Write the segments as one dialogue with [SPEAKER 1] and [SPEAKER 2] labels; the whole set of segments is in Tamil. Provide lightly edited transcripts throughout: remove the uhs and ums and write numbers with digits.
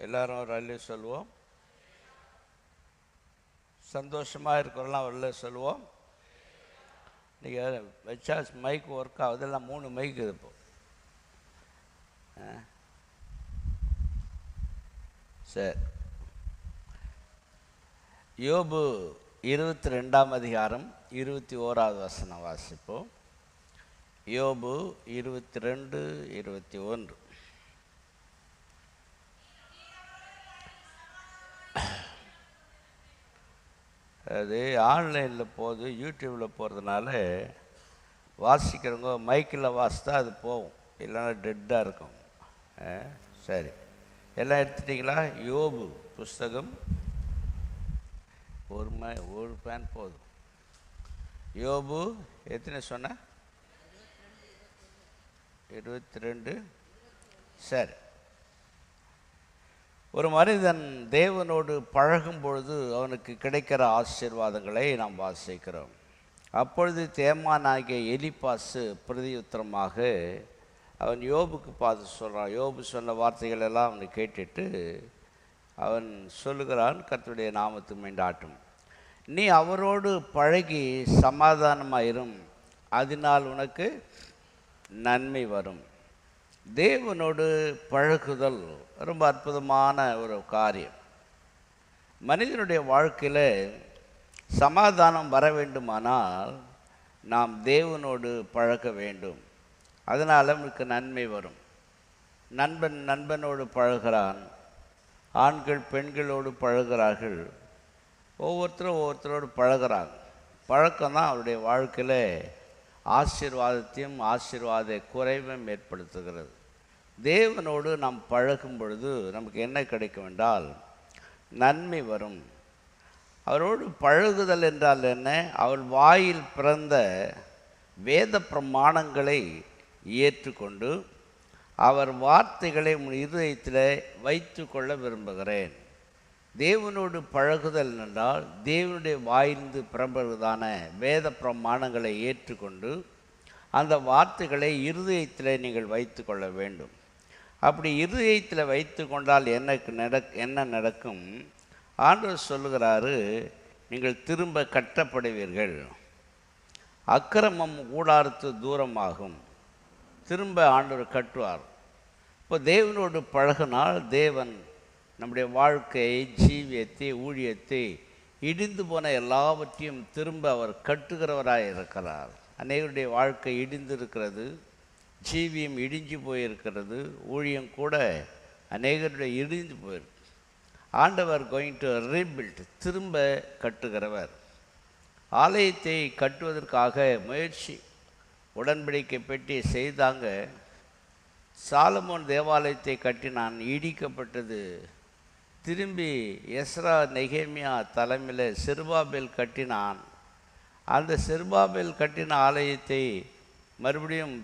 [SPEAKER 1] எல்லாரும் ஒரு அல்ல சொல்லுவோம். சந்தோஷமாக இருக்கிறலாம் ஒரு அல்ல சொல்லுவோம். நீங்கள் வச்சா மைக் ஒர்க் ஆகுதெல்லாம் 3 மைக் இது இப்போ. சரி, யோபு 22ஆம் அதிகாரம் 21வது வசனம் வாசிப்போம். யோபு 22:21. அது ஆன்லைனில் போகுது, யூடியூப்பில் போகிறதுனால வாசிக்கிறவங்க மைக்கில் வாசித்தா அது போகும், இல்லைன்னா டெட்டாக இருக்கும். சரி, எல்லாம் எடுத்துட்டிங்களா? யோபு புஸ்தகம் ஒரு பேன் போதும். யோபு எத்தனை சொன்ன? 22. சரி, ஒரு மனிதன் தேவனோடு பழகும் பொழுது அவனுக்கு கிடைக்கிற ஆசீர்வாதங்களை நாம் வாசிக்கிறோம். அப்பொழுது தேமானாகிய எலிப்பாசு பிரதியுத்தரமாக அவன் யோபுக்கு பார்த்து சொல்கிறான். யோபு சொன்ன வார்த்தைகள் எல்லாம் அவனை கேட்டுட்டு அவன் சொல்லுகிறான், கர்த்தருடைய நாமத்துக்கு மீண்டாட்டும், நீ அவரோடு பழகி சமாதானமாயிரும், அதனால் உனக்கு நன்மை வரும். தேவனோடு பழகுதல் ரொம்ப அற்புதமான ஒரு காரியம். மனிதனுடைய வாழ்க்கையில் சமாதானம் வர வேண்டுமானால் நாம் தேவனோடு பழக வேண்டும். அதனால் நமக்கு நன்மை வரும். நண்பனோடு பழகிறான், ஆண்கள் பெண்களோடு பழகிறார்கள், ஒவ்வொருத்தரோடு பழகிறாங்க. பழக்கம்தான் அவருடைய வாழ்க்கையில் ஆசீர்வாதத்தையும் ஆசீர்வாத குறைவையும் ஏற்படுத்துகிறது. தேவனோடு நாம் பழகும் பொழுது நமக்கு என்ன கிடைக்கும் என்றால் நன்மை வரும். அவரோடு பழகுதல் என்றால் என்ன? அவர் வாயில் பிறந்த வேத பிரமாணங்களை ஏற்றுக்கொண்டு அவர் வார்த்தைகளை உன் இருதயத்தில் வைத்து கொள்ள விரும்புகிறேன். தேவனோடு பழகுதல் என்றால் தேவனுடைய வாயிலிருந்து பிறம்புவதான வேத பிரமாணங்களை ஏற்றுக்கொண்டு அந்த வார்த்தைகளை இருதயத்தில் நீங்கள் வைத்து கொள்ள வேண்டும். அப்படி இருதயத்தில் வைத்து கொண்டால் என்ன நடக்கும்? ஆண்டவர் சொல்லுகிறாரு, நீங்கள் திரும்ப கட்டப்படுவீர்கள், அக்கிரமம் கூடாரத்து தூரமாகும். திரும்ப ஆண்டவர் கட்டுவார். இப்போ தேவனோடு பழகினால் தேவன் நம்முடைய வாழ்க்கையை, ஜீவியத்தை, ஊழியத்தை, இடிந்து போன எல்லாவற்றையும் திரும்ப அவர் கட்டுகிறவராக இருக்கிறார். அநேகருடைய வாழ்க்கை இடிந்திருக்கிறது, ஜீவியம் இடிஞ்சு போயிருக்கிறது, ஊழியம் கூட அநேகருடைய இடிந்து போயிருக்கு. ஆண்டவர் கோயிங் டு ரீபில்ட், திரும்ப கட்டுகிறவர். ஆலயத்தை கட்டுவதற்காக முயற்சி, உடன்படிக்கை பெட்டி செய்தாங்க. சாலமோன் தேவாலயத்தை கட்டினான், இடிக்கப்பட்டது. திரும்பி எஸ்ரா நெகேமியா தலைமையில் செருபாபேல் கட்டினான். அந்த செருபாபேல் கட்டின ஆலயத்தை மறுபடியும்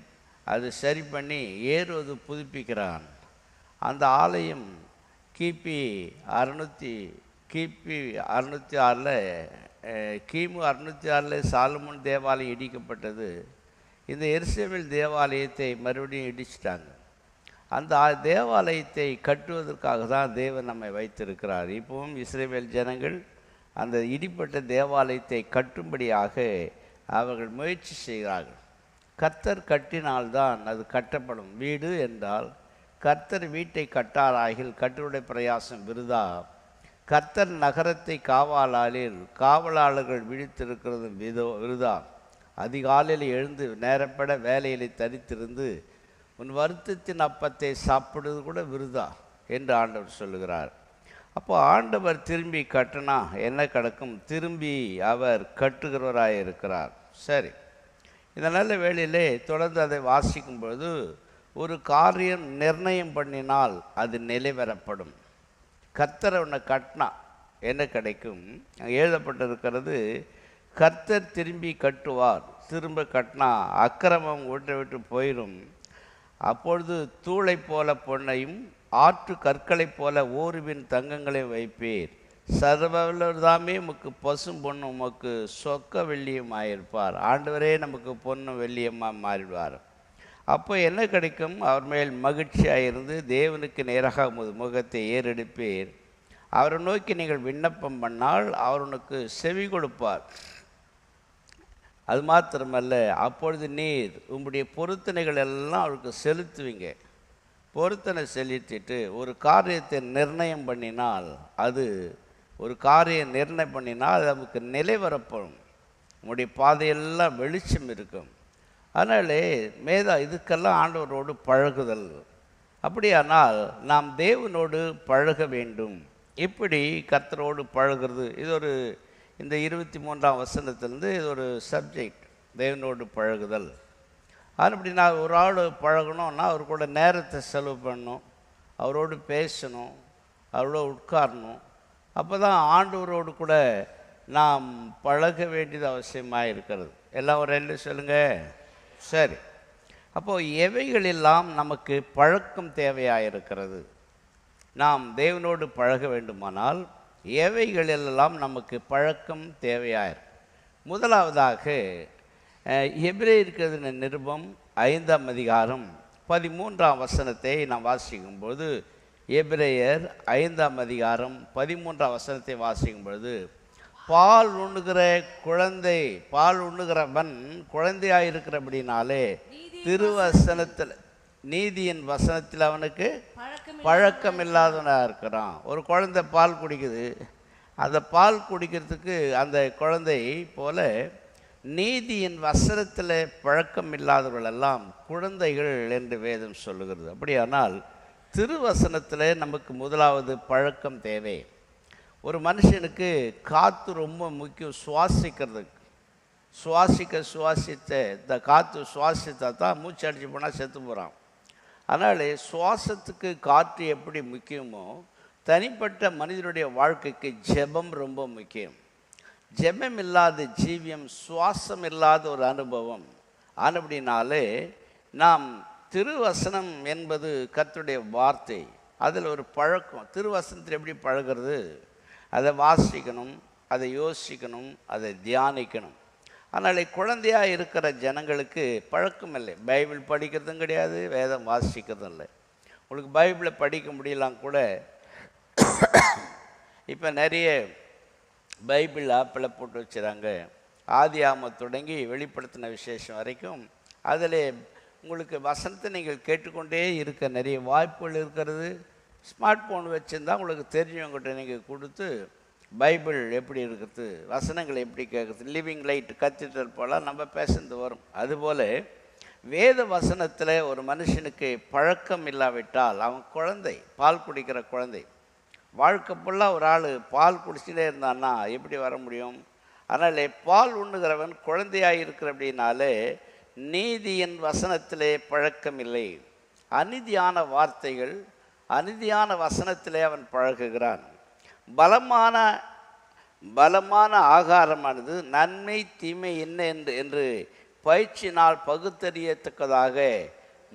[SPEAKER 1] அது சரி பண்ணி ஏறுவது புதுப்பிக்கிறான். அந்த ஆலயம் கிமு 606 சாலமோன் தேவாலயம் இடிக்கப்பட்டது. இந்த எருசலேமில் தேவாலயத்தை மறுபடியும் இடிச்சிட்டாங்க. அந்த தேவாலயத்தை கட்டுவதற்காக தான் தேவன் நம்மை வைத்திருக்கிறார். இப்பவும் இஸ்ரவேல் ஜனங்கள் அந்த இடிப்பட்ட தேவாலயத்தை கட்டும்படியாக அவர்கள் முயற்சி செய்கிறார்கள். கர்த்தர் கட்டினால்தான் அது கட்டப்படும். வீடு என்றால் கர்த்தர் வீட்டை கட்டாராகில் கர்த்தருடைய பிரயாசம் விருதா. கர்த்தர் நகரத்தை காவலாளர்கள் விழித்திருக்கிறது விருதா. அதிகாலையில் எழுந்து நேரப்பட வேலையில் தரித்திருந்து உன் வருத்தத்தின் அப்பத்தை சாப்பிடுவது கூட விருதா என்று ஆண்டவர் சொல்லுகிறார். அப்போ ஆண்டவர் திரும்பி கட்டினா என்ன கிடக்கும்? திரும்பி அவர் கட்டுகிறவராக இருக்கிறார். சரி, இந்த நல்ல வேளையிலே தொடர்ந்து அதை வாசிக்கும்பொழுது ஒரு காரியம் நிர்ணயம் பண்ணினால் அது நிலைவரப்படும். கர்த்தரை உன்னை கட்டினா என்ன கிடைக்கும்? எழுதப்பட்டிருக்கிறது, கர்த்தர் திரும்பி கட்டுவார். திரும்ப கட்டினா அக்கிரமம் வீட்டை விட்டு போயிடும். அப்பொழுது தூளை போல பொன்னையும் ஆற்று கற்களைப் போல ஓருவின் தங்கங்களையும் வைப்பீர். சர்வவல்லவர் தாமே உமக்கு பசும் பொண்ணும் உமக்கு சொக்க வெள்ளியும் ஆயிருப்பார். ஆண்டவரே நமக்கு பொண்ணும் வெள்ளியமாக மாறிடுவார். அப்போ என்ன கிடைக்கும்? அவர் மேல் மகிழ்ச்சியாக இருந்து தேவனுக்கு நேராக உமது முகத்தை ஏறெடுப்பீர். அவரை நோக்கி நீங்கள் விண்ணப்பம் பண்ணால் அவர் உனக்கு செவி கொடுப்பார். அது மாத்திரமல்ல, அப்பொழுது நீர் உங்களுடைய பொருத்தனைகள் எல்லாம் அவருக்கு செலுத்துவீங்க. பொருத்தனை செலுத்திட்டு ஒரு காரியத்தை நிர்ணயம் பண்ணினால், அது ஒரு காரியம் நிர்ணயம் பண்ணினால் அது நமக்கு நிலைவரப்படும். உங்களுடைய பாதையெல்லாம் வெளிச்சம் இருக்கும். அதனாலே இதுக்கெல்லாம் ஆண்டவரோடு பழகுதல். அப்படியானால் நாம் தேவனோடு பழக வேண்டும். இப்படி கர்த்தரோடு பழகிறது, இது ஒரு இந்த 23ஆம் வசனத்திலிருந்து இது ஒரு சப்ஜெக்ட், தேவனோடு பழகுதல். அப்படி நான் ஒரு ஆள் பழகணும்னா அவர் கூட நேரத்தை செலவு பண்ணணும், அவரோடு பேசணும், அவரோட உட்காரணும். அப்போ தான் ஆண்டவரோடு கூட நாம் பழக வேண்டியது அவசியமாக இருக்கிறது. எல்லாம் ஒரு ரெண்டு சொல்லுங்கள். சரி, அப்போது எவைகளெல்லாம் நமக்கு பழக்கம் தேவையாக இருக்கிறது? நாம் தேவனோடு பழக வேண்டுமானால் எவைகளெல்லாம் நமக்கு பழக்கம் தேவையாக? முதலாவதாக எபிரேயருக்கு நிருபம் 5ஆம் அதிகாரம் 13ஆம் வசனத்தை நாம் வாசிக்கும்போது, எபிரேயர் 5ஆம் அதிகாரம் 13ஆம் வசனத்தை வாசிக்கும்பொழுது, பால் உண்ணுகிறவன் குழந்தையாக இருக்கிறபடினாலே திருவசனத்தில் நீதியின் வசனத்தில் அவனுக்கு பழக்கம் இல்லாதவனாக இருக்கிறான். ஒரு குழந்தை பால் குடிக்குது, அந்த பால் குடிக்கிறதுக்கு அந்த குழந்தை போல நீதியின் வசனத்தில் பழக்கம் இல்லாதவர்களெல்லாம் குழந்தைகள் என்று வேதம் சொல்லுகிறது. அப்படியானால் திருவசனத்தில் நமக்கு முதலாவது பழக்கம் தேவை. ஒரு மனுஷனுக்கு காற்று ரொம்ப முக்கியம். சுவாசித்த இந்த காற்று சுவாசித்தா தான் மூச்சு அடிச்சு போனால் செத்து போகிறான். அதனால் சுவாசத்துக்கு காற்று எப்படி முக்கியமோ, தனிப்பட்ட மனிதனுடைய வாழ்க்கைக்கு ஜெபம் ரொம்ப முக்கியம். ஜெபம் இல்லாத ஜீவியம், சுவாசம் இல்லாத ஒரு அனுபவம். ஆனபடினாலே நாம் திருவசனம் என்பது கர்த்தருடைய வார்த்தை, அதில் ஒரு பழக்கம். திருவசனத்தில் எப்படி பழகிறது? அதை வாசிக்கணும், அதை யோசிக்கணும், அதை தியானிக்கணும். அதனால் குழந்தையாக இருக்கிற ஜனங்களுக்கு பழக்கம் இல்லை. பைபிள் படிக்கிறதும் கிடையாது, வேதம் வாசிக்கிறதும் இல்லை. உங்களுக்கு பைபிளை படிக்க முடியலாம் கூட. இப்போ நிறைய பைபிள் ஆப்பில் போட்டு வச்சுறாங்க. ஆதியாகமம் தொடங்கி வெளிப்படுத்தின விசேஷம் வரைக்கும் அதில் உங்களுக்கு வசனத்தை நீங்கள் கேட்டுக்கொண்டே இருக்க நிறைய வாய்ப்புகள் இருக்கிறது. ஸ்மார்ட் ஃபோன் வச்சுருந்தா உங்களுக்கு தெரிஞ்சவங்ககிட்ட நீங்கள் கொடுத்து பைபிள் எப்படி இருக்கிறது, வசனங்களை எப்படி கேட்குறது, லிவிங் லைட் கத்திட்டல் போல் நம்ம பேசுறது வரும். அதுபோல் வேத வசனத்தில் ஒரு மனுஷனுக்கு பழக்கம் இல்லாவிட்டால் அவன் குழந்தை, பால் குடிக்கிற குழந்தை. வாழ்க்கை ஃபுல்லாக ஒரு ஆள் பால் குடிச்சிட்டே இருந்தான்னா எப்படி வர முடியும்? அதனால் பால் உண்ணுகிறவன் குழந்தையாக இருக்கிற அப்படின்னாலே நீதியின் வசனத்திலே பழக்கம் இல்லை. அநீதியான வார்த்தைகள், அநீதியான வசனத்திலே அவன் பழகுகிறான். பலமான ஆகாரமானது நன்மை தீமை என்ன என்று பயிற்சினால் பகுத்தறியத்தக்கதாக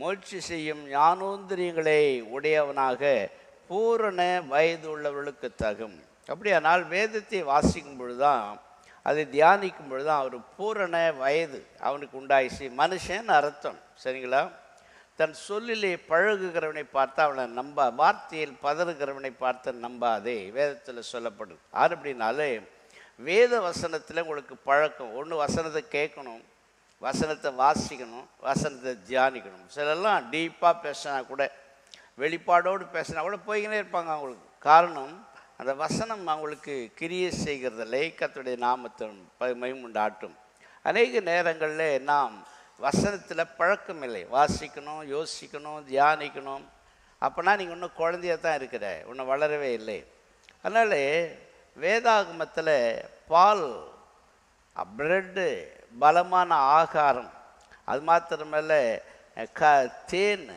[SPEAKER 1] முயற்சி செய்யும் ஞானோந்திரியங்களை உடையவனாக பூரண வயது உள்ளவர்களுக்கு தகும். அப்படியானால் வேதத்தை வாசிக்கும் பொழுதுதான், அதை தியானிக்கும் பொழுதுதான் ஒரு பூரண வயது அவனுக்கு உண்டாயிடுச்சு. மனுஷன் அர்த்தம், சரிங்களா? தன் சொல்லிலே பழகுகிறவனை பார்த்து அவனை வார்த்தையில் பதறுகிறவனை பார்த்து நம்பாதே, வேதத்தில் சொல்லப்படுது. அப்படின்னாலே வேத வசனத்தில் உங்களுக்கு பழக்கம். ஒன்று வசனத்தை கேட்கணும், வசனத்தை வாசிக்கணும், வசனத்தை தியானிக்கணும். சிலெல்லாம் டீப்பாக பேசினா கூட, வெளிப்பாடோடு பேசினா கூட போய்கினே இருப்பாங்க. அவங்களுக்கு காரணம் அந்த வசனம் அவங்களுக்கு கிரியை செய்கிறதில்லை. கர்த்தருடைய நாமத்தின் மகிமையுண்டாட்டும். அநேக நேரங்களில் நாம் வசனத்தில் பழக்கம் இல்லை. வாசிக்கணும், யோசிக்கணும், தியானிக்கணும். அப்போனா நீங்கள் இன்னும் குழந்தையாக தான் இருக்கிற, இன்னும் வளரவே இல்லை. அதனால் வேதாகமத்தில் பால், பிரெட்டு, பலமான ஆகாரம், அது மாத்திரமல்ல தேன்,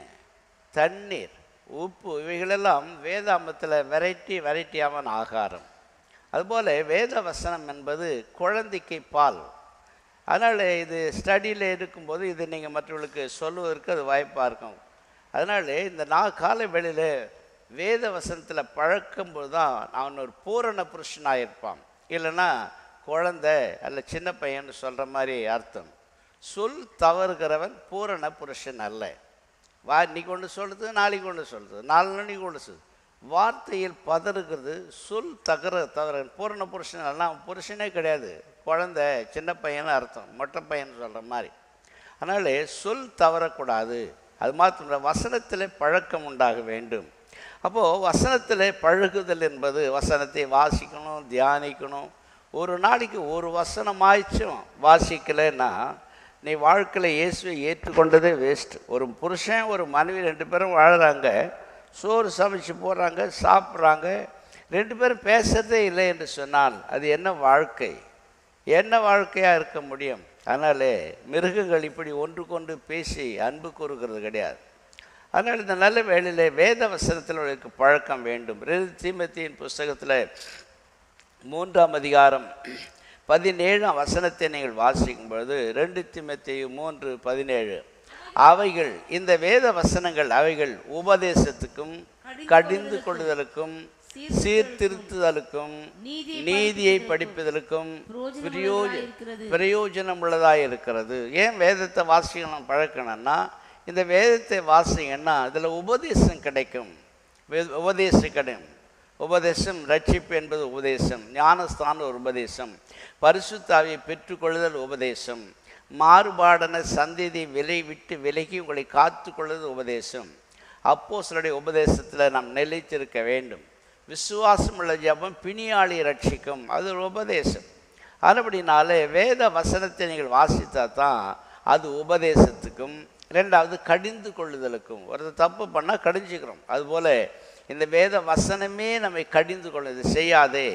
[SPEAKER 1] தண்ணீர், உப்பு, இவைகளெல்லாம் வேதாகமத்தில் வெரைட்டியான ஆகாரம். அதுபோல் வேத வசனம் என்பது குழந்தைக்கு பால். அதனால் இது ஸ்டடியில் இருக்கும்போது இது நீங்கள் மற்றவர்களுக்கு சொல்லுவதற்கு அது வாய்ப்பாக இருக்கும். அதனால் இந்த காலை வேளையில் வேத வசனத்தில் பழக்கும்போது தான் அவன் ஒரு பூரண புருஷனாக இருப்பான். இல்லைன்னா குழந்தை அல்ல சின்ன பையன்னு சொல்கிற மாதிரி அர்த்தம். சொல் தவறுகிறவன் பூரண புருஷன் அல்ல. இன்னைக்கு ஒன்று சொல்லுது, நாளைக்கு ஒன்று சொல்லுது, 4 நாளைக்கு ஒன்று சொல்லுது. வார்த்தையில் பதறுகிறது, சொல் தவறு. பூரண புருஷன் எல்லாம் புருஷனே கிடையாது, குழந்தை, சின்ன பையன் அர்த்தம், மொட்டை பையன் சொல்கிற மாதிரி. அதனால சொல் தவறக்கூடாது. அது மாத்திரம் வசனத்தில் பழக்கம் உண்டாக வேண்டும். அப்போது வசனத்தில் பழகுதல் என்பது வசனத்தை வாசிக்கணும், தியானிக்கணும். ஒரு நாளைக்கு ஒரு வசனமாயிச்சும் வாசிக்கலைன்னா நீ வாழ்க்கையில் இயேசுவை ஏற்றுக்கொண்டதே வேஸ்ட்டு. ஒரு புருஷன் ஒரு மனைவி 2 பேரும் வாழுறாங்க, சோறு சமைச்சு போடுறாங்க, சாப்பிட்றாங்க, 2 பேரும் பேசுகிறதே இல்லை என்று சொன்னால் அது என்ன வாழ்க்கை, என்ன வாழ்க்கையாக இருக்க முடியும்? அதனால் மிருகங்கள் இப்படி ஒன்றுக்கொண்டு பேசி அன்பு கூறுகிறது கிடையாது. அதனால் இந்த நல்ல வேளையில் வேத வசனத்தில் உங்களுக்கு பழக்கம் வேண்டும். தீமோத்தேயுவின் புஸ்தகத்தில் 3ஆம் அதிகாரம் 17ஆம் வசனத்தை நீங்கள் வாசிக்கும் பொழுது 2 தீமோத்தேயு 3:17 அவைகள், இந்த வேத வசனங்கள் அவைகள் உபதேசத்துக்கும் கடிந்து கொள்ளுதலுக்கும் சீர்திருத்துதலுக்கும் நீதியை படிப்பதற்கும் பிரயோஜனம் உள்ளதாக இருக்கிறது. ஏன் வேதத்தை வாசிக்கணும் பழக்கணும்னா, இந்த வேதத்தை வாசிங்கன்னா அதில் உபதேசம் கிடைக்கும். உபதேசம் ரட்சிப்பு என்பது உபதேசம், ஞானஸ்தானம் ஒரு உபதேசம், பரிசுத்த ஆவியை பெற்றுக்கொள்ளுதல் உபதேசம், மாறுபாடான சந்ததியை விலகி உங்களை காத்து கொள்வது உபதேசம். அப்போஸ்தலருடைய உபதேசத்தில் நாம் நிலைத்திருக்க வேண்டும். விசுவாசம் உள்ள ஜெபம் பிணியாளி ரட்சிக்கும், அது ஒரு உபதேசம். அதுபடினாலே வேத வசனத்தை நீங்கள் வாசித்தா தான் அது உபதேசத்துக்கும், 2வது கடிந்து கொள்ளுதலுக்கும். ஒரு தப்பு பண்ணால் கடிஞ்சிக்கிறோம், அதுபோல் இந்த வேத வசனமே நம்மை கடிந்து கொள்ளுது. செய்யாதே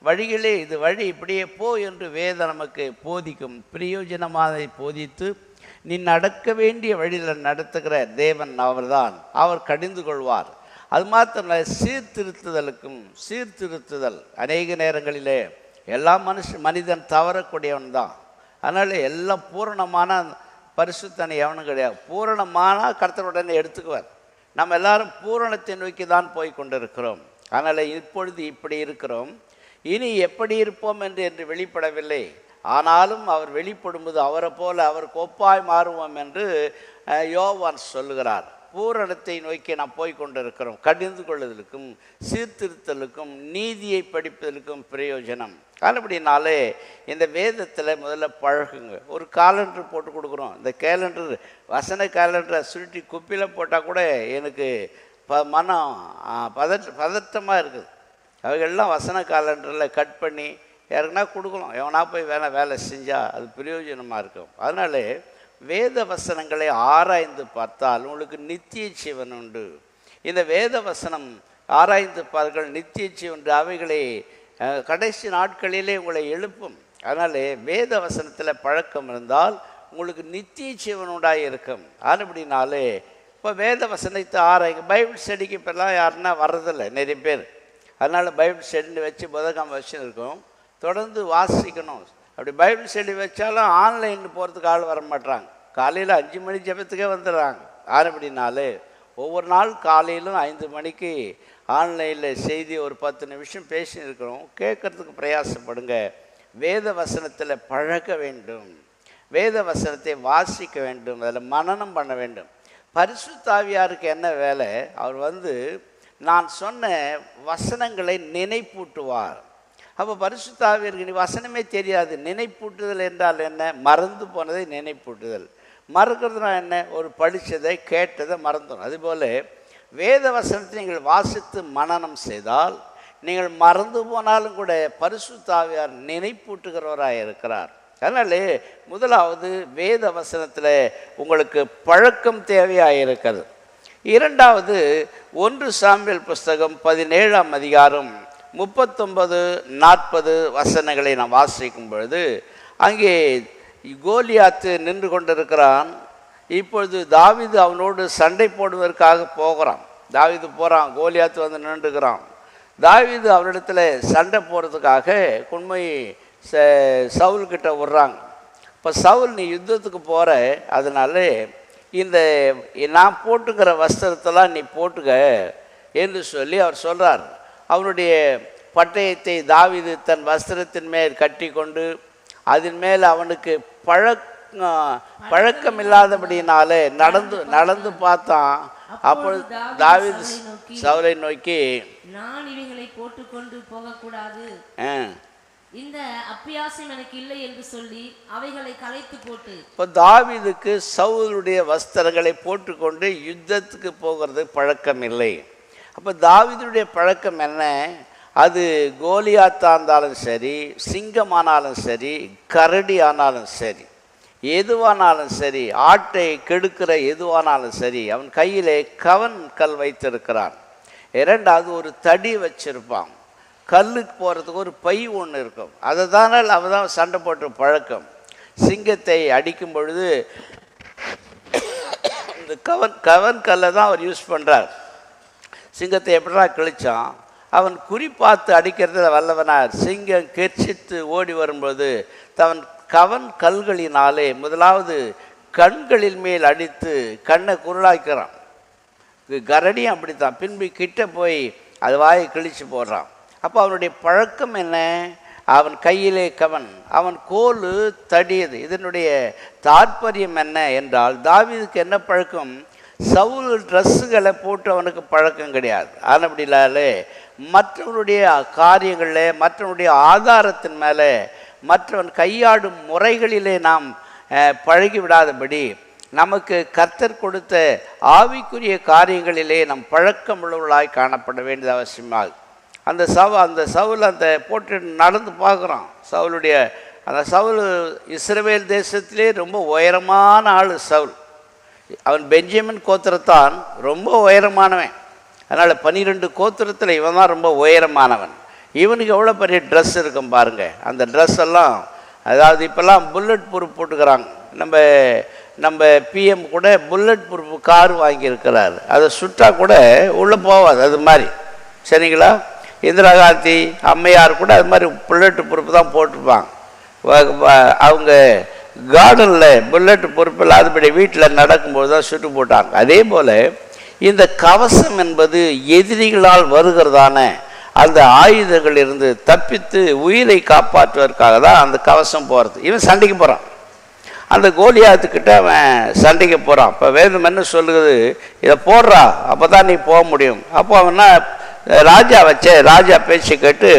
[SPEAKER 1] வழிகளே, இது வழி, இப்படியே போ என்று வேதம் நமக்கு போதிக்கும். பிரயோஜனமாக போதித்து நீ நடக்க வேண்டிய வழியில் நடத்துகிற தேவன் அவர்தான், அவர் கடிந்து கொள்வார். அது மாத்திரம் சீர்திருத்துதல் அநேக நேரங்களிலே எல்லா மனிதன் தவறக்கூடியவன் தான். அதனால் எல்லாம் பூரணமான பரிசுத்தனை எவனும் கிடையாது. பூரணமான கர்த்தருடனே எடுத்துக்குவார். நம்ம எல்லாரும் பூரணத்தை நோக்கி தான் போய் கொண்டிருக்கிறோம். அதனால் இப்பொழுது இப்படி இருக்கிறோம், இனி எப்படி இருப்போம் என்று வெளிப்படவில்லை. ஆனாலும் அவர் வெளிப்படும்போது அவரை போல அவருக்கு ஒப்பாய் மாறுவோம் என்று யோவான் சொல்லுகிறார். பூரணத்தை நோக்கி நாம் போய்கொண்டிருக்கிறோம். கடிந்து கொள்ளுதலுக்கும் சீர்திருத்தலுக்கும் நீதியை படிப்பதற்கும் பிரயோஜனம். அப்படினாலே இந்த வேதத்தில் முதல்ல பழகுங்க. ஒரு காலண்டர் போட்டு கொடுக்குறோம். இந்த கேலண்டர், வசன கேலண்டரை சுருட்டி குப்பியில் போட்டால் கூட எனக்கு மனம் பதட்டமாக இருக்குது. அவைகள்லாம் வசன காலண்டரில் கட் பண்ணி யாருக்குன்னா கொடுக்கணும். எவனா போய் வேலை செஞ்சால் அது பிரயோஜனமாக இருக்கும். அதனால வேத வசனங்களை ஆராய்ந்து பார்த்தால் உங்களுக்கு நித்திய ஜீவன் உண்டு. இந்த வேத வசனம் ஆராய்ந்து பார்கள், நித்திய ஜீவன் உண்டு. அவைகளை கடைசி நாட்களிலே உங்களை எழுப்பும். அதனால் வேத வசனத்தில் பழக்கம் இருந்தால் உங்களுக்கு நித்திய ஜீவன் உண்டாக இருக்கும். அதுபடினாலே இப்போ வேத வசனத்தை ஆராய்ங்க. பைபிள் ஸ்டடிக்கு இப்போல்லாம் யாருன்னா வர்றதில்லை நிறைய பேர். அதனால் பைபிள் ஸ்டடின்னு வச்சு புதகம் வச்சுருக்கோம், தொடர்ந்து வாசிக்கணும். அப்படி பைபிள் ஸ்டடி வச்சாலும் ஆன்லைன் போகிறதுக்கு ஆள் வர மாட்டாங்க. காலையில் 5 மணி ஜெபத்துக்கே வந்துடுறாங்க. அப்படினாலே ஒவ்வொரு நாள் காலையிலும் 5 மணிக்கு ஆன்லைனில் செய்தி ஒரு 10 நிமிஷம் பேசியிருக்கிறோம். கேட்குறதுக்கு பிரயாசப்படுங்க. வேத வசனத்தில் பழக வேண்டும், வேத வசனத்தை வாசிக்க வேண்டும், அதில் மனனம் பண்ண வேண்டும். பரிசுத்த ஆவியாருக்கு என்ன வேலை? அவர் நான் சொன்ன வசனங்களை நினைப்பூட்டுவார். அப்போ பரிசுத்த ஆவியாருக்கு நீ வசனமே தெரியாது. நினைப்பூட்டுதல் என்றால் என்ன? மறந்து போனதை நினைப்பூட்டுதல். மறக்கிறதுனா என்ன? ஒரு படித்ததை கேட்டதை மறந்துடும். அதுபோல் வேத வசனத்தை நீங்கள் வாசித்து மனனம் செய்தால் நீங்கள் மறந்து போனாலும் கூட பரிசுத்த ஆவியார் நினைப்பூட்டுகிறவராக இருக்கிறார். அதனால் முதலாவது வேத வசனத்தில் உங்களுக்கு பழக்கம் தேவையாக இருக்கிறது. 2வது 1 சாமுவேல் புஸ்தகம் 17ஆம் அதிகாரம் 39-40 வசனங்களை நாம் வாசிக்கும் பொழுது அங்கே கோலியாத்து நின்று கொண்டிருக்கிறான். இப்பொழுது தாவீது அவனோடு சண்டை போடுவதற்காக போகிறான். தாவீது போகிறான், கோலியாத்து நின்றுக்கிறான். தாவீது அவரிடத்துல சண்டை போடுறதுக்காக கொண்டு சவுல்கிட்ட விடுறாங்க. இப்போ சவுல், நீ யுத்தத்துக்கு போகிற, அதனால இந்த நான் போட்டுக்கிற வஸ்திரத்தெல்லாம் நீ போட்டுக்க என்று சொல்லி அவர் சொல்கிறார். அவனுடைய பட்டயத்தை தாவீது தன் வஸ்திரத்தின் மேல் கட்டி கொண்டு அதன் மேல் அவனுக்கு பழக்கம் இல்லாதபடினாலே நடந்து நடந்து பார்த்தான். அப்பொழுது தாவீது சவுலை நோக்கி,
[SPEAKER 2] நான் இவைகளை போட்டுக்கொண்டு போகக்கூடாது, இந்த அப்பியாசம் எனக்கு இல்லை என்று சொல்லி அவைகளை களைத்து போட்டு.
[SPEAKER 1] இப்போ தாவீதுக்கு சவுலுடைய வஸ்திரங்களை போட்டுக்கொண்டு யுத்தத்துக்கு போகிறது பழக்கம் இல்லை. அப்போ தாவீதுடைய பழக்கம் என்ன? அது கோலியாத்தா இருந்தாலும் சரி, சிங்கமானாலும் சரி, கரடி ஆனாலும் சரி, எதுவானாலும் சரி, ஆட்டை கெடுக்கிற எதுவானாலும் சரி, அவன் கையிலே கவன் கல் வைத்திருக்கிறான். இரண்டாவது ஒரு தடி வச்சிருப்பான். கல்லுக்கு போகிறதுக்கு ஒரு பை ஒன்று இருக்கும். அதை தானே அவன் தான் சண்டை போட்டு பழக்கம். சிங்கத்தை அடிக்கும் பொழுது இந்த கவன் கல்லை தான் அவர் யூஸ் பண்ணுறார். சிங்கத்தை எப்படா கிழிச்சான், அவன் குறி பார்த்து அடிக்கிறதுல வல்லவனார். சிங்கம் கெர்ச்சித்து ஓடி வரும்போது தவன் கவன் கல்களினாலே முதலாவது கண்களின் மேல் அடித்து கண்ணை குருளாக்கிறான். கரடியும் அப்படித்தான். பின்பு கிட்ட போய் அது வாயை கிழிச்சு போடுறான். அப்போ அவனுடைய பழக்கம் என்ன? அவன் கையிலே கவன், அவன் கோலு தடியது. இதனுடைய தாற்பயம் என்ன என்றால், தாவீதுக்கு என்ன பழக்கம்? சவுல் ட்ரெஸ்ஸுகளை போட்டு அவனுக்கு பழக்கம் கிடையாது. ஆனப்படினாலே மற்றவனுடைய காரியங்களில், மற்றவனுடைய ஆதாரத்தின் மேலே, மற்றவன் கையாடும் முறைகளிலே நாம் பழகி விடாதபடி நமக்கு கர்த்தர் கொடுத்த ஆவிக்குரிய காரியங்களிலே நம் பழக்கம் உள்ளவர்களாய் காணப்பட வேண்டியது அவசியமாகும். அந்த சவுல் அந்த போட்டு நடந்து பார்க்குறான். சவுலுடைய அந்த சவுல் இஸ்ரவேல் தேசத்திலே ரொம்ப உயரமான ஆள் சவுல். அவன் பெஞ்சமின் கோத்திரத்தான், ரொம்ப உயரமானவன். அதனால் 12 கோத்திரத்தில் இவன் தான் ரொம்ப உயரமானவன். இவனுக்கு எவ்வளோ பெரிய ட்ரெஸ் இருக்கும் பாருங்கள். அந்த ட்ரெஸ் எல்லாம், அதாவது இப்போல்லாம் புல்லட் ப்ரூஃப் போட்டுக்கிறாங்க. நம்ம பிஎம் கூட புல்லட் ப்ரூஃப் கார் வாங்கியிருக்கிறார். அதை சுட்டா கூட உள்ளே போகாது, அது மாதிரி. சரிங்களா? இந்திரா காந்தி அம்மையார் கூட அது மாதிரி புல்லட் ப்ரூஃப் தான் போட்டிருப்பாங்க. அவங்க கார்டனில் புல்லட் ப்ரூஃப் இல்லாதபடி வீட்டில் நடக்கும்போது தான் சுட்டு போட்டாங்க. அதே போல் இந்த கவசம் என்பது எதிரிகளால் வருகிறதான அந்த ஆயுதங்கள் இருந்து தப்பித்து உயிரை காப்பாற்றுவதற்காக தான் அந்த கவசம் போகிறது. இவன் சண்டைக்கு போகிறான். அந்த கோலியாத்துக்கிட்ட அவன் சண்டைக்கு போகிறான். இப்போ வேதம் என்ன சொல்லுது? இதை போடுறா, அப்போ தான் நீ போக முடியும். அப்போ அவனா ராஜா ராஜா பேச்சு கேட்டு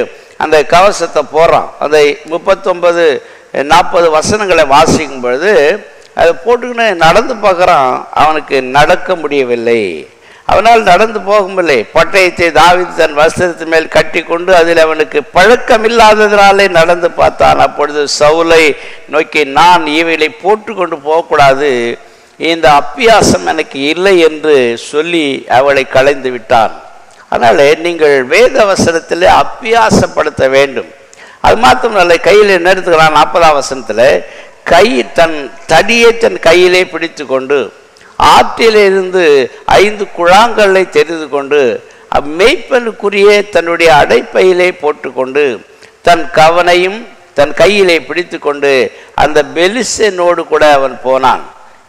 [SPEAKER 1] அந்த கவசத்தை போடுறான். அந்த 39-40 வசனங்களை வாசிக்கும் பொழுது அதை போட்டுக்கின்னு நடந்து பார்க்குறான். அவனுக்கு நடக்க முடியவில்லை. அவனால் நடந்து போகவில்லை. பட்டயத்தை தாவீது தன் வஸ்திரத்து மேல் கட்டி கொண்டு அதில் அவனுக்கு பழக்கம் இல்லாததினாலே நடந்து பார்த்தான். அப்பொழுது சவுலை நோக்கி, நான் இவைகளை போட்டு கொண்டு போகக்கூடாது, இந்த அப்பியாசம் எனக்கு இல்லை என்று சொல்லி அவளை களைந்து விட்டான். அதனால் நீங்கள் வேத வசனத்தில் அப்பியாசப்படுத்த வேண்டும். அது மாத்திரம் நல்ல கையில் என்ன எடுத்துக்கிறான்? 40ஆம் வசனத்தில் தன் தடியை தன் கையிலே பிடித்து கொண்டு ஆற்றிலிருந்து 5 குழாங்களை தெரிந்து கொண்டு மெய்ப்பனுக்குரிய தன்னுடைய அடைப்பையிலே போட்டுக்கொண்டு தன் கவனையும் தன் கையிலே பிடித்து கொண்டு அந்த பெலிஸ்தனோடு கூட அவன் போனான்.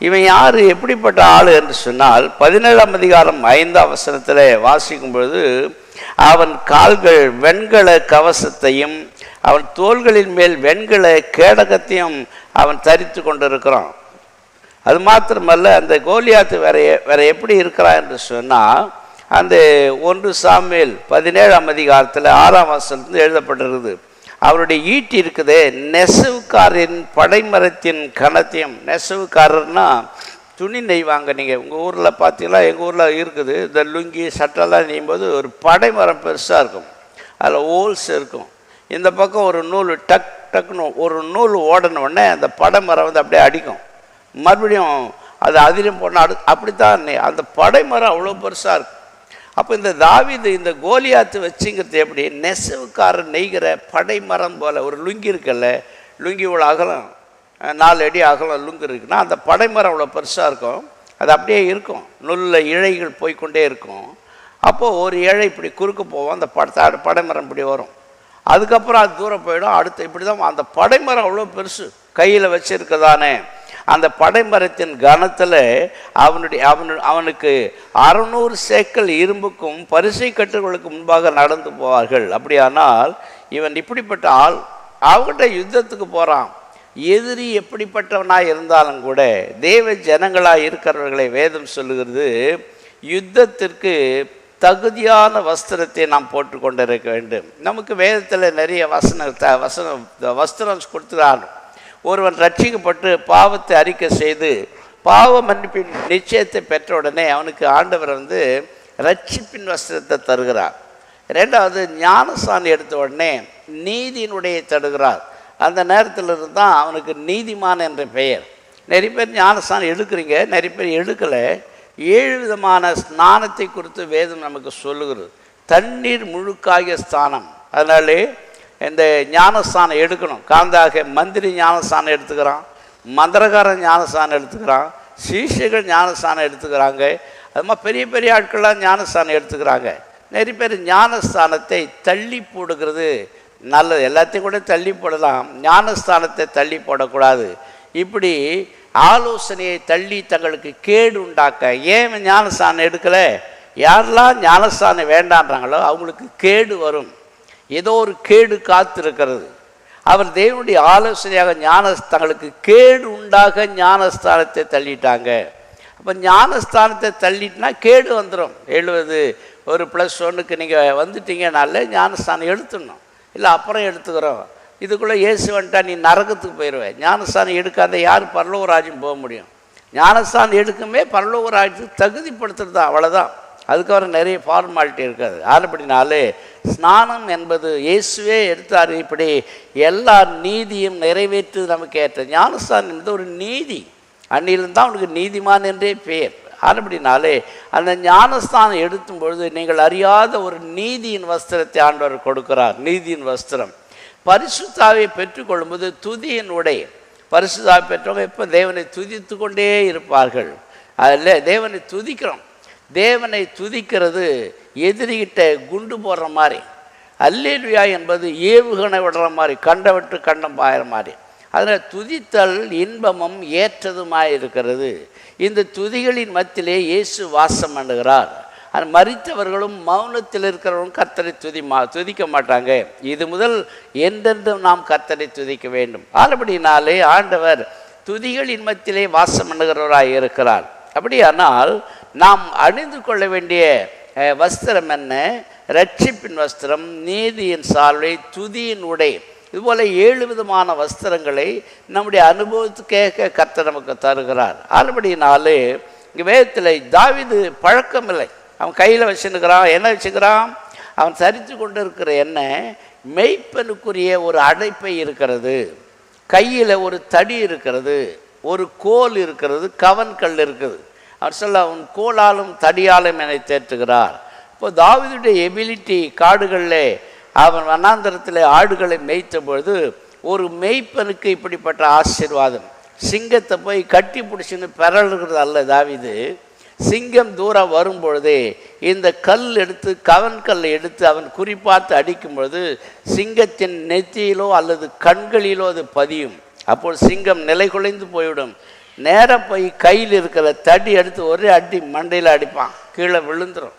[SPEAKER 1] இவன் யார், எப்படிப்பட்ட ஆள் என்று சொன்னால் 17ஆம் அதிகாரம் 5ஆம் வசனத்தில் வாசிக்கும் பொழுது, அவன் கால்கள் வெண்கல கவசத்தையும் அவன் தோள்களின் மேல் வெண்கல கேடகத்தையும் அவன் தரித்து கொண்டிருக்கிறான். அது மாத்திரமல்ல, அந்த கோலியாத்து வேற எப்படி இருக்கிறான் என்று சொன்னால், அந்த 1 சாமுவேல் 17ஆம் அதிகாரத்தில் 6ஆம் வசனத்தில் எழுதப்பட்டிருக்குது. அவருடைய ஈட்டி இருக்குதே, நெசவுக்காரின் படைமரத்தின் கணத்தையும். நெசவுக்காரர்னா துணி நெய்வாங்க. நீங்கள் உங்கள் ஊரில் பார்த்தீங்கன்னா, எங்கள் ஊரில் இருக்குது, இந்த லுங்கி சட்டெல்லாம் நெய்யும்போது ஒரு படைமரம் பெருசாக இருக்கும், அதில் ஹோல்ஸ் இருக்கும். இந்த பக்கம் ஒரு நூல் டக்குன்னு ஒரு நூல் ஓடன உடனே அந்த படைமரம் வந்து அப்படியே அடிக்கும். மறுபடியும் அது அதிலும் போனால் அப்படித்தான் அந்த படைமரம் அவ்வளோ பெருசாக இருக்கும். அப்போ இந்த தாவீது இந்த கோலியாத்து வச்சுங்கிறது எப்படி? நெசவுக்காரர் நெய்கிற படைமரம் போல். ஒரு லுங்கி இருக்குல்ல, லுங்கி இவ்வளோ அகலம், 4 அடி அகலம் லுங்கி இருக்குன்னா அந்த படைமரம் அவ்வளோ பெருசாக இருக்கும். அது அப்படியே இருக்கும், நுல்ல இழைகள் போய்கொண்டே இருக்கும். அப்போது ஒரு இழை இப்படி குறுக்க போவோம், அந்த படைமரம் இப்படி வரும். அதுக்கப்புறம் அது தூரம் போயிடும். அடுத்து இப்படி தான் அந்த படைமரம் அவ்வளோ பெருசு கையில் வச்சுருக்கதானே. அந்த படைமரத்தின் கனத்தில் அவனுக்கு 600 சேக்கல் இரும்புக்கும் பரிசை கட்டுகளுக்கு முன்பாக நடந்து போவார்கள். அப்படியானால் இவன் இப்படிப்பட்ட ஆள். அவங்ககிட்ட யுத்தத்துக்கு போகிறான். எதிரி எப்படிப்பட்டவனாக இருந்தாலும் கூட தேவ ஜனங்களாக இருக்கிறவர்களை வேதம் சொல்லுகிறது, யுத்தத்திற்கு தகுதியான வஸ்திரத்தை நாம் போட்டுக்கொண்டிருக்க வேண்டும். நமக்கு வேதத்தில் நிறைய வஸ்திரம் கொடுத்துறாங்க. ஒருவன் ரட்சிக்கப்பட்டு பாவத்தை அறிக்கை செய்து பாவ மன்னிப்பின் நிச்சயத்தை பெற்ற உடனே அவனுக்கு ஆண்டவர் ரட்சிப்பின் வஸ்திரத்தை தருகிறார். ரெண்டாவது, ஞானஸ்தானம் எடுத்த உடனே நீதியினுடைய தருகிறார். அந்த நேரத்தில் இருந்தால் அவனுக்கு நீதிமான் என்ற பெயர். நிறைய பேர் ஞானஸ்தானம் எடுக்கிறீங்க, நிறைய பேர் எடுக்கலை. 7 விதமான ஸ்நானத்தை குறித்து வேதம் நமக்கு சொல்லுகிறது. தண்ணீர் முழுக்காகிய ஸ்தானம். அதனாலே இந்த ஞானஸ்தானம் எடுக்கணும். காந்தாக மந்திரி ஞானஸ்தானம் எடுத்துக்கிறான், மந்திரகாரன் ஞானஸ்தானம் எடுத்துக்கிறான், சீஷைகள் ஞானஸ்தானம் எடுத்துக்கிறாங்க. அது மாதிரி பெரிய பெரிய ஆட்கள்லாம் ஞானஸ்தானம் எடுத்துக்கிறாங்க. நிறைய பேர் ஞானஸ்தானத்தை தள்ளி போடுகிறது நல்லது. எல்லாத்தையும் கூட தள்ளி போடலாம், ஞானஸ்தானத்தை தள்ளி போடக்கூடாது. இப்படி ஆலோசனையை தள்ளி தங்களுக்கு கேடு உண்டாக்க. ஏன் ஞானஸ்தானம் எடுக்கலை? யாரெல்லாம் ஞானஸ்தானம் வேண்டான்றாங்களோ அவங்களுக்கு கேடு வரும். ஏதோ ஒரு கேடு காத்திருக்கிறது. அவர் தேவனுடைய ஆலோசனையாக தங்களுக்கு கேடு உண்டாக ஞானஸ்தானத்தை தள்ளிட்டாங்க. அப்போ ஞானஸ்தானத்தை தள்ளிட்டுனா கேடு வந்துடும். 70 ஒரு +1க்கு நீங்கள் வந்துட்டீங்கனால ஞானஸ்தானம் எடுத்துடணும். இல்லை அப்புறம் எடுத்துக்கிறோம், இதுக்குள்ளே இயேசு வந்துட்டா நீ நரகத்துக்கு போயிடுவேன். ஞானஸ்தானம் எடுக்காத யார் பரலோக ராஜ்யம் போக முடியும்? ஞானஸ்தானம் எடுக்குமே பரலோக ராஜ்யத்துக்கு தகுதிப்படுத்துறது தான், அவ்வளோதான். அதுக்கப்புறம் நிறைய ஃபார்மாலிட்டி இருக்காது. ஆனபடினாலே ஸ்நானம் என்பது இயேசுவே எடுத்தார். இப்படி எல்லா நீதியும் நிறைவேற்று நமக்கு ஏற்ற ஞானஸ்தானம் என்பது ஒரு நீதி. அன்னிலிருந்தான் அவனுக்கு நீதிமான் என்றே பெயர். ஆனபடினாலே அந்த ஞானஸ்தானம் எடுத்தும் பொழுது நீங்கள் அறியாத ஒரு நீதியின் வஸ்திரத்தை ஆண்டவர் கொடுக்கிறார். நீதியின் வஸ்திரம். பரிசுத்தாவை பெற்றுக்கொள்ளும்போது துதியின் உடை. பரிசுத்தாவை பெற்றவங்க இப்போ தேவனை துதித்து கொண்டே இருப்பார்கள். அதில் தேவனை துதிக்கிறோம். தேவனை துதிக்கிறது எதிரிகிட்ட குண்டு போடுற மாதிரி. அல்லேலுயா என்பது ஏவுகணை விடுற மாதிரி, கண்டவிட்டு கண்டம் பாயிற மாதிரி. அதில் துதித்தல் இன்பமும் ஏற்றதுமாய் இருக்கிறது. இந்த துதிகளின் மத்தியிலே இயேசு வாசம் பண்ணுகிறார். மரித்தவர்களும் மௌனத்தில் இருக்கிறவர்களும் கர்த்தரை துதிக்க மாட்டாங்க. இது முதல் என்றென்றும் நாம் கர்த்தரை துதிக்க வேண்டும். ஆனபடினாலே ஆண்டவர் துதிகளின் மத்தியிலே வாசம் பண்ணுகிறவராய் இருக்கிறார். அப்படியானால் நாம் அணிந்து கொள்ள வேண்டிய வஸ்திரம் என்ன? ரட்சிப்பின் வஸ்திரம், நீதியின் சால்வை, துதியின் உடை. இதுபோல் 7 விதமான வஸ்திரங்களை நம்முடைய அனுபவத்துக்கேற்க கர்த்தர் நமக்கு தருகிறார். ஆனபடினாலே இங்கே வேதத்தில் தாவீது பழக்கமில்லை. அவன் கையில் வச்சுருக்கிறான். என்ன வச்சுக்கிறான்? அவன் தரித்து கொண்டு இருக்கிற எண்ணெய் மெய்ப்பனுக்குரிய ஒரு அடைப்பை இருக்கிறது, கையில் ஒரு தடி இருக்கிறது, ஒரு கோல் இருக்கிறது, கவன்கல் இருக்குது. அவர் சொல்ல அவன் கோலாலும் தடியாலும் என்னை தேற்றுகிறார். இப்போ தாவீதுடைய எபிலிட்டி, காடுகளில் அவன் வனாந்தரத்தில் ஆடுகளை மேய்த்த பொழுது ஒரு மெய்ப்பனுக்கு இப்படிப்பட்ட ஆசீர்வாதம். சிங்கத்தை போய் கட்டி பிடிச்சின்னு பெறல்கிறது அல்ல தாவீது. சிங்கம் தூரம் வரும்பொழுதே இந்த கல் எடுத்து, கவன்கல்லை எடுத்து அவன் குறிப்பார்த்து அடிக்கும் பொழுது சிங்கத்தின் நெத்தியிலோ அல்லது கண்களிலோ அது பதியும். அப்போது சிங்கம் நிலை குலைந்து போய்விடும். நேராக போய் கையில் இருக்கிற தடி எடுத்து ஒரே அடி மண்டையில் அடிப்பான், கீழே விழுந்துடும்.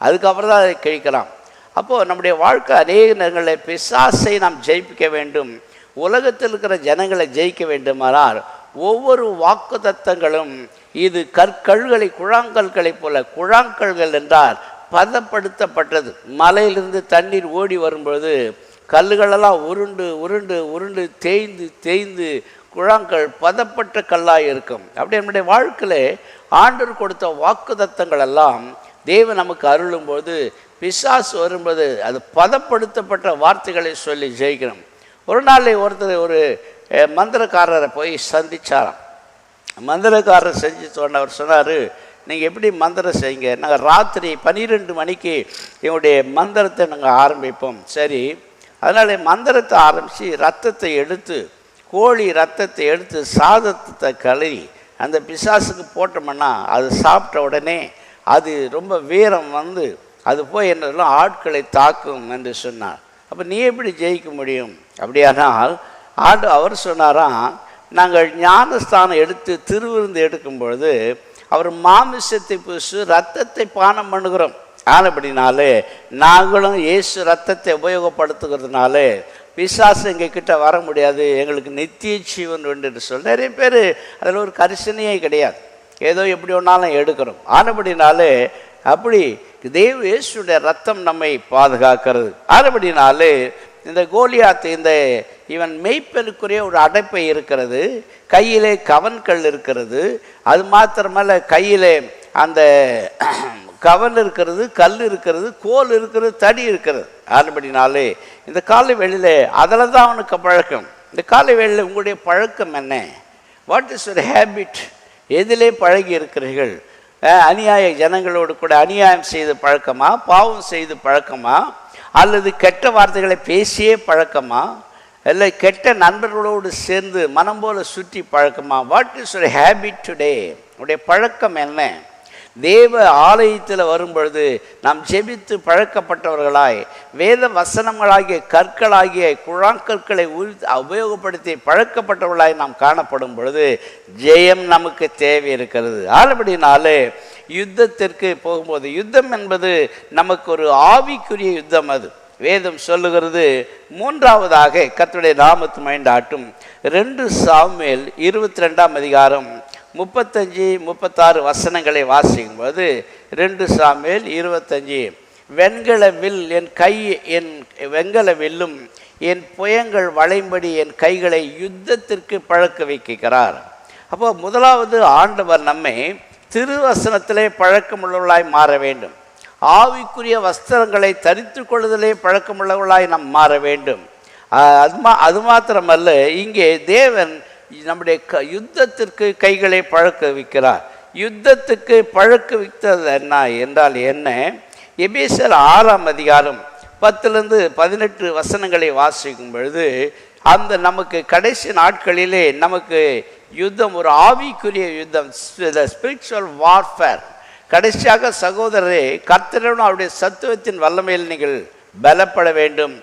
[SPEAKER 1] அதுக்கப்புறம் தான் அதை கிழிக்கலாம். அப்போது நம்முடைய வாழ்க்கை அநேக நேரங்களில் பிசாசை நாம் ஜெயிக்க வேண்டும். உலகத்தில் இருக்கிற ஜனங்களை ஜெயிக்க வேண்டுமானால் ஒவ்வொரு வாக்கு தத்தங்களும் இது கற்கள்களை குழாங்கல்களை போல. குழாங்கல்கள் என்றால் பதப்படுத்தப்பட்டது. மலையிலிருந்து தண்ணீர் ஓடி வரும்பொழுது கல்லுகளெல்லாம் உருண்டு உருண்டு உருண்டு தேய்ந்து தேய்ந்து குழாங்கல் பதப்பட்ட கல்லாக இருக்கும். அப்படி நம்முடைய வாழ்க்கையில் ஆண்டவர் கொடுத்த வாக்கு தத்தங்கள் எல்லாம் தேவன் நமக்கு அருளும்போது பிசாசு வரும்போது அது பதப்படுத்தப்பட்ட வார்த்தைகளை சொல்லி ஜெயிக்கணும். ஒரு நாளில் ஒருத்தர் ஒரு மந்திரக்காரரை போய் சந்திச்சாராம். மந்திரக்காரர் செஞ்சு சொன்னவர் சொன்னார், நீங்கள் எப்படி மந்திரம் செய்யுங்க? நாங்கள் ராத்திரி 12 மணிக்கு எங்களுடைய மந்திரத்தை நாங்கள் ஆரம்பிப்போம். சரி, அதனால் மந்திரத்தை ஆரம்பித்து ரத்தத்தை எடுத்து, கோழி ரத்தத்தை எடுத்து சாதத்தை கழுவி அந்த பிசாசுக்கு போட்டோம்னா அது சாப்பிட்ட உடனே அது ரொம்ப வீரம் வந்து அது போய் என்னெல்லாம் ஆட்களை தாக்கும் என்று சொன்னார். அப்போ நீ எப்படி ஜெயிக்க முடியும்? அப்படியானால் அவர் சொன்னாராம், நாங்கள் ஞானஸ்தானம் எடுத்து திருவிருந்து எடுக்கும் பொழுது அவர் மாமிசத்தை பூசு ரத்தத்தை பானம் பண்ணுகிறோம். ஆனபடினாலே நாங்களும் இயேசு ரத்தத்தை உபயோகப்படுத்துகிறதுனால பிசாசு எங்கள் கிட்ட வர முடியாது, எங்களுக்கு நித்திய ஜீவன் உண்டு என்று சொல்லி நிறைய பேர் அதில் ஒரு கரிசனையே கிடையாது, ஏதோ எப்படி ஒன்றாலும் எடுக்கிறோம். ஆனபடினாலே அப்படி இயேசுடைய ரத்தம் நம்மை பாதுகாக்கிறது. ஆனபடினாலே இந்த கோலியாத் இவன் மெய்ப்பெருக்குரிய ஒரு அடைப்பை இருக்கிறது, கையிலே கவன்கள் இருக்கிறது, அது மாத்திரமல்ல கையிலே அந்த கவன் இருக்கிறது, கல் இருக்கிறது, கோல் இருக்கிறது, தடி இருக்கிறது. ஆனபடினாலே இந்த காலை வேளையிலே அதில் தான் அவனுக்கு பழக்கம். இந்த காலை வேளையில் உங்களுடைய பழக்கம் என்ன? What is your habit? எதிலே பழகி இருக்கிறீர்கள்? அநியாய ஜனங்களோடு கூட அநியாயம் செய்து பழக்கமா, பாவம் செய்து பழக்கமா, அல்லது கெட்ட வார்த்தைகளை பேசியே பழக்கமா, இல்லை கெட்ட நண்பர்களோடு சேர்ந்து மனம் போல சுற்றி பழக்கமா? What is your habit today? உடைய பழக்கம் என்ன? தேவ ஆலயத்தில் வரும்பொழுது நாம் ஜெபித்து பழக்கப்பட்டவர்களாய், வேத வசனங்களாகிய கற்களாகிய குழாங்கற்களை உபயோகப்படுத்தி பழக்கப்பட்டவர்களாய் நாம் காணப்படும் பொழுது ஜெயம் நமக்கு தேவை இருக்கிறது. ஆனபடினாலே யுத்தத்திற்கு போகும்போது, யுத்தம் என்பது நமக்கு ஒரு ஆவிக்குரிய யுத்தம். அது வேதம் சொல்லுகிறது. மூன்றாவதாக கர்த்தருடைய நாமத்து மகிமையாகட்டும், 2 சாமுவேல் 22ஆம் அதிகாரம் 35-36 வசனங்களை வாசிக்கும்போது, 2 சாமுவேல் 25, வெண்கல வில் என் வெண்கல வில்லும் என் புயங்கள் வளைம்படி என் கைகளை யுத்தத்திற்கு பழக்க வைக்கிறார். அப்போ முதலாவது ஆண்டவர் நம்மை திருவசனத்திலே பழக்கமுள்ளவர்களாய் மாற வேண்டும். ஆவிக்குரிய வஸ்திரங்களை தரித்து கொள்வதிலே பழக்கமுள்ளவர்களாய் நாம் மாற வேண்டும். அது மாத்திரமல்ல, இங்கே தேவன் நம்முடைய யுத்தத்திற்கு கைகளை பழக்க வைக்கிறார். யுத்தத்துக்கு பழக்க வைத்தது என்ன என்றால் என்ன? எபேசியர் 6ஆம் அதிகாரம் 10-18 வசனங்களை வாசிக்கும் பொழுது, அந்த நமக்கு கடைசி நாட்களிலே நமக்கு யுத்தம் ஒரு ஆவிக்குரிய யுத்தம், ஸ்பிரிச்சுவல் வார்ஃபேர். கடைசியாக சகோதரரே, கர்த்தருடன் அவருடைய சத்துவத்தின் வல்லமையில் நீங்கள் பலப்பட வேண்டும்.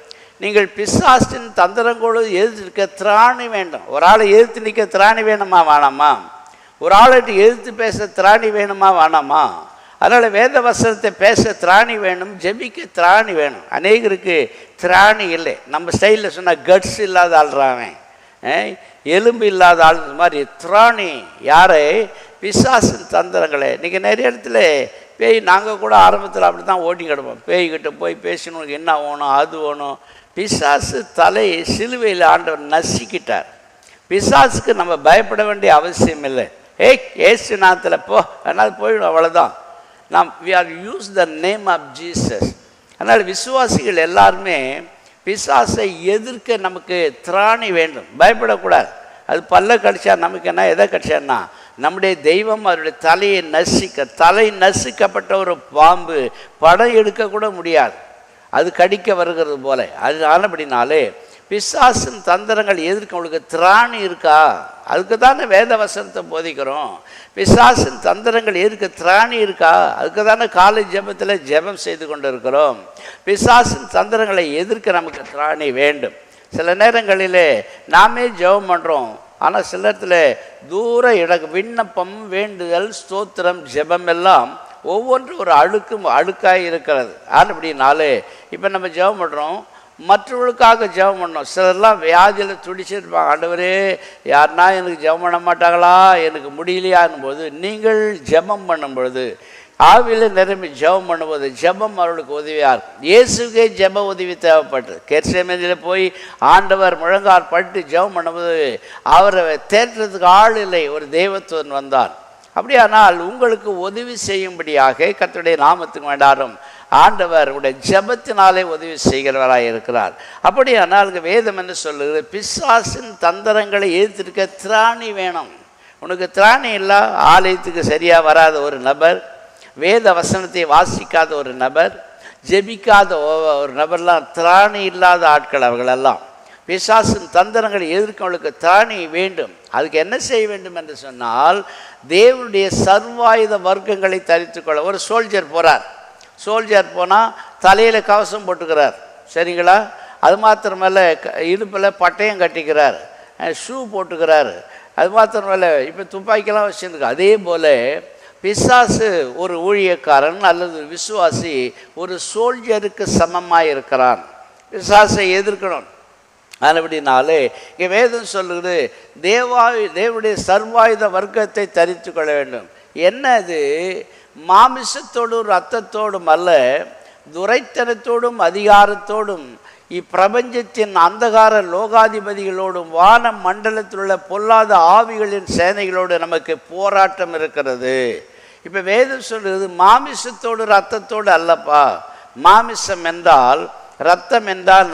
[SPEAKER 1] நீங்கள் பிசாசின் தந்திரங்களோடு எதிர்த்து நிற்க திராணி வேண்டும். ஒரு ஆளை எதிர்த்து நிற்க திராணி வேணுமா வேணாமா? ஒரு ஆளுக்கு எதிர்த்து பேச திராணி வேணுமா வேணாமா? அதனால் வேத வசனத்தை பேச திராணி வேணும், ஜெபிக்க திராணி வேணும். அநேகருக்கு திராணி இல்லை. நம்ம ஸ்டைலில் சொன்னால் கட்ஸ் இல்லாத ஆள்றாவன், எலும்பு இல்லாத ஆள் மாதிரி திராணி. யாரை? பிசாசின் தந்திரங்களை. இன்றைக்கி நிறைய இடத்துல பேய், நாங்கள் கூட ஆரம்பத்தில் அப்படி தான் ஓட்டி கிடப்போம். பேய்கிட்ட போய் பேசணும், என்ன வேணும், அது வேணும். பிசாசு தலையை சிலுவையில் ஆண்டவர் நசுக்கிட்டார். பிசாசுக்கு நம்ம பயப்பட வேண்டிய அவசியம் இல்லை. ஏசு நாத்தில் போ, அதனால் போயிடும், அவ்வளோதான். நாம் we are use the name of Jesus. அதனால் விசுவாசிகள் எல்லாருமே பிசாசை எதிர்க்க நமக்கு திராணி வேண்டும், பயப்படக்கூடாது. அது பல்ல கடிச்சா நமக்கு என்ன, எதை கடிச்சான்னா நம்முடைய தெய்வம் அவருடைய தலையை தலை நசுக்கப்பட்ட ஒரு பாம்பு படம் எடுக்கக்கூட முடியாது, அது கடிக்க வருகிறது போல. அது ஆனபடினாலே பிசாசின் தந்திரங்கள் எதிர்க்க உங்களுக்கு திராணி இருக்கா? அதுக்கு தானே வேத வசனத்தை போதிக்கிறோம். பிசாசின் தந்திரங்கள் எதிர்க்க திராணி இருக்கா? அதுக்கு தானே காலை ஜெபத்தில் ஜெபம் செய்து கொண்டு இருக்கிறோம். பிசாசின் தந்திரங்களை எதிர்க்க நமக்கு திராணி வேண்டும். சில நேரங்களிலே நாமே ஜெபம் பண்ணுறோம், ஆனால் சில இடத்துல தூர விண்ணப்பம், வேண்டுதல், ஸ்தோத்திரம், ஜெபம் எல்லாம் ஒவ்வொன்றும் ஒரு அழுக்காய் இருக்கிறது. அப்படின்னாலே இப்போ நம்ம ஜெபம் பண்ணுறோம், மற்றவர்களுக்காக ஜெபம் பண்ணோம். சிலர்லாம் வியாதியில் துடிச்சிருப்பாங்க, ஆண்டவரே யாருன்னா எனக்கு ஜெபம் பண்ண மாட்டாங்களா, எனக்கு முடியலையான்னு போது நீங்கள் ஜெபம் பண்ணும் பொழுது, ஆவியில் நிரம்பி ஜெபம் பண்ணும்போது ஜெபம் அவர்களுக்கு உதவியாக இருக்கும். இயேசுக்கே ஜெப உதவி தேவைப்பட்டது. கெர்சேமேனியில் போய் ஆண்டவர் முழங்கால் பட்டு ஜெபம் பண்ணும்போது அவரை தேற்றுறதுக்கு ஆள் இல்லை, ஒரு தெய்வத்துவன் வந்தான். அப்படியானால் உங்களுக்கு உதவி செய்யும்படியாக கர்த்தருடைய நாமத்துக்கு வேண்டாரும் ஆண்டவர் உடைய ஜெபத்தினாலே உதவி செய்கிறவராக இருக்கிறார். அப்படியானால் வேதம் என்ன சொல்லுகிறது? பிசாசின் தந்திரங்களை எதிர்த்திருக்க திராணி வேணும். உனக்கு திராணி இல்லை, ஆலயத்துக்கு சரியாக வராத ஒரு நபர், வேத வசனத்தை வாசிக்காத ஒரு நபர், ஜெபிக்காத ஒரு நபர்லாம் திராணி இல்லாத ஆட்கள் அவர்களெல்லாம். பிசாசின் தந்திரங்களை எதிர்க்கவங்களுக்கு திராணி வேண்டும். அதுக்கு என்ன செய்ய வேண்டும் என்று சொன்னால், தேவனுடைய சர்வாயுத வர்க்கங்களை தரித்து கொள்ள. ஒரு சோல்ஜர் போகிறார், சோல்ஜர் போனால் தலையில் கவசம் போட்டுக்கிறார், சரிங்களா? அது மாத்திரமல்ல, இடுப்பில் பட்டயம் கட்டிக்கிறார், ஷூ போட்டுக்கிறார். அது மாத்திரமல்ல, இப்போ துப்பாக்கிலாம் வச்சுருக்கு. அதே போல் பிசாசு ஒரு ஊழியக்காரன் அல்லது விசுவாசி ஒரு சோல்ஜருக்கு சமமாக இருக்கிறான். பிசாசை எதிர்க்கணும். அப்படினாலே இங்கே வேதம் சொல்லுது தேவனுடைய சர்வாயுத வர்க்கத்தை தரித்து கொள்ள வேண்டும். என்ன அது? மாமிசத்தோடும் இரத்தத்தோடும் அல்ல, துரைத்தனத்தோடும் அதிகாரத்தோடும் இப்பிரபஞ்சத்தின் அந்தகார லோகாதிபதிகளோடும் வான மண்டலத்தில் உள்ள பொல்லாத ஆவிகளின் சேனைகளோடு நமக்கு போராட்டம் இருக்கிறது. இப்போ வேதம் சொல்கிறது மாமிசத்தோடு இரத்தத்தோடு அல்லப்பா. மாமிசம் என்றால், இரத்தம் என்றால்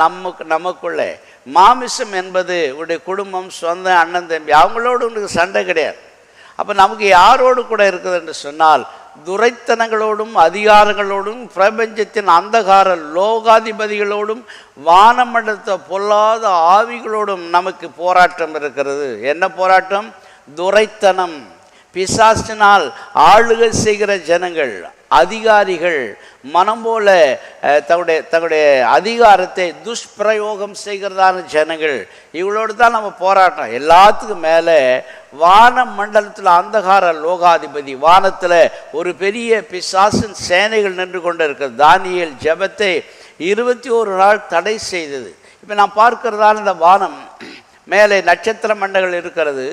[SPEAKER 1] நமக்குள்ளே. மாமிசம் என்பது உடைய குடும்பம், சொந்த அண்ணன் தம்பி, அவங்களோடு உனக்கு சண்டை கிடையாது. அப்போ நமக்கு யாரோடு கூட இருக்குது என்று சொன்னால் துரைத்தனங்களோடும் அதிகாரங்களோடும் பிரபஞ்சத்தின் அந்தகார லோகாதிபதிகளோடும் வானமண்டலத்தை பொல்லாத ஆவிகளோடும் நமக்கு போராட்டம் இருக்கிறது. என்ன போராட்டம்? துரைத்தனம், பிசாசினால் ஆளுகை செய்கிற ஜனங்கள், அதிகாரிகள் மனம் போல தங்களுடைய அதிகாரத்தை துஷ்பிரயோகம் செய்கிறதான ஜனங்கள், இவங்களோடு தான் நம்ம போராட்டம். எல்லாத்துக்கும் மேலே வான மண்டலத்தில் அந்தகார லோகாதிபதி, வானத்தில் ஒரு பெரிய பிசாசின் சேனைகள் நின்று கொண்டு இருக்கிறது. தானியேல் ஜெபத்தை 21 நாள் தடை செய்தது. இப்போ நான் பார்க்கிறதான இந்த வானம் மேலே நட்சத்திர மண்டங்கள் இருக்கிறது.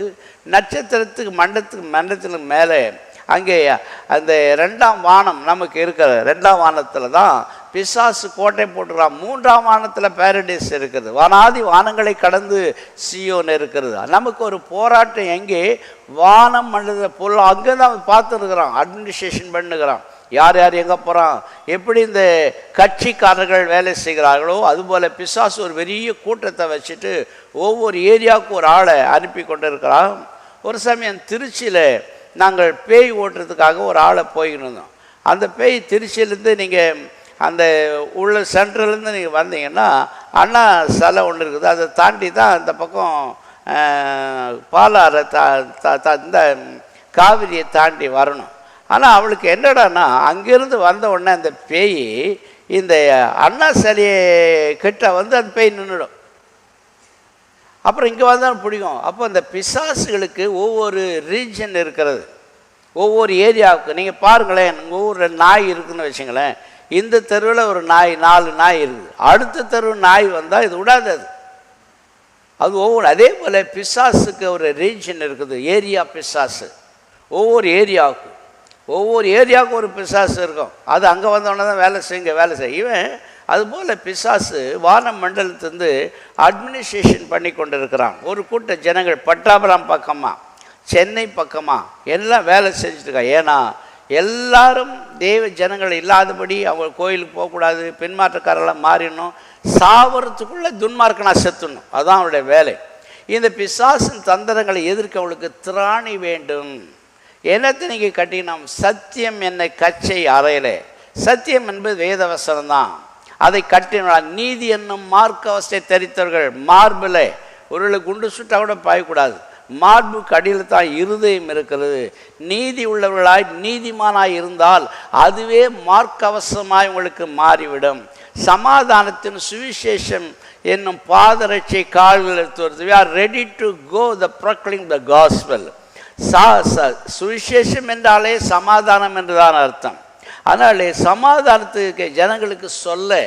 [SPEAKER 1] நட்சத்திரத்துக்கு மண்டலத்துக்கு மேலே அங்கே அந்த 2ஆம் வானம் நமக்கு இருக்கிறது. 2ஆம் வானத்தில் தான் பிசாசு கோட்டை போட்டுக்கிறான். 3ஆம் வானத்தில் பேரடைஸ் இருக்குது. வானாதி வானங்களை கடந்து சியோன் இருக்கிறது. நமக்கு ஒரு போராட்டம் எங்கே? வானம் மண்டல பொருள் அங்கே தான் பார்த்துருக்குறான், அட்மினிஸ்ட்ரேஷன் பண்ணுகிறான். யார் யார் எங்கே போகிறான், எப்படி இந்த கட்சிக்காரர்கள் வேலை செய்கிறார்களோ அதுபோல் பிசாசு ஒரு பெரிய கூட்டத்தை வச்சுட்டு ஒவ்வொரு ஏரியாவுக்கும் ஒரு ஆளை அனுப்பி கொண்டு இருக்கிறான். ஒரு சமயம் திருச்சியில் நாங்கள் பேய் ஓட்டுறதுக்காக ஒரு ஆளை போயிருந்தோம். அந்த பேய் திருச்சியிலேருந்து நீங்கள் அந்த உள்ள சென்ட்ரலேருந்து நீங்கள் வந்தீங்கன்னா அண்ணா சிலை ஒன்று இருக்குது. அதை தாண்டி தான் இந்த பக்கம் பாலாறை இந்த காவிரியை தாண்டி வரணும். ஆனால் அவளுக்கு என்னடான்னா அங்கேருந்து வந்த உடனே அந்த பேய் இந்த அண்ணா சிலையை கிட்ட வந்து அந்த பேய் நின்றுடும். அப்புறம் இங்கே வந்தால் பிடிக்கும். அப்போ அந்த பிசாசுகளுக்கு ஒவ்வொரு ரீஜன் இருக்கிறது, ஒவ்வொரு ஏரியாவுக்கு. நீங்கள் பாருங்களேன், உங்கள் ஊரில் நாய் இருக்குதுன்னு வச்சுங்களேன். இந்த தெருவில் ஒரு நாய், 4 நாய் இருக்குது. அடுத்த தெரு நாய் வந்தால் இது விடாது. அது ஒவ்வொரு அதே போல் பிசாசுக்கு ஒரு ரீஜன் இருக்குது, ஏரியா பிசாசு. ஒவ்வொரு ஏரியாவுக்கும் ஒரு பிசாசு இருக்கும். அது அங்கே வந்தோடனே தான் வேலை செய்ய. இவன் அதுபோல் பிசாசு வான மண்டலத்திலிருந்து அட்மினிஸ்ட்ரேஷன் பண்ணி கொண்டு இருக்கிறான். ஒரு கூட்ட ஜனங்கள் பட்டாபுரம் பக்கமாக, சென்னை பக்கமாக எல்லாம் வேலை செஞ்சுட்ருக்காங்க. ஏன்னா எல்லாரும் தேவ ஜனங்கள் இல்லாதபடி அவங்க கோயிலுக்கு போகக்கூடாது, பின்மாற்றக்காரெல்லாம் மாறிடணும், சாவறதுக்குள்ளே துன்மார்க்கனா செத்துடணும். அதுதான் அவனுடைய வேலை. இந்த பிசாசின் தந்திரங்களை எதிர்க்க அவளுக்கு திராணி வேண்டும். என்னத்தை நீங்கள் கட்டினோம்? சத்தியம் என்னை கச்சை அறையிலே. சத்தியம் என்பது வேதவசனம் தான். அதை கட்டினால் நீதி என்னும் மார்க்க அவஸ்தை தரித்தவர்கள் மார்பில் ஒரு குண்டு சுட்டா கூட பாயக்கூடாது. மார்பு கடியில் தான் இருதயம் இருக்கிறது. நீதி உள்ளவர்களாய் நீதிமானாய் இருந்தால் அதுவே மார்க்கவசமாய் உங்களுக்கு மாறிவிடும். சமாதானத்தின் சுவிசேஷம் என்னும் பாதரட்சை கால்கள் எடுத்து வருது. We are ready to go the proclaim the gospel. சுவிசேஷம் என்றாலே சமாதானம் என்றுதான் அர்த்தம். அதனாலே சமாதானத்துக்கு ஜனங்களுக்கு சொல்ல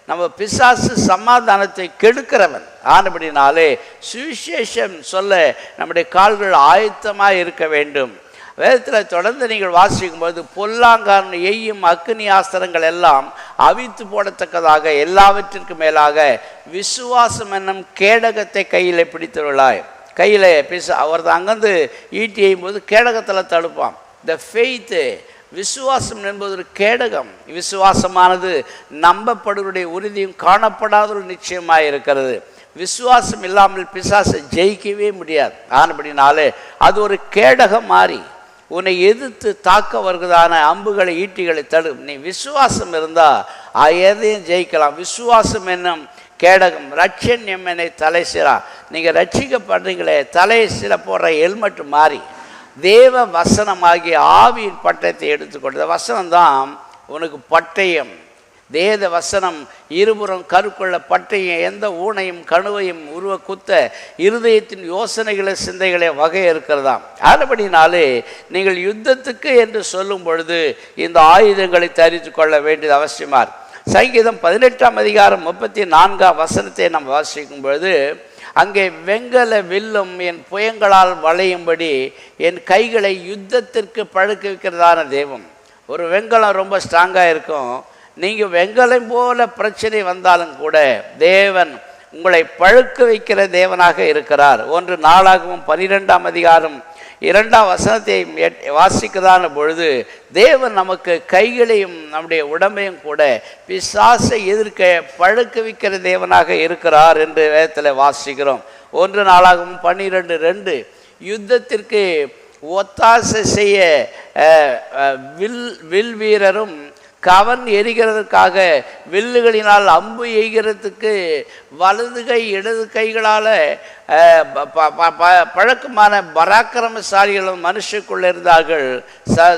[SPEAKER 1] நம்ம பிசாசு சமாதானத்தை கெடுக்கிறவன் ஆனபடினாலே சுவிசேஷம் சொல்ல நம்முடைய கால்கள் ஆயத்தமாக இருக்க வேண்டும். வேதத்தில் தொடர்ந்து நீங்கள் வாசிக்கும்போது பொல்லாங்கான எய்யும் அக்னி ஆஸ்திரங்கள் எல்லாம் அவித்து போடத்தக்கதாக எல்லாவற்றிற்கும் மேலாக விசுவாசம் என்னும் கேடகத்தை கையில் பிடித்தவர்களாய். கையில் அவர் அங்கேருந்து ஈட்டி எய்யும்போது கேடகத்தில் தடுப்பான். த ஃபெய்த்து, விசுவாசம் என்பது ஒரு கேடகம். விசுவாசமானது நம்பப்படுவருடைய உறுதியும் காணப்படாத ஒரு நிச்சயமாக இருக்கிறது. விசுவாசம் இல்லாமல் பிசாசை ஜெயிக்கவே முடியாது. ஆனபடினாலே அது ஒரு கேடகம் மாறி உன்னை எதிர்த்து தாக்க வருகிறதான அம்புகளை ஈட்டிகளை தடு. நீ விசுவாசம் இருந்தால் எதையும் ஜெயிக்கலாம். விசுவாசம் என்னும் கேடகம் ரட்சண்யம் என்னை தலை சிறா. நீங்கள் ரட்சிக்கப்படுறீங்களே, தலை சில போடுற ஹெல்மெட் மாறி தேவ வசனமாகிய ஆவியின் பட்டயத்தை எடுத்துக்கொண்டு, வசனம்தான் உனக்கு பட்டயம். தேவ வசனம் இருபுறம் கருக்குள்ள பட்டயம் எந்த ஊனையும் கணுவையும் உருவ குத்த இருதயத்தின் யோசனைகளை சிந்தைகளை வகை இருக்கிறதாம். அதுபடினாலே நீங்கள் யுத்தத்துக்கு என்று சொல்லும் பொழுது இந்த ஆயுதங்களை தரித்து கொள்ள வேண்டியது அவசியமாக. சங்கீதம் 18ஆம் அதிகாரம் 34ஆம் வசனத்தை நம்ம வாசிக்கும் பொழுது அங்கே வெங்கல வில்லும் என் புயங்களால் வளையும்படி என் கைகளை யுத்தத்திற்கு பழக்க வைக்கிறதான தெய்வம். ஒரு வெங்கலம் ரொம்ப ஸ்ட்ராங்காக இருக்கும். நீங்கள் வெங்கலம் போல பிரச்சனை வந்தாலும் கூட தேவன் உங்களை பழுக்க வைக்கிற தேவனாக இருக்கிறார். 1 நாளாகவும் 12ஆம் அதிகாரம் 2ஆம் வசனத்தை வாசிக்கிறதான பொழுது தேவன் நமக்கு கைகளையும் நம்முடைய உடம்பையும் கூட பிசாசை எதிர்க்க பழுக்க வைக்கிற தேவனாக இருக்கிறார் என்று வேதத்தில் வாசிக்கிறோம். 1 நாளாகவும் 12:2 யுத்தத்திற்கு ஒத்தாசை செய்ய வில் வீரரும் கவன் எரிகிறதுக்காக வில்லுகளினால் அம்பு எய்கிறதுக்கு வலது கை இடது கைகளால் பழக்கமான பராக்கிரமசாலிகளும் மனுஷக்குள்ளே இருந்தார்கள்.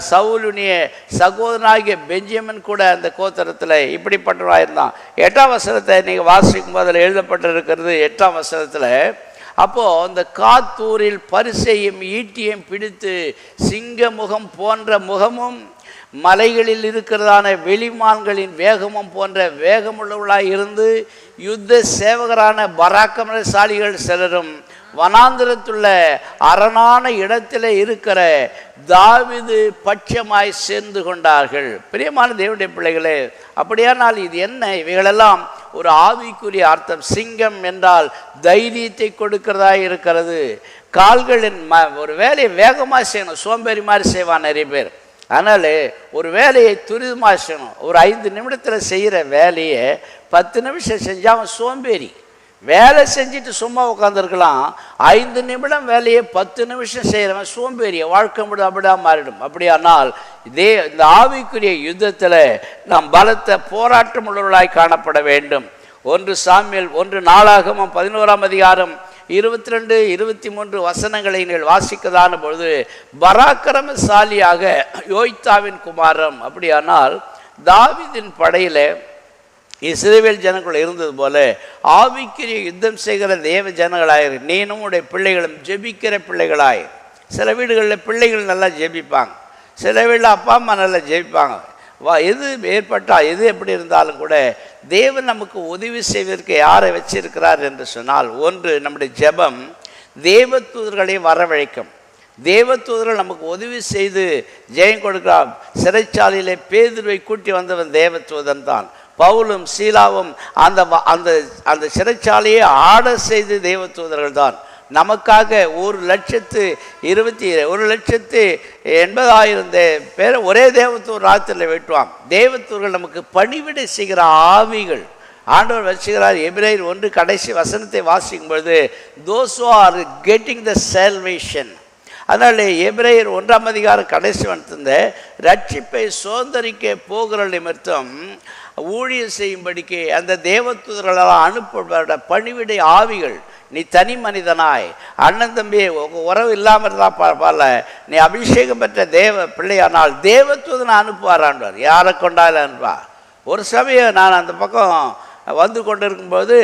[SPEAKER 1] சவுலுடைய சகோதரனாகிய பெஞ்சமின் கூட அந்த கோத்திரத்தில் இப்படிப்பட்டவராக இருந்தான். 8ஆம் வசனத்தை நீங்கள் வாசிக்கும் போது அதில் எழுதப்பட்டிருக்கிறது. 8ஆம் வசனத்தில் அப்போது அந்த காத்தூரில் பரிசையும் ஈட்டியும் பிடித்து சிங்க முகம் போன்ற முகமும் மலைகளில் இருக்கிறதான வெளிமான்களின் வேகமும் போன்ற வேகமுள்ளவர்களாய் இருந்து யுத்த சேவகரான பராக்கிரமசாலிகள் சிலரும் வனாந்திரத்துள்ள அரணான இடத்தில் இருக்கிற தாவீது பட்சமாய் சேர்ந்து கொண்டார்கள். பிரியமான தேவனுடைய பிள்ளைகளே, அப்படியானால் இது என்ன? இவைகளெல்லாம் ஒரு ஆவிக்குரிய அர்த்தம். சிங்கம் என்றால் தைரியத்தை கொடுக்கிறதா இருக்கிறது. கால்களின் ஒரு வேலையை வேகமாக செய்யணும். சோம்பேறி மாதிரி செய்வான் நிறைய பேர். அதனால் ஒரு வேலையை துரிதமாக செய்யணும். ஒரு 5 நிமிடத்தில் செய்கிற வேலையை 10 நிமிஷம் செஞ்சால் அவன் சோம்பேறி. வேலை செஞ்சுட்டு சும்மா உட்காந்துருக்கலாம். 5 நிமிடம் வேலையை 10 நிமிஷம் செய்கிறவன் சோம்பேறிய வாழ்க்கை முடி அப்படிதான் மாறிடும். அப்படியானால் இந்த ஆவிக்குரிய யுத்தத்தில் நாம் பலத்த போராட்டம் உள்ளவர்களாய் காணப்பட வேண்டும். 1 சாமுவேல் 1 நாளாகமம் 11ஆம் அதிகாரம் 22, 23 வசனங்களை நீங்கள் வாசிக்கதான பொழுது பராக்கிரமசாலியாக யோய்தாவின் குமாரம். அப்படியானால் தாவீதின் படையில் இஸ்ரவேல் ஜனங்கள் இருந்தது போல ஆவிக்குரிய யுத்தம் செய்கிற தேவ ஜனங்களாய் நீனும் உடைய பிள்ளைகளும் ஜெபிக்கிற பிள்ளைகளாய். சில வீடுகளில் பிள்ளைகள் நல்லா ஜெபிப்பாங்க, சில வீட்டில் அப்பா அம்மா நல்லா ஜெபிப்பாங்க. எது ஏற்பட்டால் எது எப்படி இருந்தாலும் கூட தேவன் நமக்கு உதவி செய்வதற்கு யாரை வச்சிருக்கிறார் என்று சொன்னால், 1 நம்முடைய ஜெபம் தேவதூதர்களை வரவழைக்கும். தேவதூதர்கள் நமக்கு உதவி செய்து ஜெயம் கொடுக்கிறார். சிறைச்சாலையிலே பேதுருவை கூட்டி வந்தவன் தேவதூதன் தான். பவுலும் சீலாவும் அந்த அந்த அந்த சிறைச்சாலையை ஆட செய்து தேவதூதர்கள் தான். நமக்காக 1,80,000 பேரை ஒரே தேவதூர் ராத்திரியில் வெட்டுவான். தேவதூர்கள் நமக்கு பணிவிடை செய்கிற ஆவிகள் ஆண்டவர் வச்சுக்கிறார். எபிரேயர் 1 கடைசி வசனத்தை வாசிக்கும் பொழுது those who are getting the salvation. அதனால் எபிரேயர் 1ஆம் அதிகாரம் கடைசி வந்த ரட்சிப்பை சுதந்தரிக்க போகிற நிமித்தம் ஊழியம் செய்யும்படிக்கு அந்த தேவதூதர்களால் அனுப்பப்பட பணிவிடை ஆவிகள். நீ தனி மனிதனாய் அண்ணன் தம்பி உறவு இல்லாமல் இருந்தால் பரவாயில்ல, நீ அபிஷேகம் பெற்ற தேவ பிள்ளையானால் தேவதூதனை அனுப்புவாரான்வார். யாரை கொண்டாலும் அனுப்புவார். ஒரு சமயம் நான் அந்த பக்கம் வந்து கொண்டு இருக்கும்போது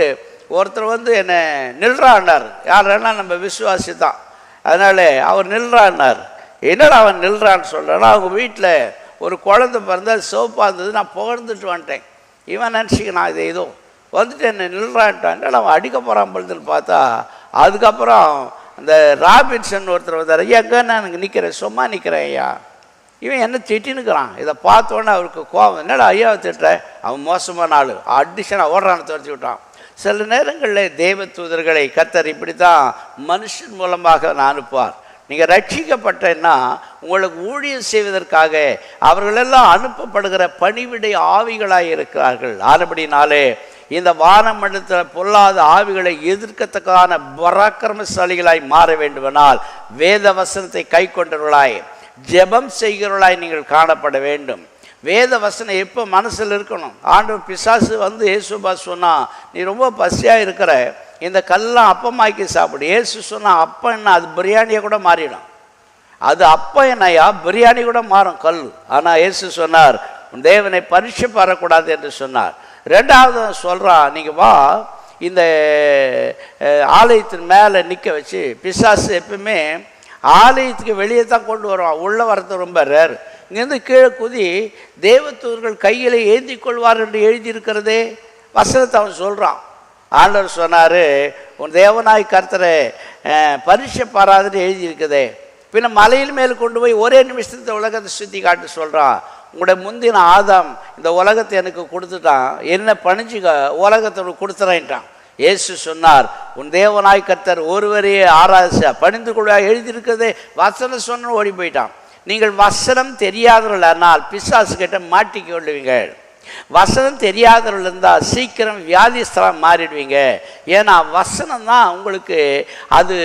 [SPEAKER 1] ஒருத்தர் என்னை நில்றான்னார். யாருன்னா நம்ம விசுவாசி தான். அதனால் அவர் நில்றான்னார். என்னடா அவன் நில்றான்னு சொல்கிறேன்னா, அவங்க வீட்டில் ஒரு குழந்தை பிறந்தால் சிவப்பாக இருந்தது. நான் புகழ்ந்துட்டு வந்துட்டேன். இவன் நினச்சிக்கணும் இது ஏதோ வந்துட்டு என்னை நில்றான்ட்டான். அவன் அடிக்க போகிறான் பொழுதுன்னு பார்த்தா அதுக்கப்புறம் அந்த ராபின்சன் ஒருத்தர் வந்தார். ஐயா எங்கன்னா எனக்கு நிற்கிறேன், சும்மா நிற்கிறேன் ஐயா. இவன் என்ன திட்டினுக்கிறான். இதை பார்த்தோன்னே அவருக்கு கோபம். என்னடா ஐயாவை திட்டுற, அவன் மோசமான ஆள், அடிஷனாக ஓடுறான்னு துரத்தி விட்டான். சில நேரங்களில் தேவ தூதர்களை கர்த்தர் இப்படி தான் மனுஷன் மூலமாக நான் அனுப்புவார். நீங்கள் ரட்சிக்கப்பட்டேன்னா உங்களுக்கு ஊழியம் செய்வதற்காக அவர்களெல்லாம் அனுப்பப்படுகிற பணிவிடை ஆவிகளாக இருக்கிறார்கள். ஆனபடினாலே இந்த வானமண்டலத்தில் பொல்லாத ஆவிகளை எதிர்க்கத்தக்கான பராக்கிரமசாலிகளாய் மாற வேண்டுமானால் வேத வசனத்தை கை கொண்டவர்களாய் ஜெபம் செய்கிறவர்களாய் நீங்கள் காணப்பட வேண்டும். வேத வசனம் எப்போ மனசில் இருக்கணும். ஆண்டவர் பிசாசு இயேசுபா சொன்னால், நீ ரொம்ப பசியாக இருக்கிற, இந்த கல்லாம் அப்பமாக்கி சாப்பிடு. இயேசு சொன்னால் அப்பம் என்ன, அது பிரியாணியை கூட மாறிடும். அது அப்பம் என்னையா, பிரியாணி கூட மாறும் கல். ஆனால் இயேசு சொன்னார், தேவனை பரீட்சை பாரக்கூடாது என்று சொன்னார். 2வது சொல்கிறான், நீங்கள் வா இந்த ஆலயத்தின் மேலே நிற்க வச்சு. பிசாசு எப்பவுமே ஆலயத்துக்கு வெளியே தான் கொண்டு வருவான், உள்ளே வரது ரொம்ப ரேர். இங்கேருந்து கீழே குதி தேவதூதர்கள் கையில் ஏந்தி கொள்வார் என்று எழுதியிருக்கிறதே வசனத்தை அவன் சொல்கிறான். ஆண்டவர் சொன்னார், உன் தேவனாய் கர்த்தரை பரிசை பாராதுன்னு எழுதியிருக்குதே. பின்ன மலையில் மேல் கொண்டு போய் ஒரே நிமிஷத்தை உலகத்தை சுற்றி காட்டு சொல்கிறான். உங்களுடைய முந்தின ஆதாம் இந்த உலகத்தை எனக்கு கொடுத்துட்டான், என்ன பணிஞ்சுக்க உலகத்தை கொடுத்துறேன்ட்டான். இயேசு சொன்னார், உன் தேவனாய் கர்த்தர் ஒருவரையே ஆராய்ச்சா பணிந்து கொள்ள எழுதியிருக்கிறதே. வசனம் சொன்ன ஓடி போயிட்டான். நீங்கள் வசனம் தெரியாதவர்களானால் பிசாசு கிட்ட மாட்டிக்கொள்ளுவீங்க. வசனம் தெரியாதவர்கள் இருந்தால் சீக்கிரம் வியாதிஸ்தரம் மாறிடுவீங்க. ஏன்னா வசனம் தான் உங்களுக்கு அது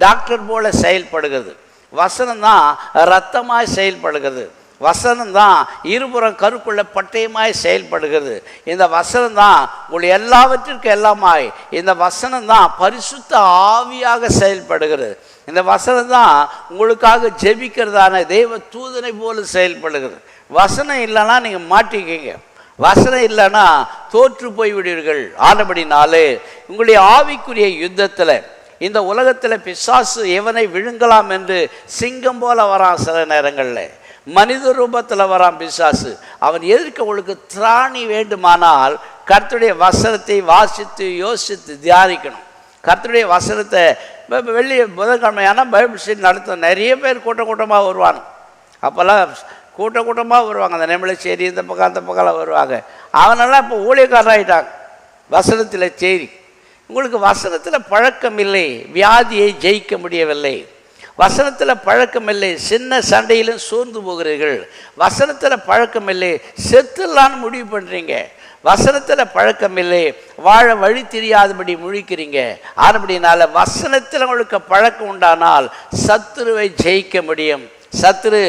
[SPEAKER 1] டாக்டர் போல செயல்படுகிறது. வசனம் தான் இரத்தமாய் செயல்படுகிறது. வசனம் தான் இருபுறம் கருக்குள்ள பட்டயமாய் செயல்படுகிறது. இந்த வசனம் தான் உங்கள் எல்லாவற்றிற்கும் எல்லாமாய் இந்த வசனம் தான் பரிசுத்த ஆவியாக செயல்படுகிறது. இந்த வசனம் தான் உங்களுக்காக ஜெபிக்கிறதான தெய்வ தூதனை போல செயல்படுகிறது. வசனம் இல்லைன்னா நீங்கள் மாட்டிக்கிங்க. வசனம் இல்லைன்னா தோற்று போய்விடுவீர்கள். ஆனபடினாலே உங்களுடைய ஆவிக்குரிய யுத்தத்தில் இந்த உலகத்தில் பிசாசு எவனை விழுங்கலாம் என்று சிங்கம் போல வரான். சில நேரங்களில் மனித ரூபத்தில் வரான் பிசாசு. அவன் எதிர்க்க உங்களுக்கு திராணி வேண்டுமானால் கர்த்தருடைய வசனத்தை வாசித்து யோசித்து தியானிக்கணும். கர்த்தருடைய வசனத்தை வெள்ளி புதன்கிழமையான பைபிள் ஸ்டடி நடத்தும். நிறைய பேர் கூட்டமாக வருவாங்க. அப்போல்லாம் கூட்டமாக வருவாங்க. அந்த நெமிழச்சேரி இந்த பக்கம் அந்த பக்கம்லாம் வருவாங்க. அவனெல்லாம் இப்போ ஊழியக்காரராகிட்டாங்க வசனத்தில் சேரி. உங்களுக்கு வசனத்தில் பழக்கம் இல்லை, வியாதியை ஜெயிக்க முடியவில்லை. வசனத்தில் பழக்கம் இல்லை, சின்ன சண்டையிலும் சோர்ந்து போகிறீர்கள். வசனத்தில் பழக்கம் இல்லை, செத்துலான்னு முடிவு பண்ணுறீங்க. வசனத்தில் பழக்கம் இல்லை, வாழ வழி தெரியாதபடி முழிக்கிறீங்க. அப்படினால வசனத்தில் உங்களுக்கு பழக்கம் உண்டானால் சத்துருவை ஜெயிக்க முடியும். சத்துரு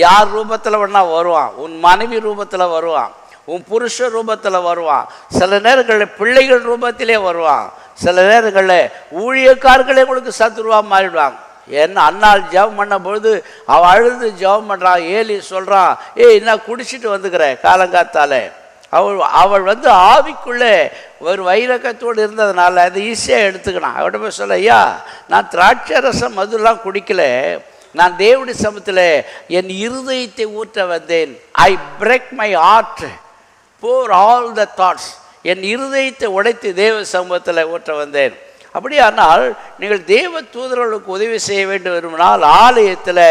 [SPEAKER 1] யார் ரூபத்தில் வேணா வருவான். உன் மனைவி ரூபத்தில் வருவான், உன் புருஷ ரூபத்தில் வருவான், சில நேரங்களில் பிள்ளைகள் ரூபத்திலே வருவான், சில நேரங்களில் ஊழியக்காரர்களே உங்களுக்கு சத்துருவாக மாறிடுவாங்க. என்ன அன்னாள் ஜெபம் பண்ண பொழுது அவள் அழுது ஜெபம் பண்ணுறான். ஏலி சொல்கிறான், என்ன குடிச்சிட்டு வந்துக்கிற காலங்காத்தால. அவள் ஆவிக்குள்ளே ஒரு வைரக்கத்தோடு இருந்ததுனால அது ஈஸியாக எடுத்துக்கினான். அவட்ட போய் சொல்ல, ஐயா நான் திராட்சை ரசம் மதுலாம் குடிக்கல, நான் தேவனுடைய சமூகத்தில் என் இருதயத்தை ஊற்ற வந்தேன். I break my heart for all the thoughts. என் இருதயத்தை உடைத்து தேவ சமூகத்தில் ஊற்ற வந்தேன். அப்படியானால் நீங்கள் தேவ தூதர்களுக்கு உதவி செய்ய வேண்டும் விரும்பினால் ஆலயத்தில்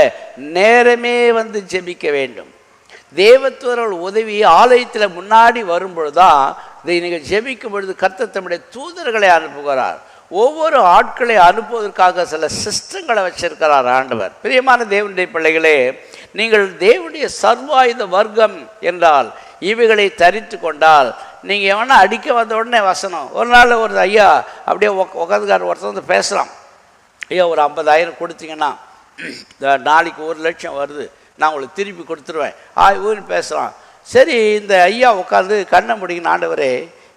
[SPEAKER 1] நேரமே வந்து ஜெபிக்க வேண்டும். தேவ தூதர்கள் உதவி ஆலயத்தில் முன்னாடி வரும்பொழுது தான் இதை நீங்கள் ஜெபிக்கும் பொழுது கர்த்தர் தம்முடைய தூதர்களை அனுப்புகிறார். ஒவ்வொரு ஆட்களை அனுப்புவதற்காக சில சிஸ்டங்களை வச்சிருக்கிறார் ஆண்டவர். பிரியமான தேவனுடைய பிள்ளைகளே, நீங்கள் தேவனுடைய சர்வாயுத வர்க்கம் என்றால் இவைகளை தரித்து கொண்டால் நீங்கள் எவனா அடிக்க வந்த உடனே வசனம். ஒரு நாள் ஒரு ஐயா அப்படியே உட்காந்துக்கார ஒருத்தர் வந்து பேசலாம், ஐயா ஒரு 50,000 கொடுத்தீங்கன்னா நாளைக்கு 1,00,000 வருது, நான் உங்களுக்கு திருப்பி கொடுத்துருவேன் ஊன்னு பேசுகிறான். சரி, இந்த ஐயா உட்காந்து கண்ணை முடிக்கணும், ஆண்டவரே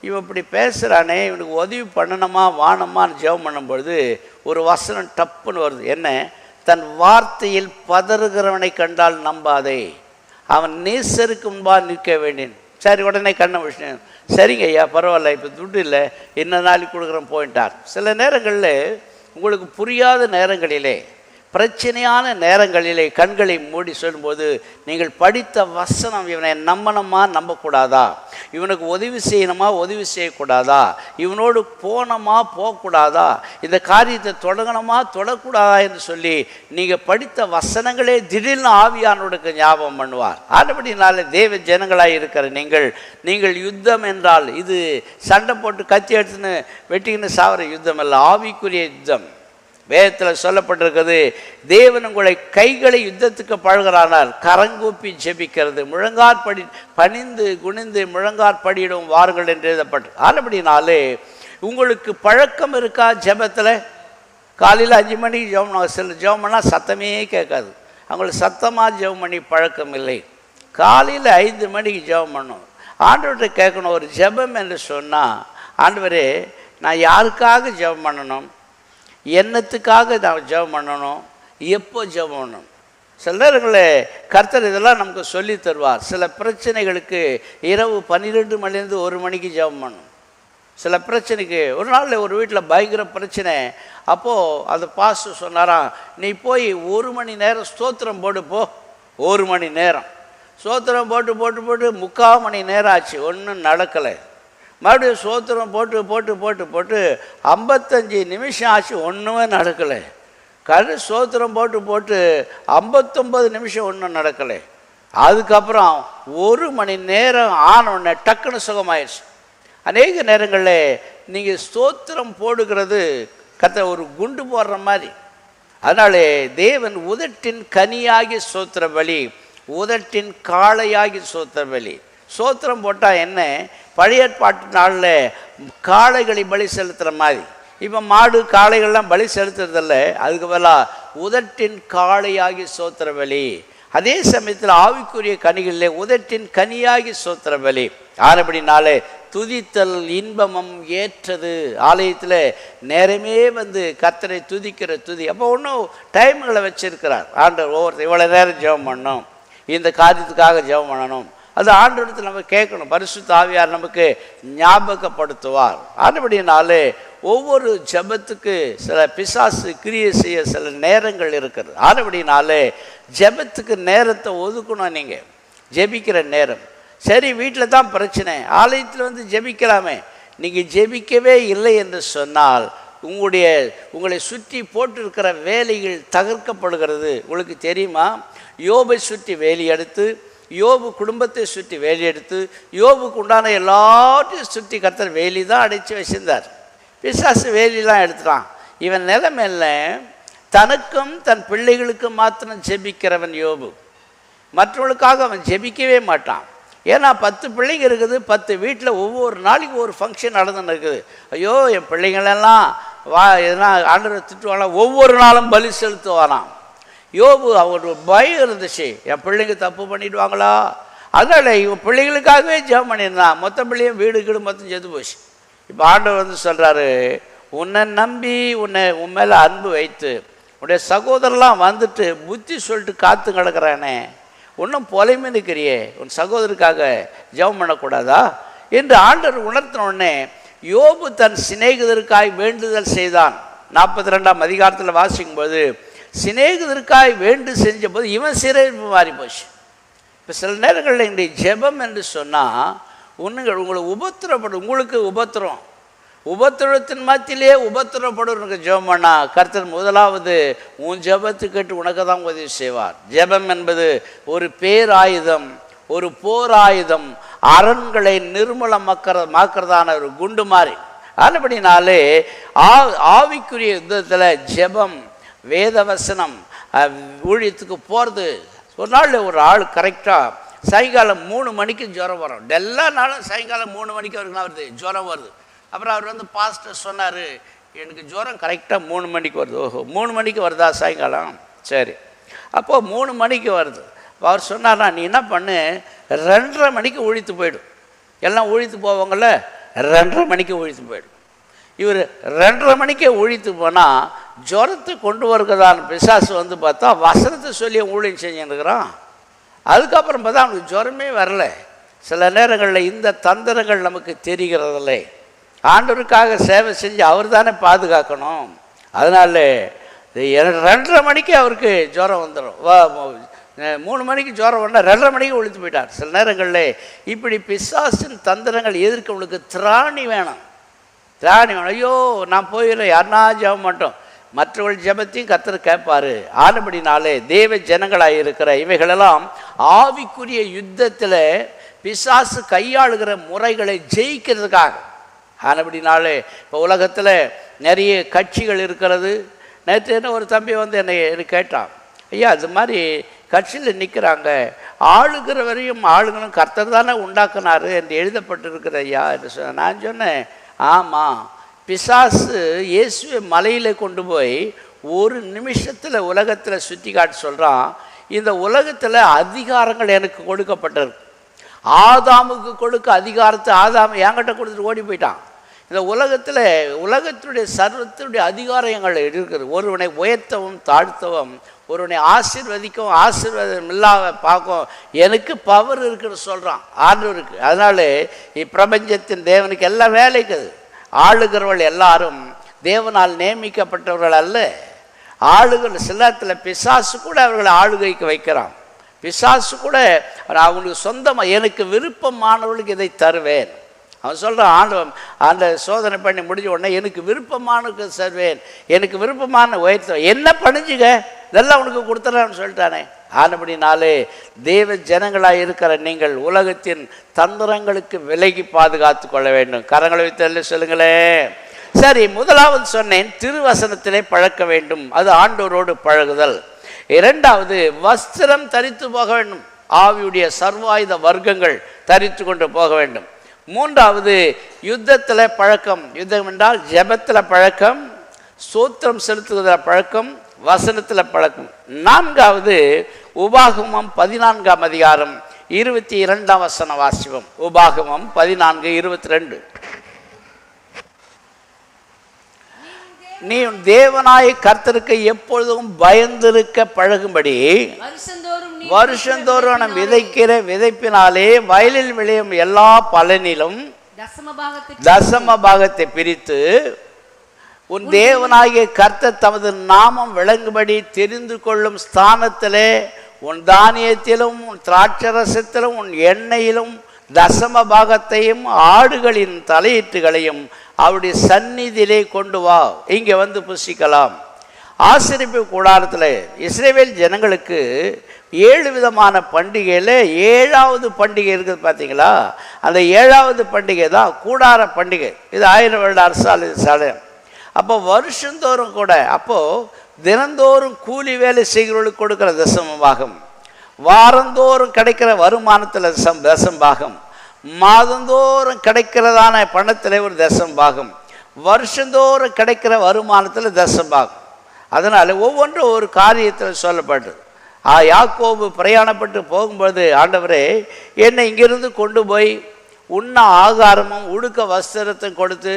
[SPEAKER 1] இவன் இப்படி பேசுகிறானே, இவனுக்கு உதவி பண்ணணுமா வானமான்னு ஜெபம் பண்ணும்பொழுது ஒரு வசனம் டப்புன்னு வருது. என்ன? தன் வார்த்தையில் பதறுகிறவனை கண்டால் நம்பாதே, அவன் நேசருக்கு முன்பா நிற்க வேண்டேன். சரி, உடனே கண்ணை முடிச்சேன். சரிங்க ஐயா பரவாயில்ல, இப்போ துட்டு இல்லை, என்ன நாளைக்கு கொடுக்குறேன் போயிட்டார். சில நேரங்களில் உங்களுக்கு புரியாத நேரங்களிலே, பிரச்சனையான நேரங்களிலே கண்களை மூடி சொல்லும்போது நீங்கள் படித்த வசனம் இவனை நம்பணுமா நம்பக்கூடாதா, இவனுக்கு உதவி செய்யணுமா உதவி செய்யக்கூடாதா, இவனோடு போனோமா போகக்கூடாதா, இந்த காரியத்தை தொடங்கணுமா தொடக்கூடாதா என்று சொல்லி நீங்கள் படித்த வசனங்களே திடீர்னு ஆவியானோடுக்கு ஞாபகம் பண்ணுவார். ஆனபடினால தேவ ஜனங்களாக இருக்கிற நீங்கள் யுத்தம் என்றால் இது சண்டை போட்டு கத்தி எடுத்துன்னு வெட்டிக்கின்னு சாவர யுத்தம் அல்ல, ஆவிக்குரிய யுத்தம். வேதத்தில் சொல்லப்பட்டிருக்கிறது, தேவன் உங்களை கைகளை யுத்தத்துக்கு பழகிறானால் கரங்கூப்பி ஜெபிக்கிறது, முழங்காற்படி பணிந்து குனிந்து முழங்காற்படியிடும் வாருங்கள் என்று எழுதப்பட்டு. ஆனபடினாலே உங்களுக்கு பழக்கம் இருக்கா ஜெபத்தில்? காலையில் 5 மணிக்கு ஜெபம், சில ஜெபம் பண்ணால் சத்தமே கேட்காது, அவங்களுக்கு சத்தமாக ஜெபம் பண்ணி பழக்கம் இல்லை. காலையில் 5 மணிக்கு ஜெபம் பண்ணணும், ஆண்டவர்கிட்ட கேட்கணும். ஒரு ஜெபம் என்று சொன்னால், ஆண்டவரே நான் யாருக்காக ஜெபம் பண்ணணும், என்னத்துக்காக நான் ஜெபம் பண்ணணும், எப்போ ஜெபம் பண்ணணும். சில நேரங்களில் கர்த்தர் இதெல்லாம் நமக்கு சொல்லி தருவார். சில பிரச்சனைகளுக்கு இரவு 12 மணிலேருந்து 1 மணிக்கு ஜெபம் பண்ணணும். சில பிரச்சனைக்கு ஒரு நாளில் ஒரு வீட்டில் பயங்கர பிரச்சனை. அப்போது அந்த பாஸ்டர் சொன்னாராம், நீ போய் 1 மணி நேரம் ஸ்தோத்திரம் போட்டு போ. 1 மணி நேரம் ஸ்தோத்திரம் போட்டு 3/4 மணி நேரம் ஆச்சு, ஒன்றும் நடக்கலை. மறுபடியும் ஸ்தோத்திரம் போட்டு போட்டு போட்டு போட்டு 55 நிமிஷம் ஆச்சு, ஒன்றுமே நடக்கலை. ஸ்தோத்திரம் போட்டு போட்டு 59 நிமிஷம் ஒன்றும் நடக்கலை. அதுக்கப்புறம் 1 மணி நேரம் ஆனோடனே டக்குன்னு சுகமாயிடுச்சு. அநேக நேரங்களில் நீங்கள் ஸ்தோத்திரம் போடுகிறது ஒரு குண்டு போடுற மாதிரி. அதனாலே தேவன் உதட்டின் கனியாகி ஸ்தோத்திர பலி, உதட்டின் காளையாகி ஸ்தோத்திர பலி. ஸ்தோத்திரம் போட்டால் என்ன, பழைய ஏற்பாட்டு நாளில் காளைகளை பலி செலுத்துகிற மாதிரி. இப்போ மாடு காளைகள்லாம் பலி செலுத்துறதில்ல, அதுக்கு பதிலாக உதட்டின் காளையாகி ஸ்தோத்திர பலி. அதே சமயத்தில் ஆவிக்குரிய கனிகளிலே உதட்டின் கனியாகி ஸ்தோத்திர பலி. ஆனபடினாலே துதித்தல் இன்பமும் ஏற்றது. ஆலயத்தில் நேரமே கர்த்தரை துதிக்கிற துதி. அப்போ ஒன்றும் டைம்களை வச்சிருக்கிறார் ஆண்டவர். ஒவ்வொருத்தர் இவ்வளோ நேரம் ஜெபம் பண்ணணும், இந்த காரியத்துக்காக ஜெபம் பண்ணணும், அது ஆண்டவரத்தில் நம்ம கேட்கணும். பரிசுத்த ஆவியார் நமக்கு ஞாபகப்படுத்துவார். ஆனபடினாலே ஒவ்வொரு ஜெபத்துக்கு சில பிசாசு கிரியை செய்ய சில நேரங்கள் இருக்கிறது. ஆனபடினாலே ஜெபத்துக்கு நேரத்தை ஒதுக்கணும். நீங்கள் ஜெபிக்கிற நேரம் சரி, வீட்டில் தான் பிரச்சனை, ஆலயத்தில் ஜெபிக்கலாமே. நீங்கள் ஜெபிக்கவே இல்லை என்று சொன்னால் உங்களை சுற்றி போட்டிருக்கிற வேலைகள் தகர்க்கப்படுகிறது. உங்களுக்கு தெரியுமா, யோபை சுற்றி வேலி எடுத்து, யோபு குடும்பத்தை சுற்றி வேலி எடுத்து, யோபுக்கு உண்டான எல்லாத்தையும் சுற்றி கர்த்தர் வேலி தான் அடைச்சி வச்சிருந்தார். பிசாசு வேலிலாம் எடுத்துட்டான். இவன் நிலைமையில தனக்கும் தன் பிள்ளைகளுக்கும் மாத்திரம் ஜெபிக்கிறவன் யோபு. மற்றவர்களுக்காக அவன் ஜெபிக்கவே மாட்டான். ஏன்னா 10 பிள்ளைங்க இருக்குது, 10 வீட்டில் ஒவ்வொரு நாளைக்கு ஒரு ஃபங்க்ஷன் நடந்துன்னு இருக்குது. ஐயோ என் பிள்ளைங்களெல்லாம் எதனா ஆண்டவரை திட்டுவானா, ஒவ்வொரு நாளும் பலி செலுத்துவானாம். யோபு அவருக்கு பயம் இருந்துச்சு, என் பிள்ளைங்க தப்பு பண்ணிடுவாங்களா. அதனால இவன் பிள்ளைகளுக்காகவே ஜெபம் பண்ணியிருந்தான். மொத்த பிள்ளையும் வீடு மொத்தம் செத்து போச்சு. இப்போ ஆண்டவர் சொல்கிறாரு, உன்னை நம்பி உன் மேலே அன்பு வைத்து உன்னுடைய சகோதரெலாம் வந்துட்டு புத்தி சொல்லிட்டு காத்து கிடக்கிறானே, ஒன்றும் பொலைமை இருக்கிறியே, உன் சகோதரருக்காக ஜெபம் பண்ணக்கூடாதா என்று ஆண்டவர் உணர்த்தின உடனே யோபு தன் சிநேகிதருக்காய் வேண்டுதல் செய்தான். 42ஆம் அதிகாரத்தில் வாசிக்கும்போது சிநேகிதருக்காய் வேண்டு செஞ்ச போது இவன் சிறைப்பு மாறி போச்சு. இப்போ சில நேரங்களில் இன்றைய ஜெபம் என்று சொன்னால் உங்களை உங்களுக்கு உபத்திரத்தின் மத்தியிலே உபத்திரப்படுறவனுக்கு ஜெபம் பண்ணா கர்த்தர் முதலாவது உன் ஜெபத்து கேட்டு உனக்கு தான் உதவி செய்வார். ஜெபம் என்பது ஒரு பேராயுதம், ஒரு போர் ஆயுதம், அரண்களை நிர்மூலமாக்கிறதான ஒரு குண்டு மாதிரி. அதுபடினாலே ஆவிக்குரிய யுத்தத்தில் ஜெபம், வேத வசனம், ஊழியத்துக்கு போகிறது. ஒரு நாள் ஒரு ஆள் கரெக்டாக சாயங்காலம் 3 மணிக்கு ஜுரம் வரும். எல்லா நாளும் சாயங்காலம் 3 மணிக்கு அவருக்கு வருது, ஜுரம் வருது. அப்புறம் அவர் பாஸ்டர் சொன்னார், எனக்கு ஜுரம் கரெக்டாக 3 மணிக்கு வருது. ஓஹோ 3 மணிக்கு வருதா சாயங்காலம், சரி. அப்போது 3 மணிக்கு வருது. அவர் சொன்னார்னா, நீ என்ன பண்ணு, 2:30 மணிக்கு ஒழித்து போயிடும். எல்லாம் ஒழித்து போவாங்கள்ல, 2:30 மணிக்கு ஒழித்து போயிடும். இவர் 2:30 மணிக்கே ஒழித்து போனால் ஜுரத்தை கொண்டு வருகிறதான பிசாசு பார்த்தா வசனத்தை சொல்லி ஊழியம் செஞ்சுருக்கிறான். அதுக்கப்புறம் பார்த்தா அவனுக்கு ஜுரமே வரல. சில நேரங்களில் இந்த தந்திரங்கள் நமக்கு தெரிகிறதில்லை. ஆண்டவருக்காக சேவை செஞ்சு அவர் தானே பாதுகாக்கணும். அதனால 2:30 மணிக்கு அவருக்கு ஜுரம் வந்துடும். 3 மணிக்கு ஜுரம் வந்தால் 2:30 மணிக்கு ஒழித்து போயிட்டார். சில நேரங்களில் இப்படி பிசாசின் தந்திரங்கள் எதிர்க்கவங்களுக்கு திராணி வேணும். ஐயோ நான் போயிடுறேன், யாருனா ஜெபம் மாட்டோம், மற்றவர்கள் ஜெபத்தையும் கர்த்தர் கேட்பார். ஆனபடினாலே தேவ ஜனங்களாக இருக்கிற இவைகளெல்லாம் ஆவிக்குரிய யுத்தத்தில் பிசாசு கையாளுகிற முறைகளை ஜெயிக்கிறதுக்காக. ஆனபடினாலே இப்போ உலகத்தில் நிறைய கட்சிகள் இருக்கிறது. நேற்று என்ன ஒரு தம்பி என்னை கேட்டான், ஐயா அது மாதிரி கட்சியில் நிற்கிறாங்க, ஆளுகிறவரையும் ஆளுங்களும் கர்த்தர் தானே உண்டாக்குனாரு என்று எழுதப்பட்டிருக்கிற ஐயா என்று சொன்ன. நான் சொன்னேன், ஆமாம், பிசாசு இயேசுவை மலையில் கொண்டு போய் 1 நிமிஷத்தில் உலகத்தில் சுற்றி காட்டி சொல்கிறான், இந்த உலகத்தில் அதிகாரங்கள் எனக்கு கொடுக்கப்பட்டிருக்கு. ஆதாமுக்கு கொடுக்க அதிகாரத்தை ஆதாம் என்கிட்ட கொடுத்துட்டு ஓடி போயிட்டான். இந்த உலகத்தினுடைய சர்வத்தினுடைய அதிகாரங்கள் இருக்குது. ஒருவனை உயர்த்தவும் தாழ்த்தவும், ஒருவனை ஆசீர்வதிக்கவும் ஆசீர்வாதம் இல்லாத பார்க்கும் எனக்கு பவர் இருக்குன்னு சொல்கிறான் ஆண்டவருக்கு. அதனால இப்பிரபஞ்சத்தின் தேவனுக்கு எல்லாம் வேலைக்குது. ஆளுகிறவர்கள் எல்லாரும் தேவனால் நியமிக்கப்பட்டவர்கள் அல்ல. ஆளுகள் சிலத்தில் பிசாசு கூட அவர்களை ஆளுகைக்கு வைக்கிறான். பிசாசு கூட அவங்களுக்கு சொந்தமாக எனக்கு விருப்பமானவர்களுக்கு இதை தருவேன். அவன் சொல்கிறான், ஆண்டவன் அந்த சோதனை பண்ணி முடிஞ்ச உடனே எனக்கு விருப்பமானக்கு சர்வேன், எனக்கு விருப்பமான உயர்த்த என்ன பண்ணிச்சுங்க, இதெல்லாம் உனக்கு கொடுத்துறான்னு சொல்லிட்டானே. ஆனபடினாலே தேவ ஜனங்களாக இருக்கிற நீங்கள் உலகத்தின் தந்திரங்களுக்கு விலகி பாதுகாத்து கொள்ள வேண்டும். கரங்களை வைத்து சொல்லுங்களேன். சரி, முதலாவது சொன்னேன் திருவசனத்திலே பழக்க வேண்டும், அது ஆண்டவரோடு பழகுதல். இரண்டாவது வஸ்திரம் தரித்து போக வேண்டும், ஆவியுடைய சர்வாயுத வர்க்கங்கள் தரித்து கொண்டு போக வேண்டும். மூன்றாவது யுத்தத்தில் பழக்கம், யுத்தம் என்றால் ஜெபத்தில் பழக்கம், சோத்திரம் செலுத்துவதில் பழக்கம், வசனத்தில் பழக்கம். நான்காவது உபாகமம் 14ஆம் அதிகாரம் 22ஆம் வசன வாசிப்போம். உபாகமம் 14:22. நீ உன் தேவனாய கர்த்தருக்கு எப்பொழுதும் பயந்திருக்க பழகும்படி வருஷந்தோறும் விதைக்கிற விதைப்பினாலே வயலில் விளையும் எல்லா பலனிலும் தசம பாகத்தை பிரித்து உன் தேவனாகிய கர்த்தர் தமது நாமம் விளங்கும்படி தெரிந்து கொள்ளும் ஸ்தானத்திலே உன் தானியத்திலும் உன் திராட்சரசத்திலும் உன் எண்ணெயிலும் தசம பாகத்தையும் ஆடுகளின் தலையீட்டுகளையும் அவருடைய சந்நிதியிலே கொண்டு வா, இங்கே வந்து புசிக்கலாம். ஆசரிப்பு கூடாரத்தில் இஸ்ரவேல் ஜனங்களுக்கு 7 விதமான பண்டிகையில் 7வது பண்டிகை இருக்குது பார்த்தீங்களா? அந்த 7வது பண்டிகை தான் கூடார பண்டிகை. இது 1000 வருட அரசாலை. அப்போ வருஷந்தோறும் கூட, அப்போது தினந்தோறும் கூலி வேலை செய்கிறவர்களுக்கு கொடுக்குற தசமபாகம், வாரந்தோறும் கிடைக்கிற வருமானத்தில் தசம்பாகம், மாதந்தோறும் கிடைக்கிறதான பணத்தில் ஒரு தசம்பாகம், வருஷந்தோறும் கிடைக்கிற வருமானத்தில் தசம்பாகம். அதனால் ஒவ்வொன்றும் ஒரு காரியத்தில் சொல்லப்பட்டது. யாக்கோபு பிரயாணப்பட்டு போகும்போது, ஆண்டவரே என்னை இங்கிருந்து கொண்டு போய் உண்ண ஆகாரமும் உடுக்க வஸ்திரத்தையும் கொடுத்து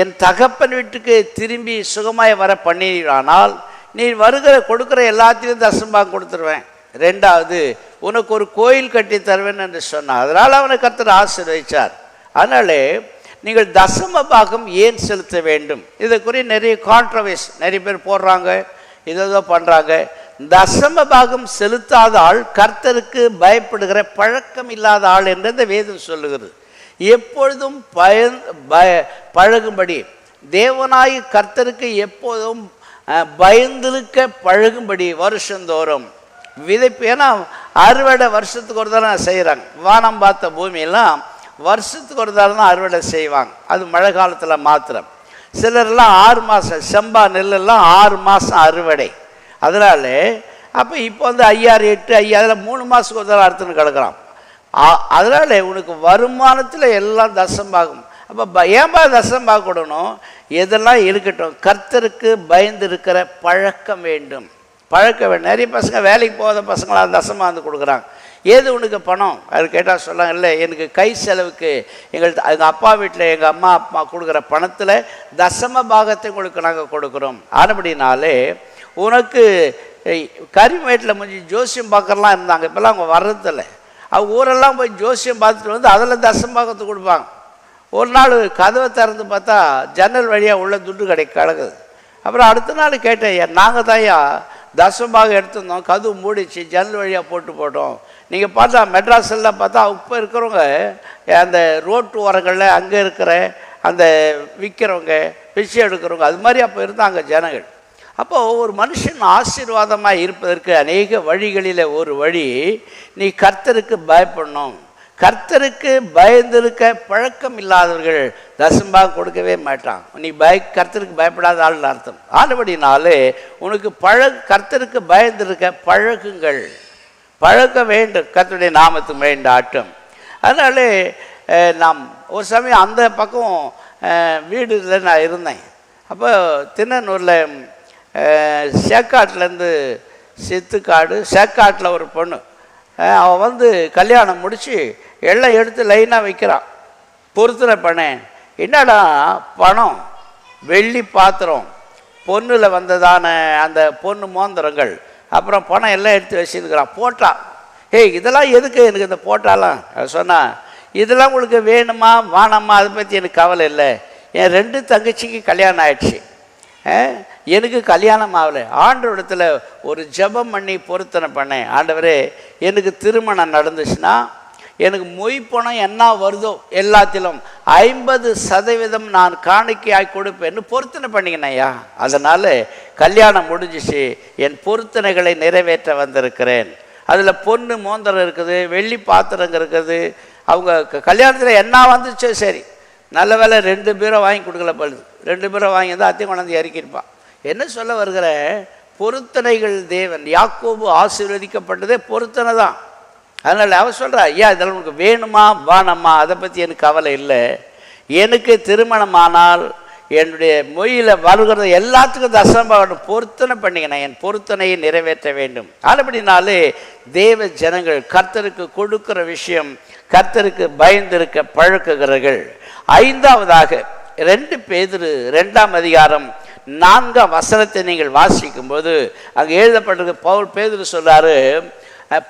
[SPEAKER 1] என் தகப்பன் வீட்டுக்கு திரும்பி சுகமாய் வர பண்ணினானால் நீ வருகிற கொடுக்குற எல்லாத்தையும் தசம்பாகம் கொடுத்துருவேன். ரெண்டாவது உனக்கு ஒரு கோயில் கட்டி தருவேன் என்று சொன்னார். அதனால் அவனை கர்த்தர் ஆசீர்வதிச்சார். அதனாலே நீங்கள் தசம பாகம் ஏன் செலுத்த வேண்டும், இதுக்குரிய நிறைய கான்ட்ரவர்சி நிறைய பேர் போடுறாங்க, இதோ பண்ணுறாங்க. தசம பாகம் செலுத்தாத ஆள் கர்த்தருக்கு பயப்படுகிற பழக்கம் இல்லாத ஆள் என்று இந்த வேதம் சொல்லுகிறது. எப்பொழுதும் பழகும்படி, தேவனாய் கர்த்தருக்கு எப்போதும் பயந்திருக்க பழகும்படி வருஷந்தோறும் விதைப்பு. ஏன்னா அறுவடை வருஷத்துக்கு ஒரு தடவை செய்கிறாங்க. வானம் பார்த்த பூமியெல்லாம் வருஷத்துக்கு ஒரு தடவை தான் அறுவடை செய்வாங்க, அது மழை காலத்தில் மாத்திரம். சிலர்லாம் 6 மாதம், செம்பா நெல்லெல்லாம் 6 மாதம் அறுவடை. அதனால அப்போ இப்போ வந்து 5, 6, 8, 5 அதில் 3 மாதத்துக்கு ஒரு தடவை அறுத்துன்னு கிடக்குறான். அதனால் உனக்கு வருமானத்தில் எல்லாம் தசம்பாகும். அப்போ ஏன்பா தசம்பாக கொடுக்கணும், எதெல்லாம் இருக்கட்டும், கர்த்தருக்கு பயந்து இருக்கிற பழக்கம் வேண்டும், பழக்க வேண்டும். நிறைய பசங்க வேலைக்கு போகாத பசங்களாக தசமாக வந்து கொடுக்குறாங்க. ஏது உனக்கு பணம் அது கேட்டால் சொல்லாங்க, இல்லை எனக்கு கை செலவுக்கு எங்கள் அப்பா வீட்டில் எங்கள் அம்மா அப்பா கொடுக்குற பணத்தில் தசம பாகத்தை உங்களுக்கு நாங்கள் கொடுக்குறோம். ஆனபடினாலே உனக்கு கரிமேட்டில் கொஞ்சம் ஜோசியம் பார்க்கறலாம் இருந்தாங்க, இப்போல்லாம் அவங்க வர்றதில்ல. அவங்க ஊரெல்லாம் போய் ஜோசியம் பார்த்துட்டு வந்து அதில் தசம்பாகத்தை கொடுப்பாங்க. ஒரு நாள் கதவை திறந்து பார்த்தா ஜன்னல் வழியாக உள்ள துட்டு கிடக்குது. அப்புறம் அடுத்த நாள் கேட்டேன், நாங்கள் தான்யா தசம்பாகம் எடுத்துருந்தோம், கதவு மூடிச்சு, ஜன்னல் வழியாக போட்டோம். நீங்கள் பார்த்தா மெட்ராஸெல்லாம் பார்த்தா இப்போ இருக்கிறவங்க அந்த ரோட்டு ஓரங்களில் அங்கே இருக்கிற அந்த விற்கிறவங்க பிச்சை எடுக்கிறவங்க அது மாதிரி அப்போ இருந்தாங்க ஜனங்கள். அப்போது ஒரு மனுஷன் ஆசீர்வாதமாக இருப்பதற்கு அநேக வழிகளில் ஒரு வழி, நீ கர்த்தருக்கு பயப்படணும். கர்த்தருக்கு பயந்திருக்க பழக்கம் இல்லாதவர்கள் தசம்பாகம் கொடுக்கவே மாட்டான். நீ கர்த்தருக்கு பயப்படாத ஆள்னு அர்த்தம். ஆனபடினாலே உனக்கு கர்த்தருக்கு பயந்திருக்க பழகுங்கள், பழக்க வேண்டும், கர்த்தருடைய நாமத்துக்கு வேண்ட ஆட்டம். அதனால நாம் ஒரு சமயம் அந்த பக்கம் வீடுல நான் இருந்தேன். அப்போ திண்ணனூரில் சேக்காட்டிலேருந்து சித்துக்காடு, சேக்காட்டில் ஒரு பொண்ணு, அவள் வந்து கல்யாணம் முடித்து எல்லாம் எடுத்து லைனாக வைக்கிறான். பொருத்தனை பண்ணேன், என்னடா பணம், வெள்ளி பாத்திரம், பொண்ணில் வந்ததான அந்த பொண்ணு மோந்திரங்கள், அப்புறம் பணம் எல்லாம் எடுத்து வச்சுருக்கிறான். போட்டா, இதெல்லாம் எதுக்கு எனக்கு இந்த போட்டாலாம் சொன்னால், இதெல்லாம் உங்களுக்கு வேணுமா வானம்மா அதை பற்றி எனக்கு கவலை இல்லை. என் 2 தங்கச்சிக்கு கல்யாணம் ஆயிடுச்சு, எனக்கு கல்யாணம் ஆகலை. ஆண்டவரிடத்தில் ஒரு ஜெபம் பண்ணி பொருத்தனை பண்ணேன், ஆண்டவரே எனக்கு திருமணம் நடந்துச்சுன்னா எனக்கு மொய் பணம் என்ன வருதோ எல்லாத்திலும் 50% நான் காணிக்கையாய் கொடுப்பேன்னு பொருத்தனை பண்ணிக்கினையா. அதனால் கல்யாணம் முடிஞ்சிச்சு, என் பொருத்தனைகளை நிறைவேற்ற வந்திருக்கிறேன். அதில் பொண்ணு மோந்திரம் இருக்குது, வெள்ளி பாத்திரங்க இருக்குது. அவங்க கல்யாணத்தில் என்ன வந்துச்சோ சரி, நல்ல வேலை 2 பேரை வாங்கி கொடுக்கல பழுது. 2 பேரை வாங்கி தான் அத்தையும் கொண்டாந்து இறக்கியிருப்பான். என்ன சொல்ல வருகிற, பொருத்தனைகள் தேவன். யாக்கோபு ஆசீர்வதிக்கப்பட்டதே பொருத்தனை தான். அதனால் அவர் சொல்கிறா, ஐயா இதெல்லாம் உனக்கு வேணுமா வானம்மா, அதை பற்றி எனக்கு கவலை இல்லை. எனக்கு திருமணமானால் என்னுடைய மொழியில் வருகிறது எல்லாத்துக்கும் தசம்பாகணும் பொருத்தனை பண்ணிக்கணும், என் பொருத்தனையை நிறைவேற்ற வேண்டும். அதுபடினாலே தேவ ஜனங்கள் கர்த்தருக்கு கொடுக்கிற விஷயம், கர்த்தருக்கு பயந்திருக்க பழக்குகிறார்கள். 5வதாக 2 பேதுரு 2ஆம் அதிகாரம் 4ஆம் வசனத்தை நீங்கள் வாசிக்கும்போது அங்கே எழுதப்பட்டிருக்க பேதுரு சொல்றாரு,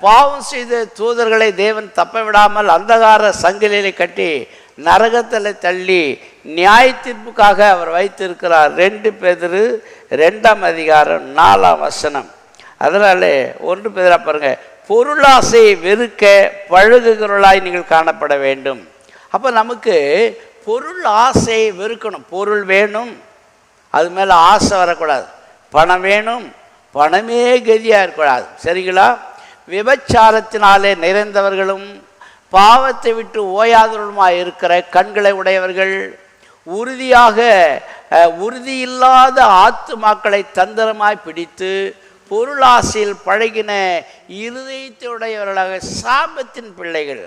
[SPEAKER 1] பாவம் செய்த தூதர்களை தேவன் தப்ப விடாமல் அந்தகார சங்கிலியை கட்டி நரகத்தில் தள்ளி நியாய தீர்ப்புக்காக அவர் வைத்திருக்கிறார். 2 பேதுரு 2ஆம் அதிகாரம் 4ஆம் வசனம். அதனால 1 பேதுரா பாருங்க, பொருளாசையை வெறுக்க பழகுகிறவர்களாய் நீங்கள் காணப்பட வேண்டும். அப்போ நமக்கு பொருள் ஆசையை வெறுக்கணும். பொருள் வேணும், அது மேலே ஆசை வரக்கூடாது. பணம் வேணும், பணமே கதியாக இருக்கக்கூடாது. சரிங்களா? விபச்சாரத்தினாலே நிறைந்தவர்களும் பாவத்தை விட்டு ஓயாதவர்களுமாய் இருக்கிற கண்களை உடையவர்கள், உறுதியில்லாத ஆத்துமாக்களை தந்திரமாய் பிடித்து பொருளாசையில் பழகின இருதயத்தையுடையவர்களாக சாபத்தின் பிள்ளைகள்.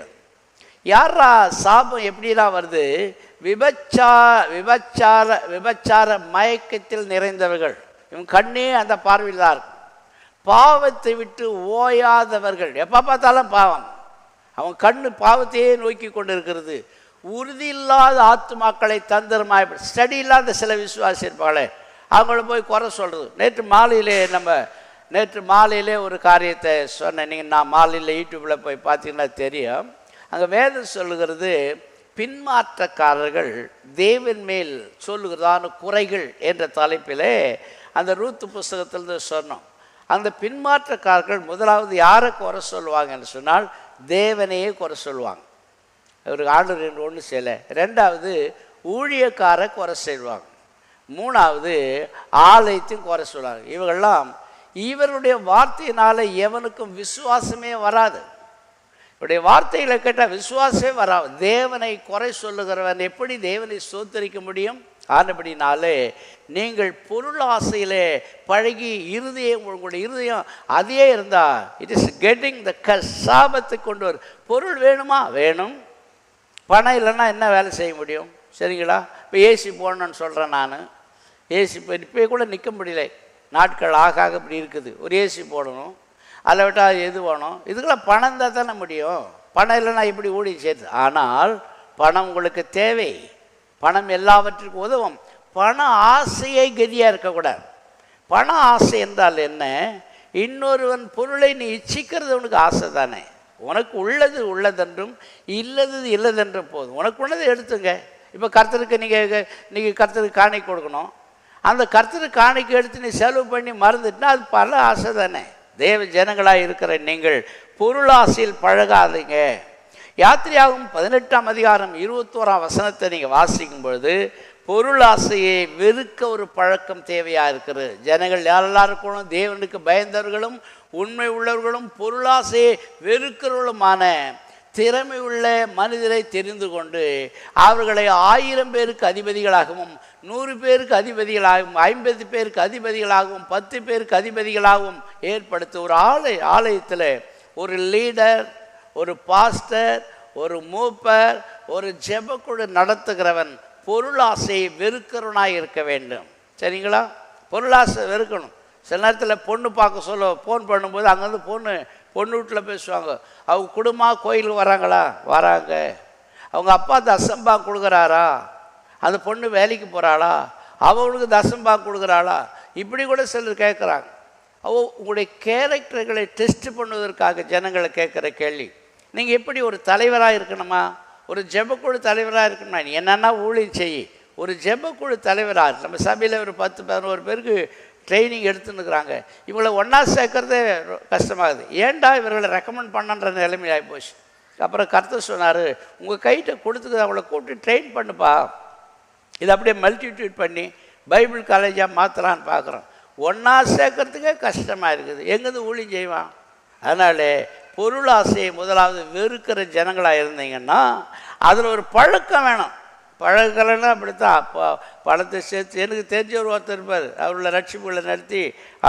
[SPEAKER 1] யாரா சாபம் எப்படிலாம் வருது? விபச்சார மயக்கத்தில் நிறைந்தவர்கள். இவன் கண்ணே அந்த பார்வையில் தான் இருக்கும். பாவத்தை விட்டு ஓயாதவர்கள், எப்போ பார்த்தாலும் பாவம், அவன் கண்ணு பாவத்தையே நோக்கி கொண்டு இருக்கிறது. உறுதி இல்லாத ஆத்துமாக்களை தந்திரமாய், ஸ்டடி இல்லாத சில விசுவாசி இருப்பாங்களே, அவங்கள போய் குறை சொல்கிறது. நேற்று மாலையிலே ஒரு காரியத்தை சொன்னேன். நீங்கள் நான் மாலையில் யூடியூப்பில் போய் பார்த்தீங்கன்னா தெரியும். அங்கே வேதம் சொல்லுகிறது, பின்மாற்றக்காரர்கள் தேவன் மேல் சொல்லுகிறதான குறைகள் என்ற தலைப்பிலே அந்த ரூத்து புஸ்தகத்திலிருந்து சொன்னோம். அந்த பின்மாற்றக்காரர்கள் முதலாவது யாரை குறை சொல்லுவாங்கன்னு சொன்னால் தேவனையே குறை சொல்லுவாங்க. ஒரு ஆண்டவர் ஒன்று செய்யலை. 2வது ஊழியக்காரை குறை செய்வாங்க. 3வது ஆலயத்தையும் குறை சொல்லுவாங்க. இவருடைய வார்த்தையினால் எவனுக்கும் விசுவாசமே வராது. இவருடைய வார்த்தைகளை கேட்டால் விசுவாசமே வராது. தேவனை குறை சொல்லுகிறவன் எப்படி தேவனை சோத்தரிக்க முடியும்? ஆனபடினாலே நீங்கள் பொருள் ஆசையிலே பழகி உங்களுடைய இருதயம் அதே இருந்தால் இட் இஸ் கெட்டிங் த சாபத்தை கொண்டு வரும். பொருள் வேணுமா? வேணும். பணம் இல்லைன்னா என்ன வேலை செய்ய முடியும்? சரிங்களா? இப்போ ஏசி போடணுன்னு சொல்கிறேன் நான். ஏசி இப்போ கூட நிற்க முடியல, நாட்கள் ஆக இப்படி இருக்குது. ஒரு ஏசி போடணும், அதில் விட்டால் எது வேணும்? இதுக்கெல்லாம் பணம் இருந்தால் தானே முடியும். பணம் இல்லைன்னா இப்படி ஓடி சேர்த்து. ஆனால் பணம் உங்களுக்கு தேவை, பணம் எல்லாவற்றுக்கும் உதவும். பண ஆசையை கதியாக இருக்கக்கூடாது. பண ஆசை என்றால் என்ன? இன்னொருவன் பொருளை நீ இச்சிக்கிறது உனக்கு ஆசை தானே. உனக்கு உள்ளதென்றும் இல்லதென்றும் போதும். உனக்கு உள்ளதை எடுத்துங்க. இப்போ கர்த்தருக்கு நீங்கள் கர்த்தருக்கு காணிக்கை கொடுக்கணும். அந்த கர்த்தருக்கு காணிக்கை எடுத்து நீ செலவு பண்ணி மறந்துட்டுனா அது பல ஆசை தானே. தேவ ஜனங்களாக இருக்கிற நீங்கள் பொருளாசையில் பழகாதீங்க. யாத்திரையாகும் 18ஆம் அதிகாரம் 21ஆம் வசனத்தை நீங்கள் வாசிக்கும் பொழுது பொருள் ஆசையை வெறுக்க ஒரு பழக்கம் தேவையாக இருக்கிறது. ஜனங்கள் எல்லாருக்கும் தேவனுக்கு பயந்தவர்களும் உண்மை உள்ளவர்களும் பொருளாசையை வெறுக்கிறவர்களுமான திறமை உள்ள மனிதரை தெரிந்து கொண்டு அவர்களை 1000 பேருக்கு அதிபதிகளாகவும் 100 பேருக்கு அதிபதிகளாகவும் 50 பேருக்கு அதிபதிகளாகவும் 10 பேருக்கு அதிபதிகளாகவும் ஏற்படுத்த ஒரு ஆலயத்தில் ஒரு லீடர், ஒரு பாஸ்டர், ஒரு மூப்பர், ஒரு ஜெபக்குழு நடத்துகிறவன் பொருளாசையை வெறுக்கிறவனாக இருக்க வேண்டும். சரிங்களா? பொருளாசை வெறுக்கணும். சில நேரத்தில் பொண்ணு பார்க்க சொல்ல ஃபோன் பண்ணும்போது அங்கேருந்து பொண்ணு வீட்டில் பேசுவாங்க. அவங்க குடும்பமாக கோயிலுக்கு வராங்க. அவங்க அப்பா தசம்பா கொடுக்குறாரா? அந்த பொண்ணு வேலைக்கு போகிறாளா? அவங்களுக்கு தசம்பா கொடுக்குறாளா? இப்படி கூட சிலர் கேட்குறாங்க. உங்களுடைய கேரக்டர்களை டெஸ்ட் பண்ணுவதற்காக ஜனங்களை கேட்குற கேள்வி, நீங்கள் எப்படி ஒரு தலைவராக இருக்கணுமா? ஒரு ஜெபக்குழு தலைவராக இருக்கணுமா? நீ என்னென்னா ஊழியம் செய். ஒரு ஜெபக்குழு தலைவராக நம்ம சபையில் ஒரு 10-11 பேருக்கு ட்ரைனிங் எடுத்துன்னுக்குறாங்க. இவங்களை ஒன்றா சேர்க்கறதே கஷ்டமாகுது. ஏன்டா இவர்களை ரெக்கமெண்ட் பண்ணன்ற நிலைமை ஆகி போச்சு. அப்புறம் கர்த்தர் சொன்னார், உங்கள் கைகிட்ட கொடுத்துக்கு அவளை கூப்பிட்டு ட்ரெயின் பண்ணுப்பா, இதை அப்படியே மல்டிடியூட் பண்ணி பைபிள் காலேஜாக மாற்றலான்னு பார்க்குறோம். ஒன்றா சேர்க்கறதுக்கே கஷ்டமாக இருக்குது, எங்கேருந்து ஊழியம் செய்வான்? அதனால் பொருள் ஆசையை முதலாவது வெறுக்கிற ஜனங்களாக இருந்தீங்கன்னா அதில் ஒரு பழக்கம் வேணும். பழக்கலைன்னா அப்படித்தான். அப்போ பணத்தை சேர்த்து எனக்கு தெரிஞ்ச ஒருத்தர் இருப்பார், அவரோட ரட்சிப்புகளை நடத்தி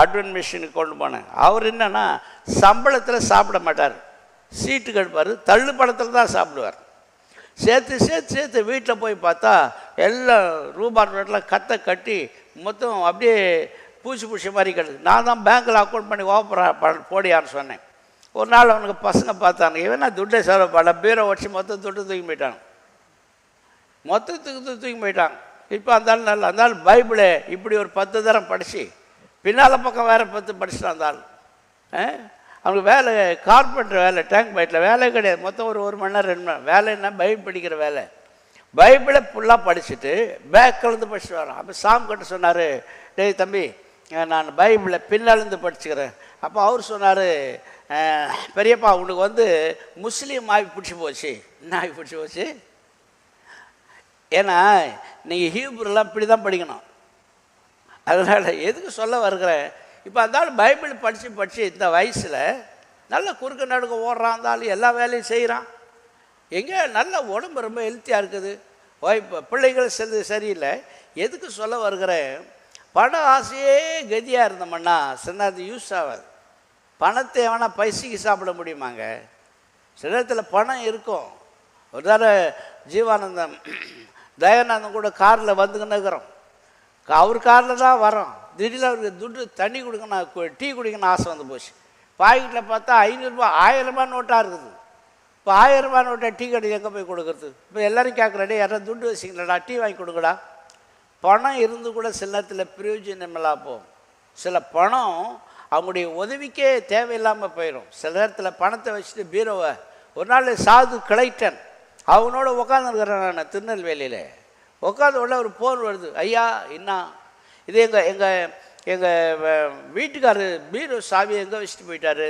[SPEAKER 1] அட்வென்ட் மிஷினுக்கு கொண்டு போனேன். அவர் என்னன்னா சம்பளத்தில் சாப்பிட மாட்டார், சீட்டு கெடுப்பார், தள்ளு பணத்தில் தான் சாப்பிடுவார். சேர்த்து சேர்த்து சேர்த்து வீட்டில் போய் பார்த்தா எல்லாம் ரூபாய் நோட்டெலாம் கட்டி மொத்தம் அப்படியே பூச்சி மாதிரி கிடக்கு. நான் தான் பேங்க்கில் அக்கௌண்ட் பண்ணி ஓப்பன் போடியான்னு சொன்னேன். ஒரு நாள் அவனுக்கு பசங்க பார்த்தாங்க, இவனா துட்டை செலவு பண்ண பீரோ வச்சு மொத்தம் துட்டு தூக்கி போயிட்டாங்க, மொத்தத்துக்கு தூக்கி போயிட்டாங்க. இப்போ அந்த ஆள் பைபிளை இப்படி ஒரு 10 தரம் படித்து பின்னால் பக்கம் வேறு 10 படிச்சுட்டான் அந்த ஆள். அவனுக்கு வேலை கார்பெண்டர் வேலை, டேங்க் பைட்டில் வேலை கிடையாது. மொத்தம் ஒரு மணி நேரம் 2 மணி நேரம் வேலை. என்ன பைபிள் படிக்கிற வேலை. பைபிளை ஃபுல்லாக படிச்சுட்டு பேக் கலந்து படிச்சுட்டு வரான். அப்போ சாம் கிட்ட சொன்னார், டேய் தம்பி, நான் பைபிளை பின்னாலேருந்து படிச்சுக்கிறேன். அப்போ அவர் சொன்னார், பெரியப்பா உனக்கு முஸ்லீம் ஆகி பிடிச்சி போச்சு. என்ன ஆகி பிடிச்சி போச்சு? ஏன்னா நீங்கள் ஹீப்ருலாம் இப்படி தான் படிக்கணும். அதனால் எதுக்கு சொல்ல வருகிறேன், இப்போ அந்த பைபிள் படித்து இந்த வயசில் நல்ல குறுக்க நடுக்க ஓடுறான், இருந்தாலும் எல்லா வேலையும் செய்கிறான். எங்கே நல்ல உடம்பு ரொம்ப ஹெல்த்தியாக இருக்குது, இப்போ பிள்ளைகள் சரியில்லை. எதுக்கு சொல்ல வருகிறேன், பண ஆசையே கதியாக இருந்தோம்னா சின்ன அது யூஸ் ஆகாது. பணத்தை எவனா பைசைக்கு சாப்பிட முடியுமாங்க? சில நேரத்தில் பணம் இருக்கும். ஒரு தடவை ஜீவானந்தம் தயானந்தம் கூட காரில் வந்துக்கின்னு இருக்கிறோம். அவர் காரில் தான் வரோம். திடீர்னு அவருக்கு துட்டு தண்ணி குடிக்கணும், டீ குடிக்கணும் ஆசை வந்து போச்சு. பாக்கெட்டில் பார்த்தா 500 ரூபாய் 1000 ரூபாய் நோட்டாக இருக்குது. இப்போ 1000 ரூபாய் நோட்டை டீ கடை எங்கே போய் கொடுக்குறது? இப்போ எல்லோரும் கேட்குறாடே, யாராவது துட்டு வச்சிங்களடா, டீ வாங்கி கொடுக்கடா. பணம் இருந்து கூட சில நேரத்தில் பிரயோஜனமெல்லாம் போகும். சில பணம் அவங்களுடைய உதவிக்கே தேவையில்லாமல் போயிடும். சில நேரத்தில் பணத்தை வச்சுட்டு பீரோவை ஒரு நாள் சாது கிளைட்டன் அவனோட உட்காந்துருக்கிறேன் நான் திருநெல்வேலியில். உட்காந்து உடனே ஒரு ஃபோன் வருது, ஐயா என்ன இது எங்கள் வீட்டுக்காரர் பீரோ சாவி எங்கே வச்சுட்டு போயிட்டாரு,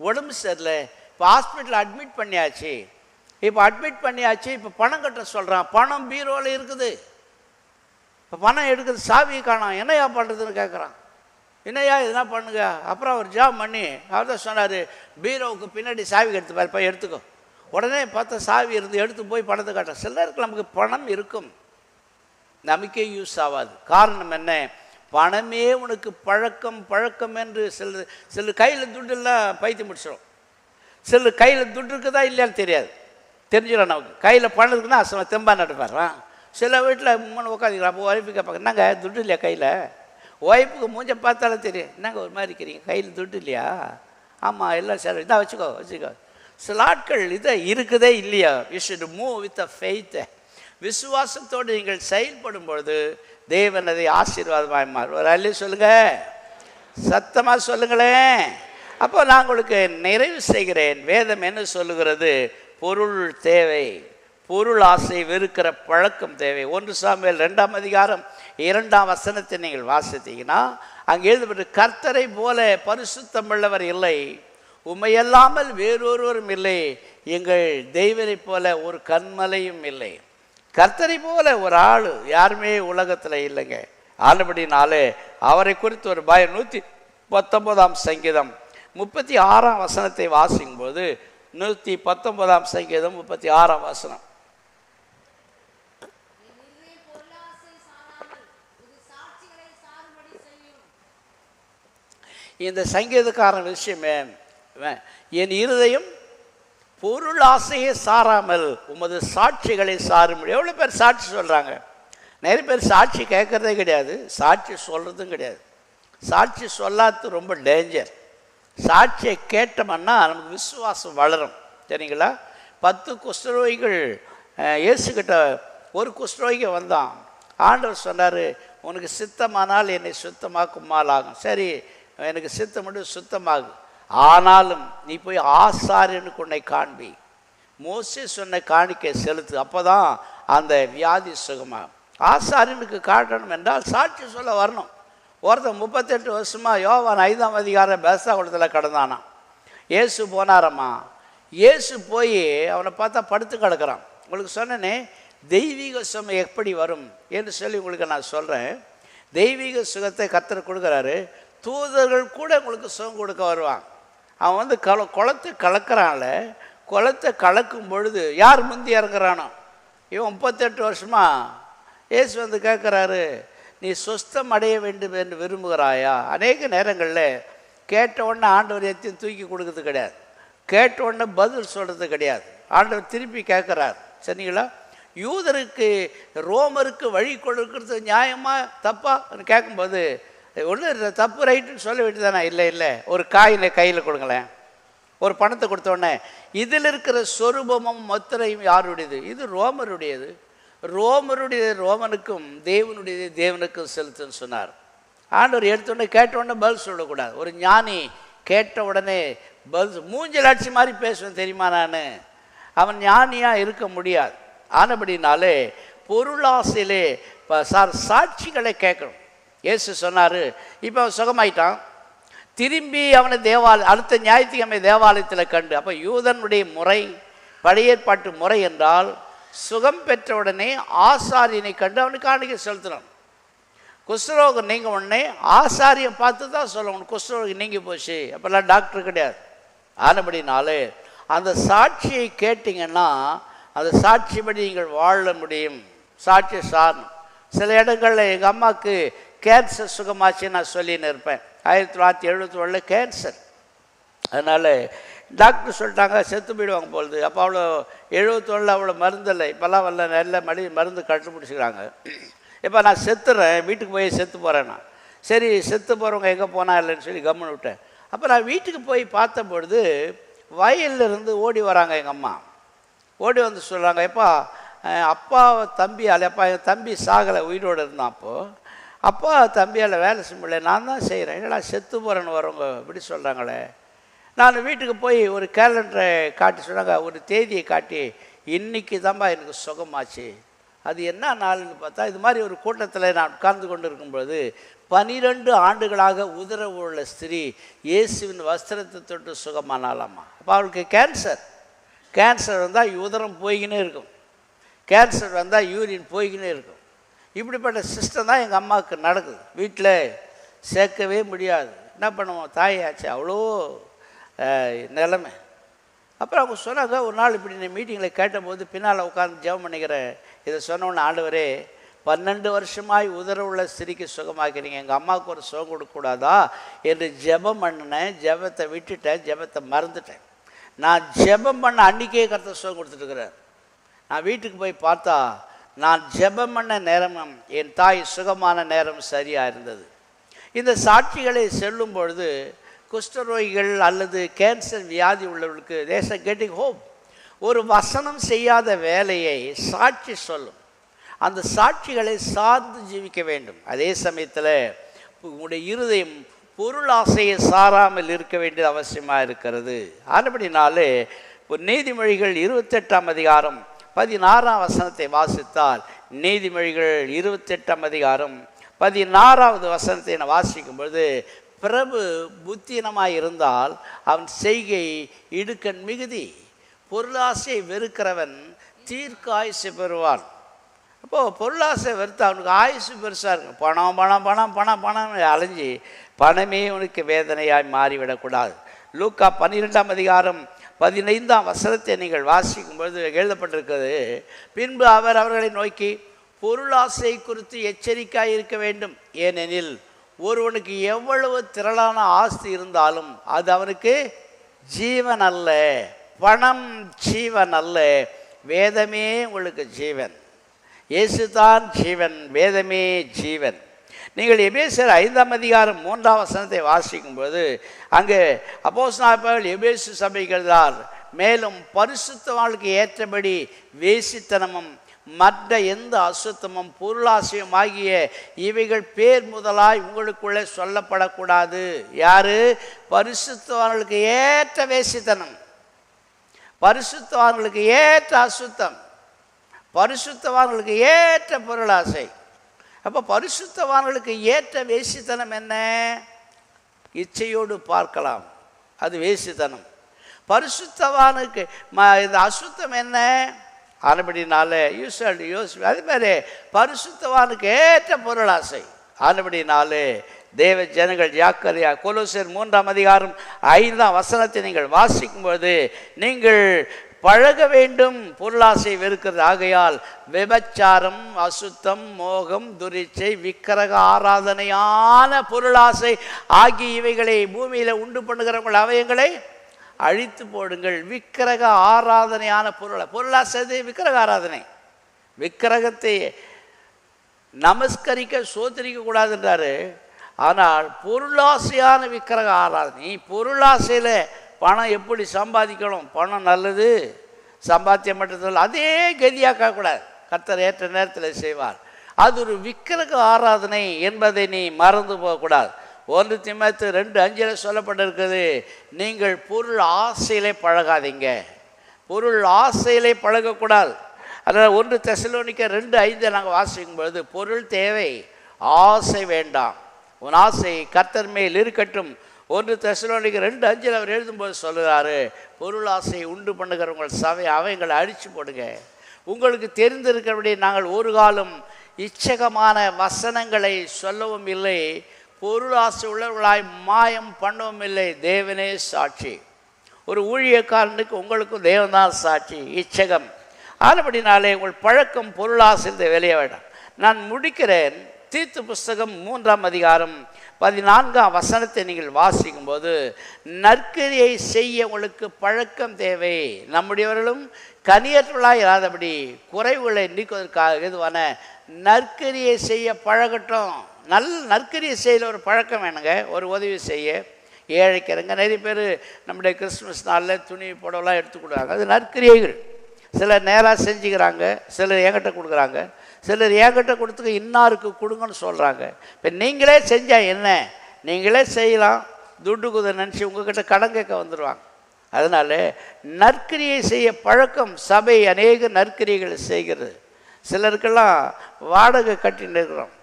[SPEAKER 1] உடம்பு சரியில்லை, இப்போ ஹாஸ்பிட்டலில் அட்மிட் பண்ணியாச்சு, இப்போ பணம் கட்ட சொல்கிறான். பணம் பீரோவில் இருக்குது, இப்போ பணம் எடுக்கிறது சாவியை காணோம், என்னையா பண்ணுறதுன்னு கேட்குறான். என்னையா எதுனா பண்ணுங்க. அப்புறம் அவர் ஜாப் பண்ணி அவர் தான் சொன்னார், பீரோவுக்கு பின்னாடி சாவி எடுத்து பாருப்பா, எடுத்துக்கோ. உடனே பார்த்தா சாவி இருந்து எடுத்து போய் பணத்தை காட்டுறோம். சில நேரத்தில் நமக்கு பணம் இருக்கும், நமக்கே யூஸ் ஆகாது. காரணம் என்ன? பணமே உனக்கு பழக்கம் என்று சில கையில் துட்டுலாம் பைத்தியம் முடிச்சிடும். சில கையில் துட்டு இருக்குதா இல்லையான்னு தெரியாது, தெரிஞ்சிடும் நமக்கு. கையில் பணம் இருக்குன்னா அசம தெம்பா நடப்பாரான். சில வீட்டில் மூணு உட்காந்துக்கிறான். அப்போ ஒய்ஃபு கேட்பாங்க, என்னங்க துட்டு இல்லையா கையில்? ஒய்ஃபுக்கு மூஞ்ச பார்த்தாலும் தெரியும், என்னங்க ஒரு மாதிரி இருக்கிறீங்க, கையில் துட்டு இல்லையா? ஆமாம் எல்லாம் சரி, இதான் வச்சுக்கோ. சில ஆட்கள் இதை இருக்குதே இல்லையா. You should move with a faith. விசுவாசத்தோடு நீங்கள் செயல்படும் பொழுது தேவன் அதை ஆசீர்வாதமாக மாறும். ஒரு அல்லி சொல்லுங்க, சத்தமாக சொல்லுங்களேன். அப்போ நான் உங்களுக்கு நிறைவு செய்கிறேன். வேதம் என்ன சொல்லுகிறது? பொருள் தேவை, பொருள் ஆசை வெறுக்கிற பழக்கம் தேவை. 1 சாமுவேல் 2ஆம் அதிகாரம் 2ஆம் வசனத்தை நீங்கள் வாசித்தீங்கன்னா அங்கே எழுதப்பட்டு, கர்த்தரை போல பரிசுத்தம் உள்ளவர் இல்லை, உம்மையல்லாமல் வேறொருவரும் இல்லை, எங்கள் தெய்வரை போல ஒரு கன்மலையும் இல்லை. கர்த்தரை போல ஒரு ஆள் யாருமே உலகத்தில் இல்லைங்க. ஆனபடினாலே அவரை குறித்து ஒரு பயம். 119ஆம் சங்கீதம் 36ஆம் வசனத்தை வாசிக்கும் போது, 119ஆம் சங்கீதம் 36ஆம் வசனம், இந்த சங்கீதக்காரன் விஷயமே, என் இருதயம் பொருள் ஆசையை சாராமல் உமது சாட்சிகளை சாரும். எவ்வளோ பேர் சாட்சி சொல்கிறாங்க? நிறைய பேர் சாட்சி கேட்குறதே கிடையாது, சாட்சி சொல்கிறதும் கிடையாது. சாட்சி சொல்லாது ரொம்ப டேஞ்சர். சாட்சியை கேட்டோம்னா நமக்கு விசுவாசம் வளரும். சரிங்களா? 10 குஷ்டரோகிகள் இயேசுக்கிட்ட, ஒரு குஷ்டரோகி வந்தான். ஆண்டவர் சொன்னார், உனக்கு சித்தமானால் என்னை சுத்தமாக்குமால் ஆகும். சரி, எனக்கு சித்தம் மட்டும் சுத்தமாகும், ஆனாலும் நீ போய் ஆசாரியனுக்கு உன்னை காண்பி, மோசே சொன்ன காணிக்கை செலுத்து, அப்போ தான் அந்த வியாதி சுகமாகும். ஆசாரியனுக்கு காட்டணும் என்றால் சாட்சி சொல்ல வரணும். ஒருத்தன் 38 வருஷமாக யோவான் 5ஆம் அதிகாரம் பெத்சா குளத்தில் கடந்தானா. இயேசு போனாரம்மா, இயேசு போய் அவனை பார்த்தா படுத்து கிடக்கிறான். உங்களுக்கு சொன்னேனே தெய்வீக சுகம் எப்படி வரும் என்று சொல்லி உங்களுக்கு நான் சொல்கிறேன். தெய்வீக சுகத்தை கர்த்தர் கொடுக்குறாரு. தூதர்கள் கூட உங்களுக்கு சுகம் கொடுக்க வருவான். அவன் வந்து குளத்தை கலக்கிறான்ல, குளத்தை கலக்கும் பொழுது யார் முந்தி இறங்குறானோ, இவன் 38 வருஷமாக இயேசு வந்து கேட்குறாரு, நீ சொஸ்தம் அடைய வேண்டும் என்று விரும்புகிறாயா? அநேக நேரங்களில் கேட்ட உடனே ஆண்டவர் எத்தையும் தூக்கி கொடுக்கறது கிடையாது, கேட்ட உடனே பதில் சொல்கிறது கிடையாது. ஆண்டவர் திருப்பி கேட்குறார். சரிங்களா? யூதருக்கு ரோமருக்கு வழி கொடுக்கறது நியாயமா தப்பா கேட்கும்போது ஒன்று தப்பு ரைட்டுன்னு சொல்ல வேண்டியதானே? இல்லை, ஒரு காயினை கையில் கொடுங்களேன், ஒரு பணத்தை கொடுத்தோடனே இதில் இருக்கிற சொரூபமும் முத்திரையும் யாருடையது? இது ரோமருடையது. ரோமனுக்கும் தேவனுடையது தேவனுக்கும் செலுத்துன்னு சொன்னார். ஆண்டவர் எடுத்தோடனே கேட்டவுடனே பதில் சொல்லக்கூடாது. ஒரு ஞானி கேட்ட உடனே பதில் மூஞ்சல் அடிச்சு மாதிரி பேசுவேன் தெரியுமா? அவன் ஞானியாக இருக்க முடியாது. ஆனபடினாலே பொருளாசையிலே சாட்சிகளை கேட்கணும். இயேசு சொன்னார், இப்போ அவன் சுகமாயிட்டான், திரும்பி அவனை அடுத்த ஞாயிற்றுக்கிழமை தேவாலயத்தில் கண்டு. அப்போ யூதனுடைய முறை, பழைய ஏற்பாட்டு முறை என்றால் சுகம் பெற்ற உடனே ஆசாரியனை கண்டு அவனுக்கு காணிக்கை செலுத்தணும். குஷ்டரோகம் நீங்க உடனே ஆசாரியை பார்த்து தான் சொல்லணும் குஷ்டரோகம் நீங்கி போச்சு. அப்போல்லாம் டாக்டர் கிடையாது. ஆனபடினாலே அந்த சாட்சியை கேட்டிங்கன்னா அந்த சாட்சிப்படி நீங்கள் வாழ முடியும். சாட்சி சாரணும். சில இடங்களில் எங்கள் அம்மாவுக்கு கேன்சர் சுகமாச்சு நான் சொல்லின்னு இருப்பேன். 1971 கேன்சர். அதனால் டாக்டர் சொல்லிட்டாங்க செத்து போயிடுவாங்க போகுது. அப்போ அவ்வளோ 71 அவ்வளோ மருந்து இல்லை. இப்போல்லாம் நல்ல மருந்து கண்டுபிடிச்சிக்கிறாங்க. இப்போ நான் செத்துறேன், வீட்டுக்கு போய் செத்து போகிறேன். நான் சரி செத்து போகிறவங்க எங்கே போனா இல்லைன்னு சொல்லி கம்முன்னு விட்டேன். அப்போ நான் வீட்டுக்கு போய் பார்த்த பொழுது வயலிருந்து ஓடி வராங்க எங்கள் அம்மா. ஓடி வந்து சொல்கிறாங்க, எப்பா அப்பா தம்பியால், எப்பா என் தம்பி சாகலை, உயிரோடு இருந்தான். அப்போது அப்பா தம்பியால் வேலை செய்ய முடியல, நான் தான் செய்கிறேன். என்னடா செத்து போகிறேன்னு வரவங்க இப்படி சொல்கிறாங்களே. நான் வீட்டுக்கு போய் ஒரு கேலண்டரை காட்டி சொன்னாங்க, ஒரு தேதியை காட்டி, இன்றைக்கி தான்ப்பா எனக்கு சுகமாச்சு. அது என்ன நாள்னு பார்த்தா, இது மாதிரி ஒரு கூட்டத்தில் நான் உட்கார்ந்து கொண்டு இருக்கும்பொழுது 12 ஆண்டுகளாக உதரவு உள்ள ஸ்திரீ இயேசுவின் வஸ்திரத்தை தொட்டு சுகமானாலாமா. அப்போ அவளுக்கு கேன்சர் வந்தால் உதரம் போய்கினே இருக்கும், கேன்சர் வந்தால் யூரின் போய்கினே இருக்கும். இப்படிப்பட்ட சிஸ்டம் தான் எங்கள் அம்மாவுக்கு நடக்குது. வீட்டில் சேர்க்கவே முடியாது. என்ன பண்ணுவோம், தாயாச்சு அவ்வளோ நிலைமை. அப்புறம் அவங்க சொன்னாங்க, ஒரு நாள் இப்படி நீ மீட்டிங்கில் கேட்டபோது பின்னால் உட்காந்து ஜெபம் பண்ணிக்கிறேன். இதை சொன்னோன்னு ஆண்டவரே 12 வருஷமாய் உதரவுள்ள ஸ்திரீக்கு சுகமாக்கிறீங்க, எங்கள் அம்மாவுக்கு ஒரு சுகம் கொடுக்கக்கூடாதா என்று ஜெபம் பண்ணினேன். ஜெபத்தை விட்டுட்டேன், ஜெபத்தை மறந்துட்டேன். நான் ஜெபம் பண்ண அன்றைக்கே கர்த்தர் சுகம் கொடுத்துட்டுருக்கிறேன். நான் வீட்டுக்கு போய் பார்த்தா நான் ஜெபம் பண்ண நேரமும் என் தாய் சுகமான நேரம் சரியாக இருந்தது. இந்த சாட்சிகளை சொல்லும் பொழுது குஷ்டரோகிகள் அல்லது கேன்சர் வியாதி உள்ளவர்களுக்கு தேஸ் ஆர் கெட்டிங் ஹோப். ஒரு வசனம் செய்யாத வேலையை சாட்சி சொல்லும். அந்த சாட்சிகளை சார்ந்து ஜீவிக்க வேண்டும். அதே சமயத்தில் உங்களுடைய இருதயம் பொருள் ஆசையை சாராமல் இருக்க வேண்டியது அவசியமாக இருக்கிறது. ஆனபடினாலே ஒரு நீதிமொழிகள் 28ஆம் அதிகாரம் 16ஆம் வசனத்தை வாசித்தால், நீதிமொழிகள் 28ஆம் அதிகாரம் 16வது வசனத்தை நான் வாசிக்கும் பொழுது, பிரபு புத்தீனமாய் இருந்தால் அவன் செய்கை இடுக்கண் மிகுதி, பொருளாசையை வெறுக்கிறவன் தீர்க்க ஆயுசு பெறுவான். அப்போது பொருளாசை வெறுத்து அவனுக்கு ஆயுசு பெருசாக இருக்கும். பணம் பணம் பணம் பணம் பணம் அலைஞ்சி பணமே அவனுக்கு வேதனையாய் மாறிவிடக்கூடாது. லூக்கா 12ஆம் அதிகாரம் 15ஆம் வசனத்தை நீங்கள் வாசிக்கும்பொழுது எழுதப்பட்டிருக்கிறது, பின்பு அவர் அவர்களை நோக்கி பொருளாசை குறித்து எச்சரிக்கையாக இருக்க வேண்டும், ஏனெனில் ஒருவனுக்கு எவ்வளவு திரளான ஆஸ்தி இருந்தாலும் அது அவனுக்கு ஜீவன் அல்ல. பணம் ஜீவன் அல்ல, வேதமே உங்களுக்கு ஜீவன். இயேசு தான் ஜீவன், வேதமே ஜீவன். நீங்கள் எபேசியர் 5ஆம் அதிகாரம் 3ஆம் வசனத்தை வாசிக்கும்போது அங்கே அப்போஸ்தலர்கள் எபேசு சபைக்கு எழுதினார், மேலும் பரிசுத்தவான்களுக்கு ஏற்றபடி வேசித்தனமும் மற்ற எந்த அசுத்தமும் பொருளாசையும் ஆகிய இவைகள் பேர் முதலாய் உங்களுக்குள்ளே சொல்லப்படக்கூடாது. யாரு? பரிசுத்தவான்களுக்கு ஏற்ற வேசித்தனம், பரிசுத்தவான்களுக்கு ஏற்ற அசுத்தம், பரிசுத்தவான்களுக்கு ஏற்ற பொருளாசை. அப்போ பரிசுத்தவான்களுக்கு ஏற்ற வேசித்தனம் என்ன? இச்சையோடு பார்க்கலாம், அது வேசித்தனம். பரிசுத்தவானுக்கு இந்த அசுத்தம் என்ன? ஆனபடினால அதே மாதிரி பரிசுத்தவானுக்கு ஏற்ற பொருளாசை. ஆனபடினாலே தேவ ஜனங்கள் ஜாக்கிரதையா. கொலோசியர் 3:5 நீங்கள் வாசிக்கும்போது, நீங்கள் பழக வேண்டும் பொருளாசை வெறுக்கிறது. ஆகையால் விபச்சாரம், அசுத்தம், மோகம், துரிச்சை, விக்கிரக ஆராதனையான பொருளாசை ஆகிய இவைகளை பூமியில உண்டு பண்ணுகிறவங்கள் அவயங்களை அழித்து போடுங்கள். விக்கிரக ஆராதனையான பொருளாசை விக்கிரக ஆராதனை. விக்கிரகத்தை நமஸ்கரிக்க சோதரிக்க கூடாதுன்றாரு. ஆனால் பொருளாசையான விக்கிரக ஆராதனை, பொருளாசையில் பணம் எப்படி சம்பாதிக்கணும், பணம் நல்லது, சம்பாத்தியம் மட்டும் அதே கதியாக்க கூடாது. கர்த்தர் ஏற்ற நேரத்தில் செய்வார். அது ஒரு விக்கிரக ஆராதனை என்பதை நீ மறந்து போகக்கூடாது. 1 தீமோத்தேயு 2:5 சொல்லப்பட்டிருக்குது, நீங்கள் பொருள் ஆசையிலே பழகாதீங்க. பொருள் ஆசையிலே பழகக்கூடாது. அதனால் 1 தெசலோனிக்கர் 2:5 நாங்கள் வாசிக்கும் பொழுது, பொருள் தேவை, ஆசை வேண்டாம், உன் ஆசை கர்த்தர் மேல் இருக்கட்டும். 1 தெசலோனிக்கர் 2:5 அவர் எழுதும்போது சொல்லுகிறாரு, பொருள் ஆசையை உண்டு பண்ணுகிறவங்கள் அவைங்களை அழிச்சு போடுங்க. உங்களுக்கு தெரிந்திருக்கிறபடி நாங்கள் ஒரு காலம் இச்சகமான வசனங்களை சொல்லவும் இல்லை, பொருள் ஆசை உள்ளவர்களாய் மாயம் பண்ணவும் இல்லை. தேவனே சாட்சி. ஒரு ஊழியக்காரனுக்கு உங்களுக்கும் தேவன்தான் சாட்சி. இச்சகம். ஆனபடினாலே உங்கள் பழக்கம் பொருளாசை வெளியே வேண்டாம். நான் முடிக்கிறேன். தீத்து புஸ்தகம் 3:14 நீங்கள் வாசிக்கும் போது, நற்கிரியை செய்ய உங்களுக்கு பழக்கம் தேவை. நம்முடையவர்களும் கனியற்றவர்களாய் இராதபடி குறைவுகளை நீக்குவதற்காக எதுவான நற்கிரியை செய்ய பழகட்டும். நற்கிரியை செய்யல ஒரு பழக்கம் வேணுங்க. ஒரு உதவி செய்ய ஏழைக்கிறங்க. நிறைய பேர் நம்முடைய கிறிஸ்துமஸ் நாளில் துணி புடவெல்லாம் எடுத்து கொடுக்குறாங்க. அது நற்கிரியைகள். சிலர் நேராக செஞ்சுக்கிறாங்க, சிலர் என்கிட்ட கொடுக்குறாங்க, சிலர் என்கிட்ட கொடுத்துக்க இன்னாருக்கு கொடுங்கன்னு சொல்கிறாங்க. இப்போ நீங்களே செஞ்சால் என்ன? நீங்களே செய்யலாம். துட்டு குதை நினச்சி உங்ககிட்ட கடன் கேட்க வந்துடுவாங்க. அதனால் நற்கிரியை செய்ய பழக்கம். சபை அநேக நற்கிரிகளை செய்கிறது. சிலருக்கெல்லாம் வாடகை கட்டின்னு இருக்கிறோம்,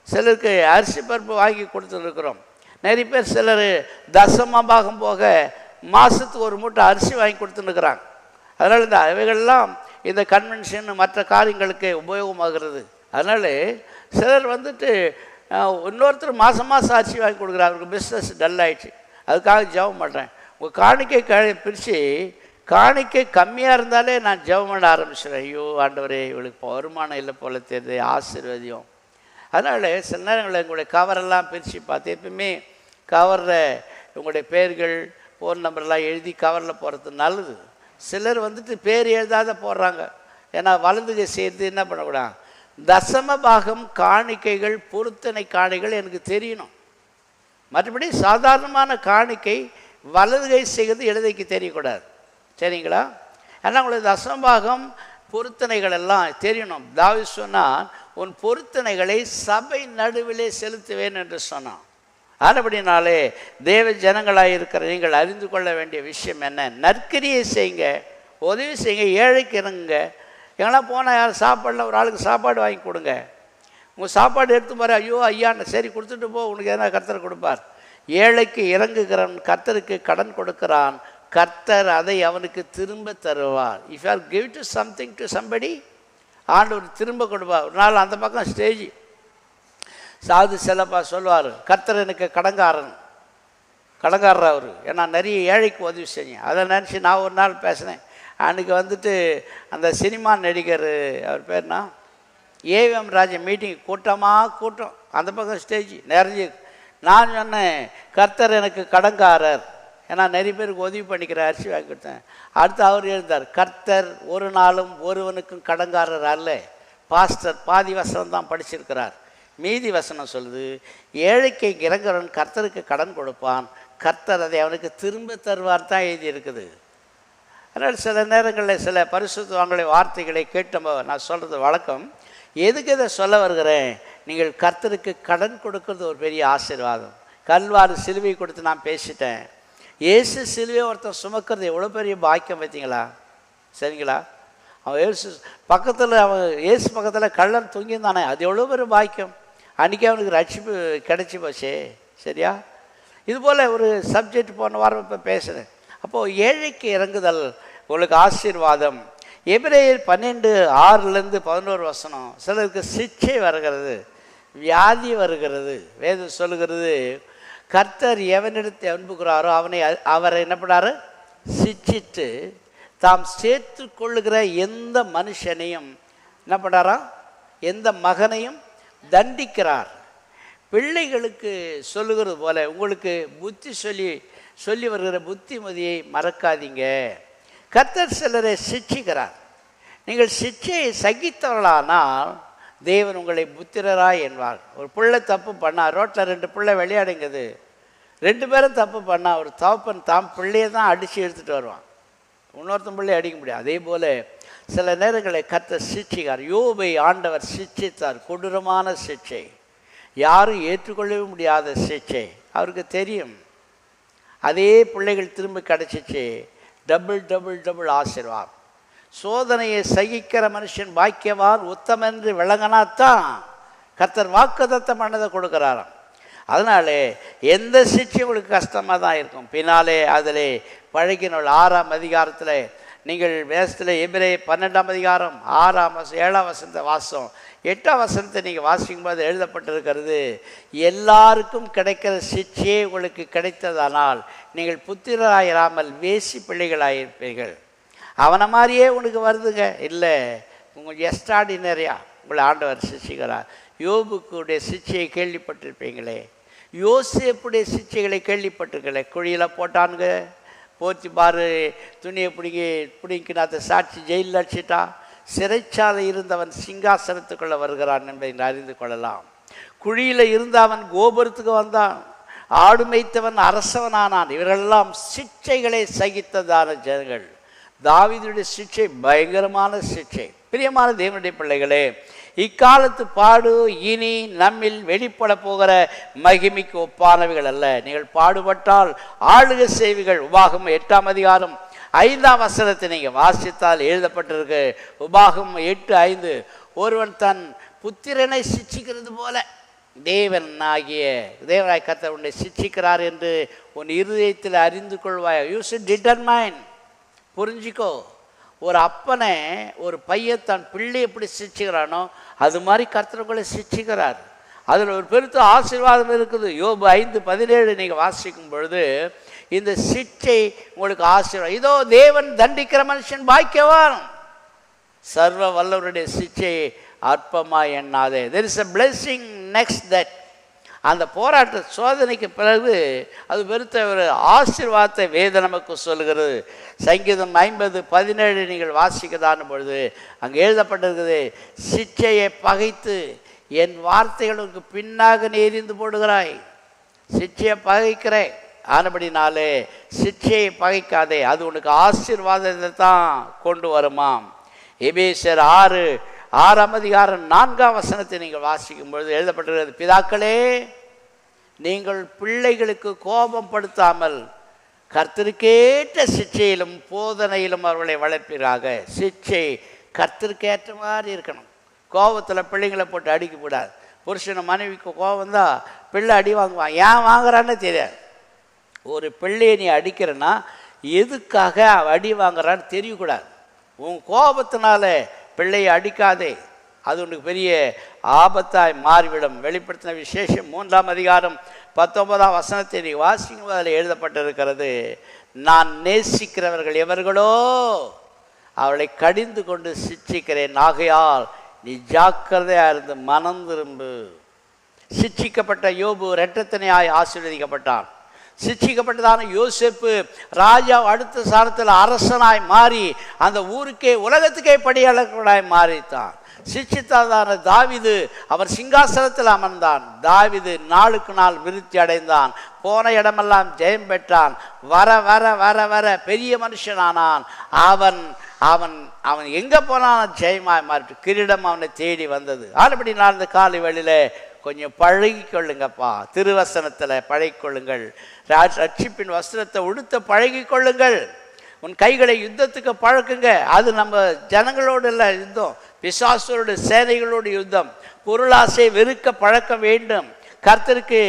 [SPEAKER 1] சிலருக்கு அரிசி பருப்பு வாங்கி கொடுத்துருக்குறோம். நிறைய பேர் சிலர் தசமபாகம் போக மாதத்துக்கு ஒரு மூட்டை அரிசி வாங்கி கொடுத்துருக்குறாங்க. அதனால் இந்த அவைகள்லாம் இந்த கன்வென்ஷன் மற்ற காரியங்களுக்கு உபயோகமாகிறது. அதனால் சிலர் இன்னொருத்தர் மாதம் அரிசி வாங்கி கொடுக்குறாங்க. அவருக்கு பிஸ்னஸ் டல் ஆகிடுச்சு. அதுக்காக ஜெபம் பண்ணுறேன். உங்கள் காணிக்கை பிரித்து காணிக்கை கம்மியாக இருந்தாலே நான் ஜெபம் பண்ண ஆரம்பிச்சிடுறேன். ஐயோ ஆண்டவரே, இவளுக்கு வருமானம் இல்லை போல தெரியுது, ஆசீர்வதியம். அதனால் சில நேரங்களில் எங்களுடைய கவரெல்லாம் பிரித்து பார்த்து, எப்பவுமே கவரில் உங்களுடைய பேர்கள், ஃபோன் நம்பர்லாம் எழுதி கவரில் போகிறது நல்லது. சிலர் பேர் எழுதாத போடுறாங்க. ஏன்னா வலதுகை சேர்த்து என்ன பண்ணக்கூடாது, தசம பாகம் காணிக்கைகள், பொருத்தனை காணிக்கைகள் எனக்கு தெரியணும். மற்றபடி சாதாரணமான காணிக்கை வலதுகை செய்கிறது இடதுகைக்கு தெரியக்கூடாது. சரிங்களா? ஏன்னா உங்களுக்கு தசமபாகம் பொருத்தனைகள் எல்லாம் தெரியணும். தாவீது சொன்னான், உன் பொருத்தனைகளை சபை நடுவிலே செலுத்துவேன் என்று சொன்னான். ஆனபடினாலே தேவ ஜனங்களாக இருக்கிற நீங்கள் அறிந்து கொள்ள வேண்டிய விஷயம் என்ன? நற்கிரியை செய்யுங்க, உதவி செய்யுங்க, ஏழைக்கு இறங்குங்க. எங்கன்னா போனால் யாரும் சாப்பாடில் ஒரு ஆளுக்கு சாப்பாடு வாங்கி கொடுங்க. உங்கள் சாப்பாடு எடுத்து பாரு, ஐயோ ஐயான்னு சரி கொடுத்துட்டு போ, உனக்கு எதனா கர்த்தர் கொடுப்பார். ஏழைக்கு இறங்குகிறவன் கர்த்தருக்கு கடன் கொடுக்கிறான், கர்த்தர் அதை அவனுக்கு திரும்ப தருவார். If you are give to something to somebody, ஆண்டவர் திரும்ப கொடுப்பார். ஒரு நாள் அந்த பக்கம் ஸ்டேஜ் சாது செல்லப்பா சொல்லுவார், கர்த்தர் எனக்கு கடங்காரர் அவர். ஏன்னா நிறைய ஏழைக்கு உதவி செஞ்சேன். அதை நினச்சி நான் ஒரு நாள் பேசினேன். அன்றைக்கி அந்த சினிமா நடிகர், அவர் பேர்னா ஏவிஎம் ராஜா மீட்டிங், கூட்டம் அந்த பக்கம் ஸ்டேஜ் நிறைய. நான் சொன்னேன், கர்த்தர் எனக்கு கடங்காரர். ஏன்னா நிறைய பேருக்கு உதவி பண்ணிக்கிற அரிசி வாங்கி கொடுத்தேன். அடுத்து அவர் எழுந்தார், கர்த்தர் ஒரு நாளும் ஒருவனுக்கும் கடங்காரர் அல்ல. பாஸ்டர் பாதி வசனம் தான் படிச்சிருக்கிறார், மீதி வசனம் சொல்லுது, ஏழைக்கு இறங்குறவன் கர்த்தருக்கு கடன் கொடுப்பான், கர்த்தர் அதை அவனுக்கு திரும்ப தருவார் தான் எழுதி இருக்குது. அதனால் சில நேரங்களில் சில பரிசுத்தவான்களை வார்த்தைகளை கேட்டு நான் சொல்கிறது வழக்கம். எதுக்கு இதை சொல்ல வருகிறேன்? நீங்கள் கர்த்தருக்கு கடன் கொடுக்கறது ஒரு பெரிய ஆசீர்வாதம். கல்வாரி சிலுவை கொடுத்து நான் பேசிட்டேன். இயேசு சிலுவையை ஒருத்தர் சுமக்கிறது எவ்வளோ பெரிய பாக்கியம் பார்த்தீங்களா? சரிங்களா? அவன் இயேசு பக்கத்தில், இயேசு பக்கத்தில் கள்ளன் தொங்கியிருந்தானே, அது எவ்வளோ பெரிய பாக்கியம். அன்றைக்கி அவனுக்கு ரட்சிப்பு கிடைச்சி போச்சே. சரியா? இதுபோல் ஒரு சப்ஜெக்ட் போன வாரம் இப்போ பேசுகிறேன். அப்போது ஏழைக்கு இறங்குதல் உங்களுக்கு ஆசீர்வாதம். எபிரேயர் 12:6-11 சிலருக்கு சிச்சை வருகிறது, வியாதி வருகிறது. வேதம் சொல்லுகிறது, கர்த்தர் எவனிடத்தை அன்புகிறாரோ அவரை என்ன பண்ணாரு? சிச்சிட்டு தாம் சேர்த்து கொள்ளுகிற எந்த மனுஷனையும் என்ன பண்ணாரா? எந்த மகனையும் தண்டிக்கிறார். பிள்ளைகளுக்கு சொல்லுகிறது போல உங்களுக்கு புத்தி சொல்லி வருகிற புத்திமதியை மறக்காதீங்க. கர்த்தர் சிலரை சிட்சிக்கிறார். நீங்கள் சிட்சையை சகித்தவர்களானால் தேவன் உங்களை புத்திரராய் என்பார். ஒரு பிள்ளை தப்பு பண்ணால், ரோட்டில் 2 பிள்ளை விளையாடுங்குது, 2 பேரும் தப்பு பண்ணால் ஒரு தகப்பன் தாம் பிள்ளையை தான் அடித்து எடுத்துகிட்டு வருவான், இன்னொருத்தன் பிள்ளையை அடிக்க முடியாது. அதே போல் சில நேரங்களை கர்த்தர் சிட்சிக்கார். யோபை ஆண்டவர் சிட்சித்தார், கொடூரமான சிட்சை, யாரும் ஏற்றுக்கொள்ளவே முடியாத சிட்சை. அவருக்கு தெரியும் அதே பிள்ளைகள் திரும்ப கிடச்சிச்சு, டபுள் ஆசீர்வாதம். சோதனையை சகிக்கிற மனுஷன் பாக்கியவான், உத்தமென்று விளங்கினாத்தான் கர்த்தர் வாக்குத்தத்தம் பண்ணதை கொடுக்குறாராம். அதனாலே எந்த சிட்சை உங்களுக்கு கஷ்டமாக தான் இருக்கும், பின்னாலே அதில் பழகினோள். 6ஆம் அதிகாரத்தில் நீங்கள் வேதத்தில் எபிரேயர் 12:6 7 வாசம் 8 நீங்கள் வாசிக்கும்போது எழுதப்பட்டிருக்கிறது, எல்லாருக்கும் கிடைக்கிற சிட்சையே உங்களுக்கு கிடைத்ததானால் நீங்கள் புத்திரராயிராமல் வேசி பிள்ளைகளாயிருப்பீர்கள். அவனை மாதிரியே உனக்கு வருதுங்க, இல்லை உங்களுக்கு எக்ஸ்ட்ராடினரியா உங்களை ஆண்டவர் சிட்சிக்கிறார். யோபுக்குடைய சிட்சையை கேள்விப்பட்டிருப்பீங்களே, யோசேப்புடைய சிட்சைகளை கேள்விப்பட்டிருக்கல. குழியில் போட்டானுங்க, போத்தி பாரு துணியை பிடிக்கினாத்த சாட்சி ஜெயிலில் அடிச்சிட்டா, சிறைச்சாலை இருந்தவன் சிங்காசனத்துக்குள்ளே வருகிறான் என்பதை அறிந்து கொள்ளலாம். குழியில் இருந்த அவன் கோபுரத்துக்கு வந்தான், ஆடு மேய்த்தவன் அரசவனானான். இவர்களெல்லாம் சிட்சைகளை சகித்ததான ஜனங்கள். தாவீதுடைய சிட்சை பயங்கரமான சிட்சை. பிரியமான தேவனுடைய பிள்ளைகளே, இக்காலத்து பாடு இனி நம்மில் வெளிப்பட போகிற மகிமைக்கு ஒப்பானவைகள் அல்ல. நீங்கள் பாடுபட்டால் ஆளுகை செய்வீர்கள். உபாகமம் 8ஆம் அதிகாரம் 5 நீங்கள் வாசித்தால் எழுதப்பட்டிருக்கு. உபாகமம் 8:5, ஒருவன் தன் புத்திரனை சிட்சிக்கிறது போல தேவனாய் கர்த்தர் உன்னை சிட்சிக்கிறார் என்று உன் இருதயத்தில் அறிந்து கொள்வாய். You should determine. புரிஞ்சிக்கோ, ஒரு அப்பனை ஒரு பையன் தன் பிள்ளை எப்படி சிட்சிக்கிறானோ அது மாதிரி கர்த்தர்களை சிட்சிக்கிறார். அதில் ஒரு பெருத்த ஆசீர்வாதம் இருக்குது. யோபு 5:17 நீங்கள் வாசிக்கும் பொழுது இந்த சிட்சை உங்களுக்கு ஆசீர்வாதம். இதோ தேவன் தண்டிக்கிற மனுஷன் பாக்கியவான், சர்வ வல்லவருடைய சிட்சை அற்பமாய் எண்ணாதே. there is a blessing next that. அந்த போராட்ட சோதனைக்கு பிறகு அது பெருத்த ஒரு ஆசீர்வாதத்தை வேதம் நமக்கு சொல்லுகிறது. சங்கீதம் 50:17 நீங்கள் வாசிக்கதான பொழுது அங்கே எழுதப்பட்டிருக்குது, சிட்சையை பகைத்து என் வார்த்தைகளுக்கு பின்னாக நீ எறிந்து போடுகிறாய். சிட்சையை பகைக்கிறேன், ஆனபடினாலே சிட்சையை பகைக்காதே, அது உனக்கு ஆசீர்வாதத்தை தான் கொண்டு வருமாம். எபேசியர் 6ஆம் அதிகாரம் 4 நீங்கள் வாசிக்கும் பொழுது எழுதப்பட்டிருக்கிறது, பிதாக்களே நீங்கள் பிள்ளைகளுக்கு கோபம் படுத்தாமல் கர்த்தருக்கேற்ற சிட்சையிலும் போதனையிலும் அவர்களை வளர்ப்பீராக. சிட்சை கர்த்தருக்கேற்ற மாதிரி இருக்கணும். கோபத்தில் பிள்ளைங்களை போட்டு அடிக்கக்கூடாது. புருஷனை மனைவிக்கு கோபம் தான் பிள்ளை அடி வாங்குவான், ஏன் வாங்குறான்னு தெரியாது. ஒரு பிள்ளையை நீ அடிக்கிறன்னா எதுக்காக அடி வாங்குறான்னு தெரியக்கூடாது. உன் கோபத்தினால பிள்ளையை அடிக்காதே, அது உனக்கு பெரிய ஆபத்தாய் மாறிவிடும். வெளிப்படுத்தின விசேஷம் 3ஆம் அதிகாரம் 19 நீ வாசிக்கும் அதில் எழுதப்பட்டிருக்கிறது, நான் நேசிக்கிறவர்கள் எவர்களோ அவளை கடிந்து கொண்டு சிட்சிக்கிறேன், ஆகையால் நீ ஜாக்கிரதையாக இருந்து மனம் திரும்பு. சிட்சிக்கப்பட்ட யோபு இரட்டத்தனையாய் ஆசீர்வதிக்கப்பட்டான். சிட்சிக்கப்பட்டதான யோசேப்பு ராஜா அடுத்த சாரத்தில் அரசனாய் மாறி அந்த ஊருக்கே உலகத்துக்கே படியாளர்களாய் மாறித்தான். சிட்சித்ததான தாவீது அவர் சிங்காசனத்தில் அமர்ந்தான். தாவீது நாளுக்கு நாள் விருத்தி அடைந்தான், போன இடமெல்லாம் ஜெயம் பெற்றான், வர வர வர வர பெரிய மனுஷனானான். அவன் அவன் அவன் எங்கே போனான் ஜெயமாய் மாறிட்டு கிரீடம் அவனை தேடி வந்தது. ஆனபடி நான் இந்த காலை வேளையில் கொஞ்சம் பழகிக்கொள்ளுங்கப்பா, திருவசனத்தில் பழகிக்கொள்ளுங்கள், ரட்சிப்பின் வஸ்திரத்தை உடுத்த பழகிக்கொள்ளுங்கள், உன் கைகளை யுத்தத்துக்கு பழக்குங்க. அது நம்ம ஜனங்களோடு இல்லை யுத்தம், பிசாசோட சேனைகளோடு யுத்தம். பொருளாசை வெறுக்க பழக்க வேண்டும், கர்த்தருக்கு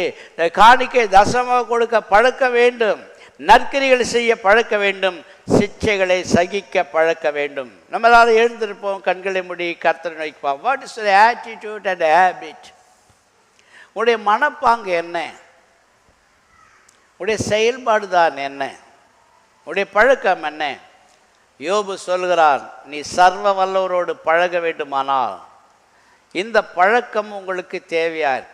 [SPEAKER 1] காணிக்கை தசமாக கொடுக்க பழக்க வேண்டும், நற்கிரிகள் செய்ய பழக்க வேண்டும், சிச்சைகளை சகிக்க பழக்க வேண்டும். நம்ம எல்லாரும் எழுந்திருப்போம், கண்களை மூடி கர்த்தரை நோக்கிப்போம். What is your attitude and habit? உடைய மனப்பாங்கு என்ன? உடைய செயல்பாடு தான் என்ன? உடைய பழக்கம் என்ன? யோபு சொல்கிறார், நீ சர்வ வல்லவரோடு பழக வேண்டுமானால் இந்த பழக்கம் உங்களுக்கு தேவையார்.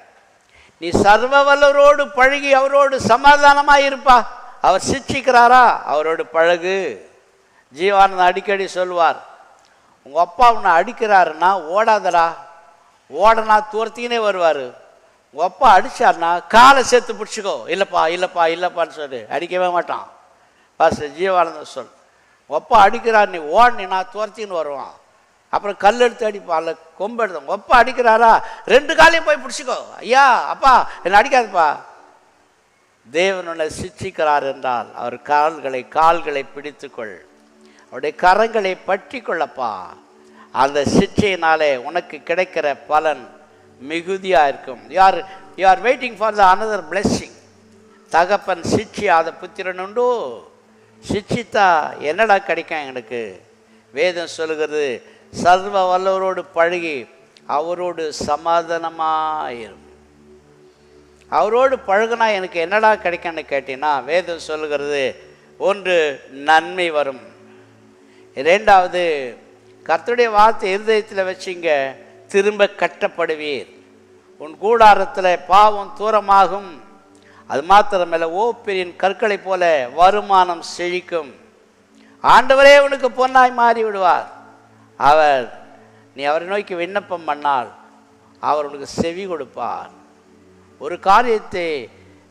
[SPEAKER 1] நீ சர்வ வல்லவரோடு பழகி அவரோடு சமாதானமாக இருப்பா. அவர் சிச்சிக்கிறாரா, அவரோடு பழகு. ஜீவானந்தன் அடிக்கடி சொல்வார், உங்கள் அப்பா உன்னை அடிக்கிறாருன்னா ஓடாதடா, ஓடனா துரத்தினே வருவார். உங்கள் அப்பா அடித்தார்னா காலை சேர்த்து பிடிச்சிக்கோ. இல்லைப்பா இல்லைப்பா இல்லைப்பான்னு சொல்லி அடிக்கவே மாட்டான். பாஸ்டர் ஜீவானந்தன் சொல், உங்கள் அப்பா அடிக்கிறார், நீ ஓடனா துரத்தின்னு வருவான். அப்புறம் கல் எடுத்து அடிப்பான், இல்லை கொம்பு எடுத்து. உங்கள் அப்பா அடிக்கிறாரா, 2 காலையும் போய் பிடிச்சிக்கோ. ஐயா அப்பா என்னை அடிக்காதுப்பா. தேவன் உன்னை சிச்சிக்கிறார் என்றால் அவர் கால்களை பிடித்துக்கொள், அவருடைய கரங்களை பற்றி கொள்ளப்பா. அந்த சிச்சையினாலே உனக்கு கிடைக்கிற பலன் மிகுதியாக இருக்கும். You are waiting for the another blessing. தகப்பன் சிச்சியாத புத்திரன் உண்டோ? சிச்சித்தா என்னடா கிடைக்கும் எனக்கு? வேதம் சொல்லுகிறது, சர்வ வல்லவரோடு பழகி அவரோடு சமாதானமாயிரும். அவரோடு பழகுனா எனக்கு என்னடா கிடைக்கும்னு கேட்டீங்கன்னா, வேதம் சொல்லுகிறது, 1 நன்மை வரும், 2வது கர்த்தருடைய வார்த்தை இருதயத்தில் வச்சிங்க, திரும்ப கட்டப்படுவீர், உன் கூடாரத்தில் பாவம் தூரமாகும், அது மாத்திரமல்ல ஓப்பெரியின் கற்களை போல வருமானம் செழிக்கும். ஆண்டவரே உனக்கு பொன்னாய் மாறி விடுவார். நீ அவரை நோக்கி விண்ணப்பம் பண்ணால் அவர் உனக்கு செவி கொடுப்பார். ஒரு காரியத்தை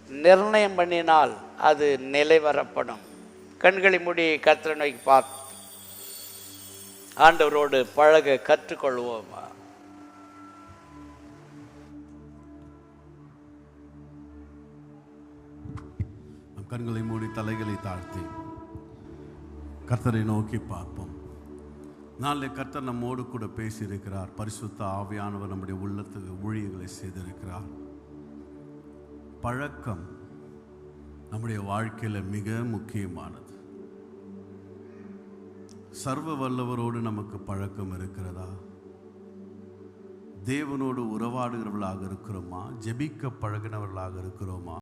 [SPEAKER 1] நிர்ணயம் பண்ணினால் அது நிலைவரப்படும். கண்களை மூடி கர்த்தரை நோக்கி பார்த்து ஆண்டவரோடு பழக கற்றுக்கொள்வோமா?
[SPEAKER 3] கண்களை மூடி தலைகளை தாழ்த்தி கர்த்தரை நோக்கி பார்ப்போம். நாளை கர்த்தர் நம்மோடு கூட பேசியிருக்கிறார். பரிசுத்த ஆவியானவர் நம்முடைய உள்ளத்துக்கு ஊழியர்களை செய்திருக்கிறார். பழக்கம் நம்முடைய வாழ்க்கையில் மிக முக்கியமானது. சர்வ வல்லவரோடு நமக்கு பழக்கம் இருக்கிறதா? தேவனோடு உறவாடுகிறவர்களாக இருக்கிறோமா? ஜெபிக்க பழகினவர்களாக இருக்கிறோமா?